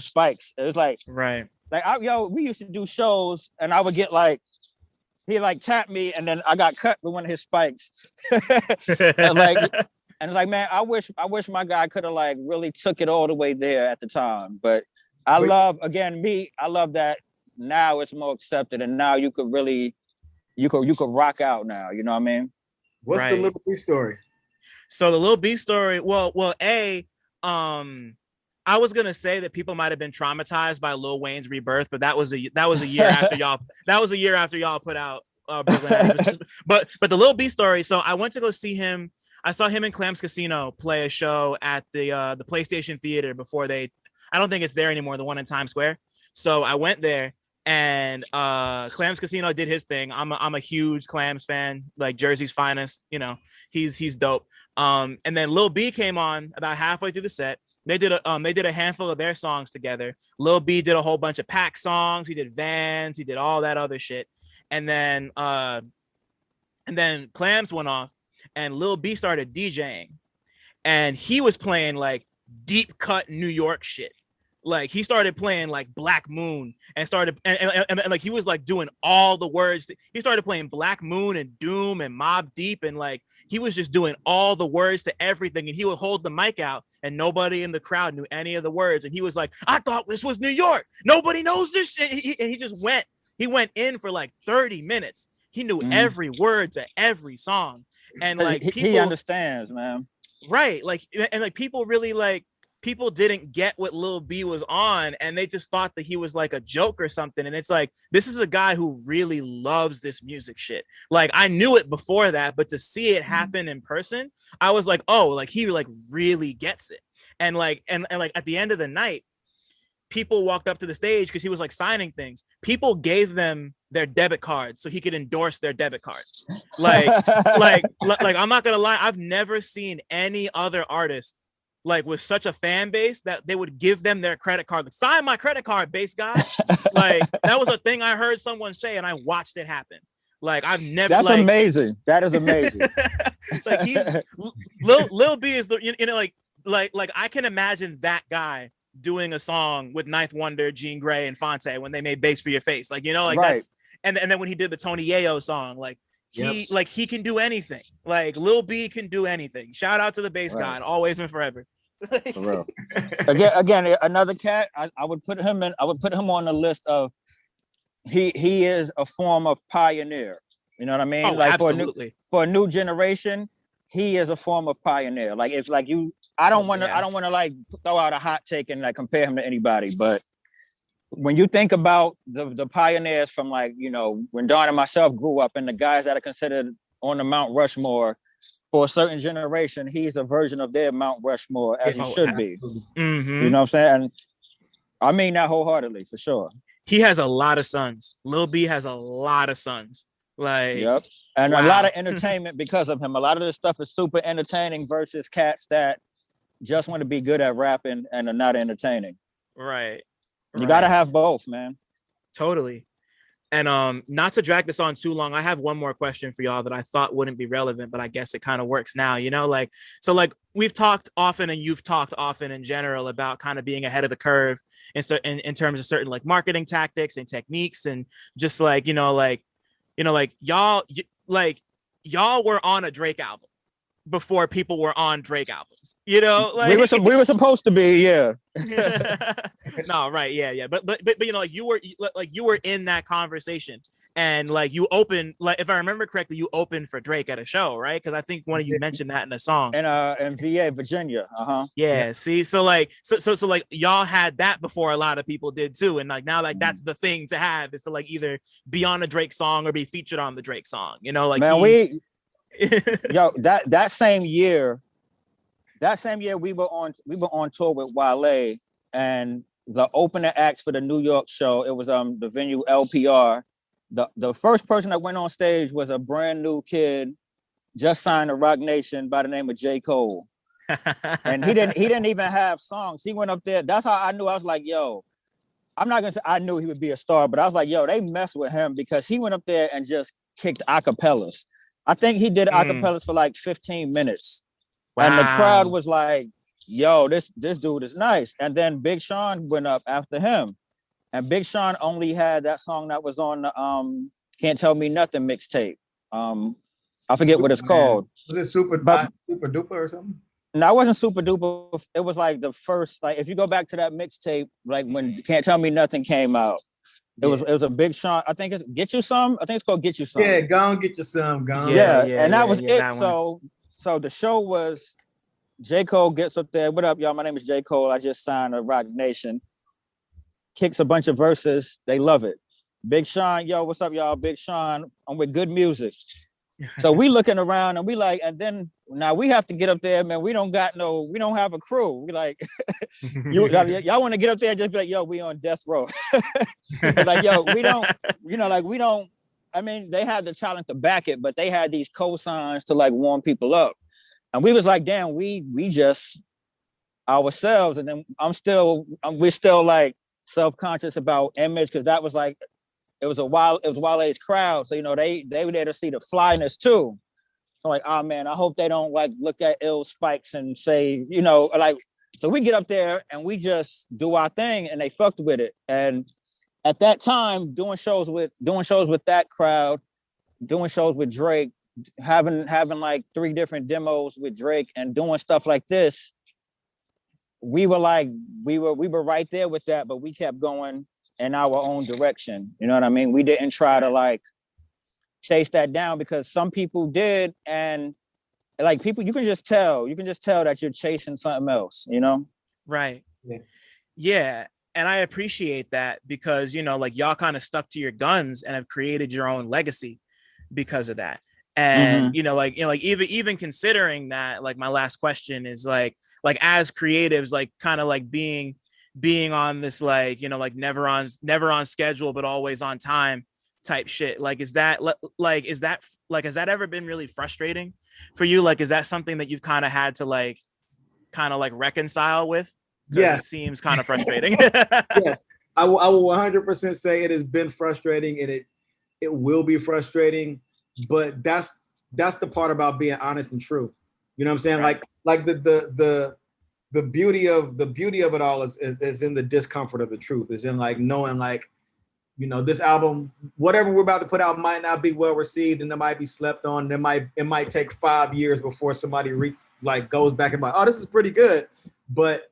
spikes. It's like, right. Like, we used to do shows, and I would get like, he like tapped me, and then I got cut with one of his spikes. And like, man, I wish my guy could have like really took it all the way there at the time. But I love that now it's more accepted, and now you could really, you could rock out now. You know what I mean? What's the Lil B story? So the Lil B story, I was gonna say that people might have been traumatized by Lil Wayne's Rebirth, but that was a year after y'all. That was a year after y'all put out Brooklynati. But the Lil B story. So I went to go see him. I saw him in Clams Casino play a show at the PlayStation Theater before I don't think it's there anymore, the one in Times Square. So I went there. And Clams Casino did his thing. I'm a huge Clams fan, like Jersey's finest. He's dope. And then Lil B came on about halfway through the set. They did a handful of their songs together. Lil B did a whole bunch of Pac songs. He did Vans. He did all that other shit. And then And then Clams went off, and Lil B started DJing, and he was playing like deep cut New York shit. Like he started playing like Black Moon and started and like he was like doing all the words. He started playing Black Moon and Doom and Mob Deep, and like he was just doing all the words to everything. And he would hold the mic out and nobody in the crowd knew any of the words. And he was like, I thought this was New York. Nobody knows this shit. And he went in for like 30 minutes. He knew every word to every song. And like he understands, man. Right. Like, and like people really like, people didn't get what Lil B was on, and they just thought that he was like a joke or something. And it's like, this is a guy who really loves this music shit. Like I knew it before that, but to see it happen in person, I was like, oh, like he like really gets it. And like, and like at the end of the night, people walked up to the stage because he was like signing things. People gave them their debit cards so he could endorse their debit cards. Like I'm not gonna lie, I've never seen any other artist like with such a fan base that they would give them their credit card. Like, sign my credit card, bass guy. Like that was a thing I heard someone say, and I watched it happen. Like I've never. That's like, amazing. That is amazing. Like he's Lil B is the you know like I can imagine that guy doing a song with Ninth Wonder, Jean Grey, and Fonte when they made Bass for Your Face. Like, you know, like that's and then when he did the Tony Yayo song, like he can do anything. Like Lil B can do anything. Shout out to the bass god, always and forever. For real. Again, another cat. I would put him in. I would put him on the list of. He is a form of pioneer. You know what I mean? Oh, like absolutely. For a new generation, he is a form of pioneer. Like if like you, I don't want to like throw out a hot take and like compare him to anybody, but when you think about the pioneers from like, you know, when Don and myself grew up and the guys that are considered on the Mount Rushmore for a certain generation, he's a version of their Mount Rushmore as he should be. Mm-hmm. You know what I'm saying? And I mean that wholeheartedly, for sure. He has a lot of sons. Lil B has a lot of sons. Like, and a lot of entertainment because of him. A lot of this stuff is super entertaining versus cats that just want to be good at rapping and are not entertaining. Right. You got to have both, man. Totally. And not to drag this on too long, I have one more question for y'all that I thought wouldn't be relevant, but I guess it kind of works now, you know, like, so like we've talked often and you've talked often in general about kind of being ahead of the curve in terms of certain like marketing tactics and techniques and just like, like y'all were on a Drake album before people were on Drake albums, you know, like we were supposed to be, yeah. No, right, yeah, but you know, like you were in that conversation, and like you opened, like if I remember correctly, you opened for Drake at a show, right? Because I think one of you mentioned that in a song. In VA, Virginia. Yeah. See, so like y'all had that before a lot of people did too, and like now like that's the thing to have is to like either be on a Drake song or be featured on the Drake song, you know, like man, yo, that same year we were on tour with Wale, and the opener acts for the New York show, it was the venue LPR. The first person that went on stage was a brand new kid just signed to Rock Nation by the name of J. Cole. And he didn't even have songs. He went up there. That's how I knew. I was like, yo, I'm not gonna say I knew he would be a star, but I was like, yo, they messed with him because he went up there and just kicked acapellas. I think he did acapellas for like 15 minutes. Wow. And the crowd was like, yo, this dude is nice. And then Big Sean went up after him. And Big Sean only had that song that was on the Can't Tell Me Nothing mixtape. I forget what it's called. Was it Super Duper or something? No, it wasn't Super Duper. It was like the first, like if you go back to that mixtape, like when Can't Tell Me Nothing came out. It was a Big Sean. I think it's Get You Some. I think it's called Get You Some. Yeah, go on, get you some. Go on. Yeah, and that was it. So the show was J. Cole gets up there. What up, y'all? My name is J. Cole. I just signed to Rock Nation. Kicks a bunch of verses. They love it. Big Sean, yo, what's up, y'all? Big Sean. I'm with good music. So we looking around and we like, and then now we have to get up there, man. We don't have a crew. We like, y'all want to get up there and just be like, yo, we on death row. Like, yo, we don't, I mean, they had the talent to back it, but they had these cosigns to like warm people up. And we was like, damn, we just ourselves. And then we're still like self-conscious about image. Cause that was like, it was Wale's crowd. So, you know, they were there to see the flyness too. So like, oh man, I hope they don't like look at ill spikes and say, you know, like, so we get up there and we just do our thing and they fucked with it. And at that time, doing shows with that crowd, doing shows with Drake, having like 3 different demos with Drake and doing stuff like this, we were right there with that, but we kept going in our own direction. You know what I mean? We didn't try to like chase that down because some people did, and like people, you can just tell that you're chasing something else, you know? Right. Yeah. And I appreciate that because, you know, like y'all kind of stuck to your guns and have created your own legacy because of that. And, you know, like even considering that, like my last question is like as creatives, like kind of like being on this, like, you know, like never on schedule, but always on time type shit. Like, has that ever been really frustrating for you? Like, is that something that you've kind of had to like reconcile with? Yes. It seems kind of frustrating. Yes. I will 100% say it has been frustrating, and it will be frustrating, but that's the part about being honest and true. You know what I'm saying? Right. Like the beauty of it all is in the discomfort of the truth, is in like knowing, like, you know, this album, whatever we're about to put out might not be well received, and it might be slept on. It might take 5 years before somebody goes back and like, oh, this is pretty good. But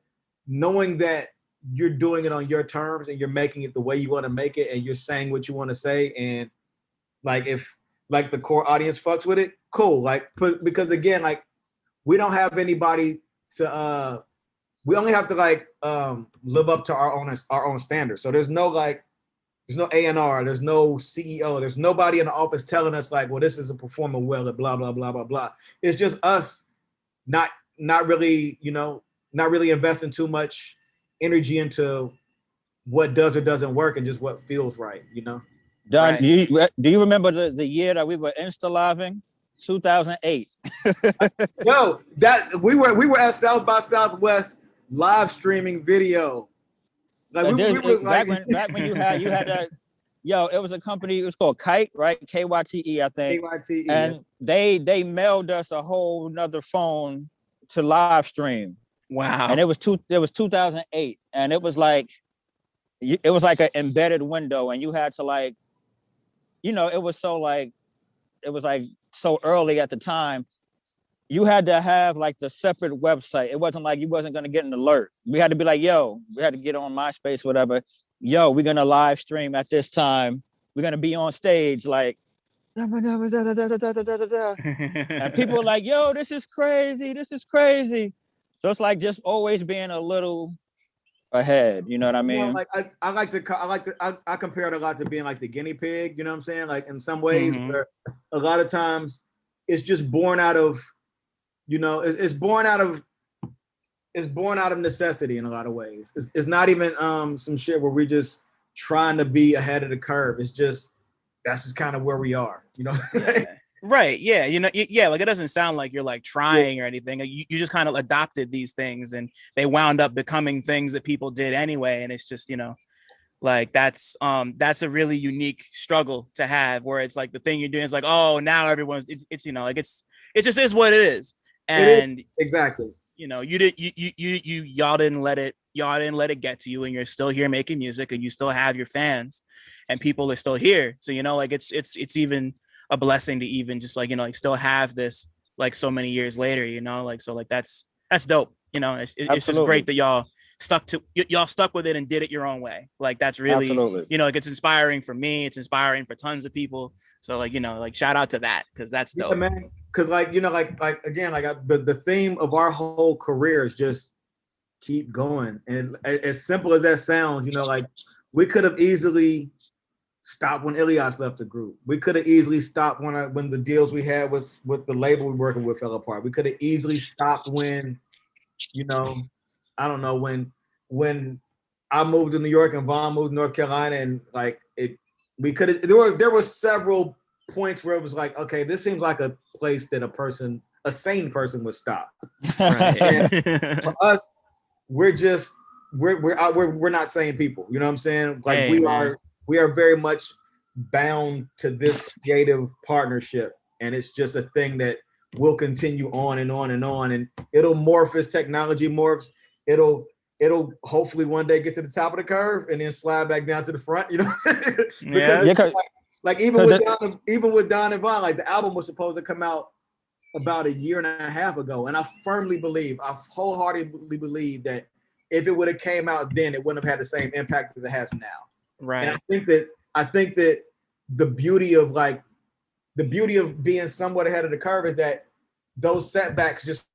knowing that you're doing it on your terms and you're making it the way you want to make it and you're saying what you want to say, and like if like the core audience fucks with it, cool. Like, because again, like we don't have anybody to we only have to like live up to our own standards. So there's no A&R, there's no CEO, there's nobody in the office telling us like, well, this isn't performing well, blah blah blah blah blah. It's just us not really, you know, not really investing too much energy into what does or doesn't work and just what feels right, you know? Don, Right. do you remember the year that we were Insta-living? 2008. Yo, that we were at South by Southwest live streaming video. Like we were back when you had that, yo, it was a company, it was called Kite, right? KYTE, I think. KYTE, and they mailed us a whole nother phone to live stream. Wow. And it was 2008, and it was like an embedded window, and you had to like, you know, it was so early at the time. You had to have like the separate website. It wasn't like you wasn't gonna get an alert. We had to be like, yo, we had to get on MySpace, whatever. Yo, we're gonna live stream at this time. We're gonna be on stage, like, and people were like, yo, this is crazy. So it's like just always being a little ahead. You know what I mean? You know, like I compare it a lot to being like the guinea pig. You know what I'm saying? Like in some ways, where a lot of times it's just born out of, you know, it's born out of necessity in a lot of ways. It's not even some shit where we're just trying to be ahead of the curve. It's just that's just kind of where we are. You know? Yeah. Right. Yeah. You know, yeah. Like it doesn't sound like you're like trying or anything. You just kind of adopted these things and they wound up becoming things that people did anyway. And it's just, you know, like that's a really unique struggle to have, where it's like the thing you're doing is like, oh, now everyone's it's you know, like it just is what it is. And exactly, you know, y'all didn't let it get to you, and you're still here making music, and you still have your fans and people are still here. So, you know, like it's even a blessing to even just like, you know, like still have this like so many years later, you know, like, so like that's dope. You know, it's just great that y'all stuck with it and did it your own way. Like that's really, you know, like it's inspiring for me. It's inspiring for tons of people. So like, you know, like shout out to that, because that's dope. Yeah, man. Because like, you know, like again, like the theme of our whole career is just keep going. And as simple as that sounds, you know, like we could have easily stopped when Ilias left the group. We could have easily stopped when the deals we had with the label we were working with fell apart. We could have easily stopped when, you know, I don't know, when I moved to New York and Vaughn moved to North Carolina, and like we could have, there were several points where it was like, okay, this seems like a place that a sane person would stop. Right. For us, we're not sane people. You know what I'm saying? Like we are very much bound to this creative partnership, and it's just a thing that will continue on and on and on, and it'll morph as technology morphs. It'll hopefully one day get to the top of the curve and then slide back down to the front. You know what I'm saying? Because like even with Don and Vaughn, like the album was supposed to come out about a year and a half ago, and I wholeheartedly believe that if it would have came out then, it wouldn't have had the same impact as it has now. Right. And I think that the beauty of being somewhat ahead of the curve is that those setbacks just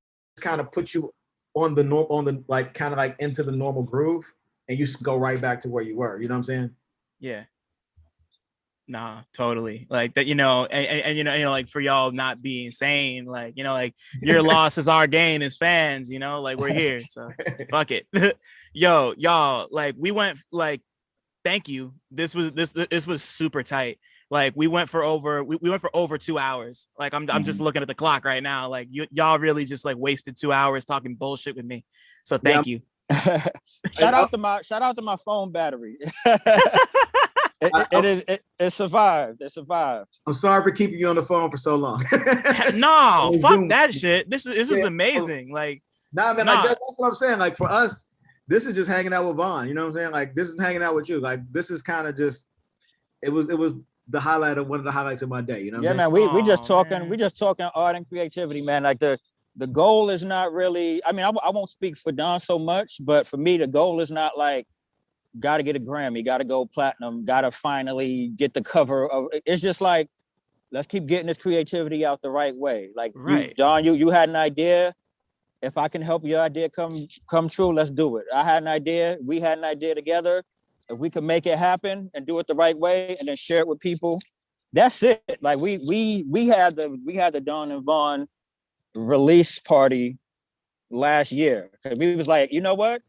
kind of put you on the like kind of like into the normal groove, and you go right back to where you were. You know what I'm saying? Yeah. Nah, totally. Like that, and like for y'all not being sane, like, like your loss is our gain as fans, like we're here. So fuck it. Yo, y'all, like we went like, thank you. This was super tight. Like we went for over 2 hours. Like I'm just looking at the clock right now. Like y'all really just like wasted 2 hours talking bullshit with me. So thank you. Shout out to my phone battery. It survived. It survived. I'm sorry for keeping you on the phone for so long. No, fuck that shit. This was amazing. Like, man, like that's what I'm saying. Like for us, this is just hanging out with Vaughn. You know what I'm saying? Like this is hanging out with you. Like this is kind of just it was the highlight of one of the highlights of my day. You know? Yeah, man. We just talking art and creativity, man. Like the goal is not really. I mean, I won't speak for Don so much, but for me, the goal is not like, got to get a Grammy, got to go platinum, got to finally get the cover of. It's just like, let's keep getting this creativity out the right way. Like, right. Don, you had an idea. If I can help your idea come true, let's do it. I had an idea. We had an idea together. If we can make it happen and do it the right way, and then share it with people, that's it. Like we had the Don and Vaughn release party last year, because we was like, you know what?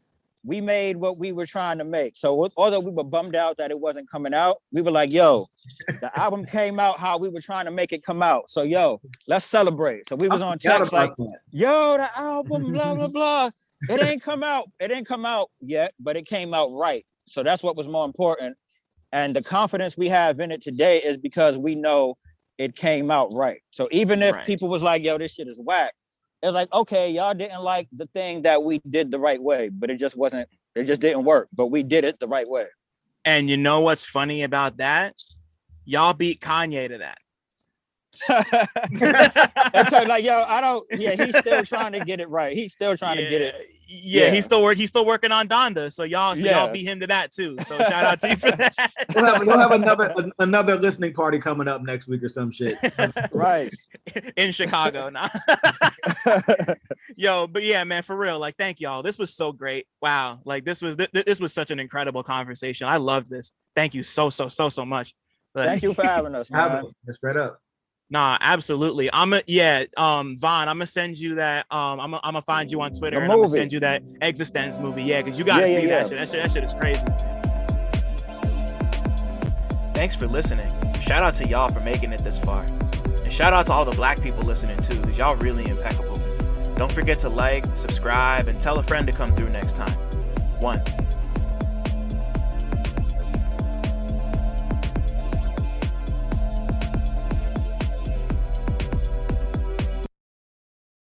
We made what we were trying to make. So although we were bummed out that it wasn't coming out, we were like, yo, the album came out how we were trying to make it come out. So yo, let's celebrate. So we was on text like, yo, the album, blah, blah, blah. It ain't come out. It ain't come out yet, but it came out right. So that's what was more important. And the confidence we have in it today is because we know it came out right. So even if people was like, yo, this shit is whack, it's like, okay, y'all didn't like the thing that we did the right way, but it just didn't work, but we did it the right way. And you know what's funny about that? Y'all beat Kanye to that. That's right. Like, yo, he's still trying to get it right. He's still trying to get it. Yeah, he's still working on Donda. So y'all beat him to that too. So shout out to you for that. We'll have another listening party coming up next week or some shit. Right. In Chicago now. Yo, but yeah, man, for real. Like, thank y'all. This was so great. Wow. Like this was such an incredible conversation. I love this. Thank you so much. Like, thank you for having us, man. Straight up. Nah, absolutely. Vaughn, I'm gonna send you that. I'm gonna find you on Twitter and I'm gonna send you that Existence movie. Yeah, because you gotta see that shit. That shit is crazy. Thanks for listening. Shout out to y'all for making it this far. And shout out to all the Black people listening too, because y'all really impeccable. Don't forget to like, subscribe, and tell a friend to come through next time. 1.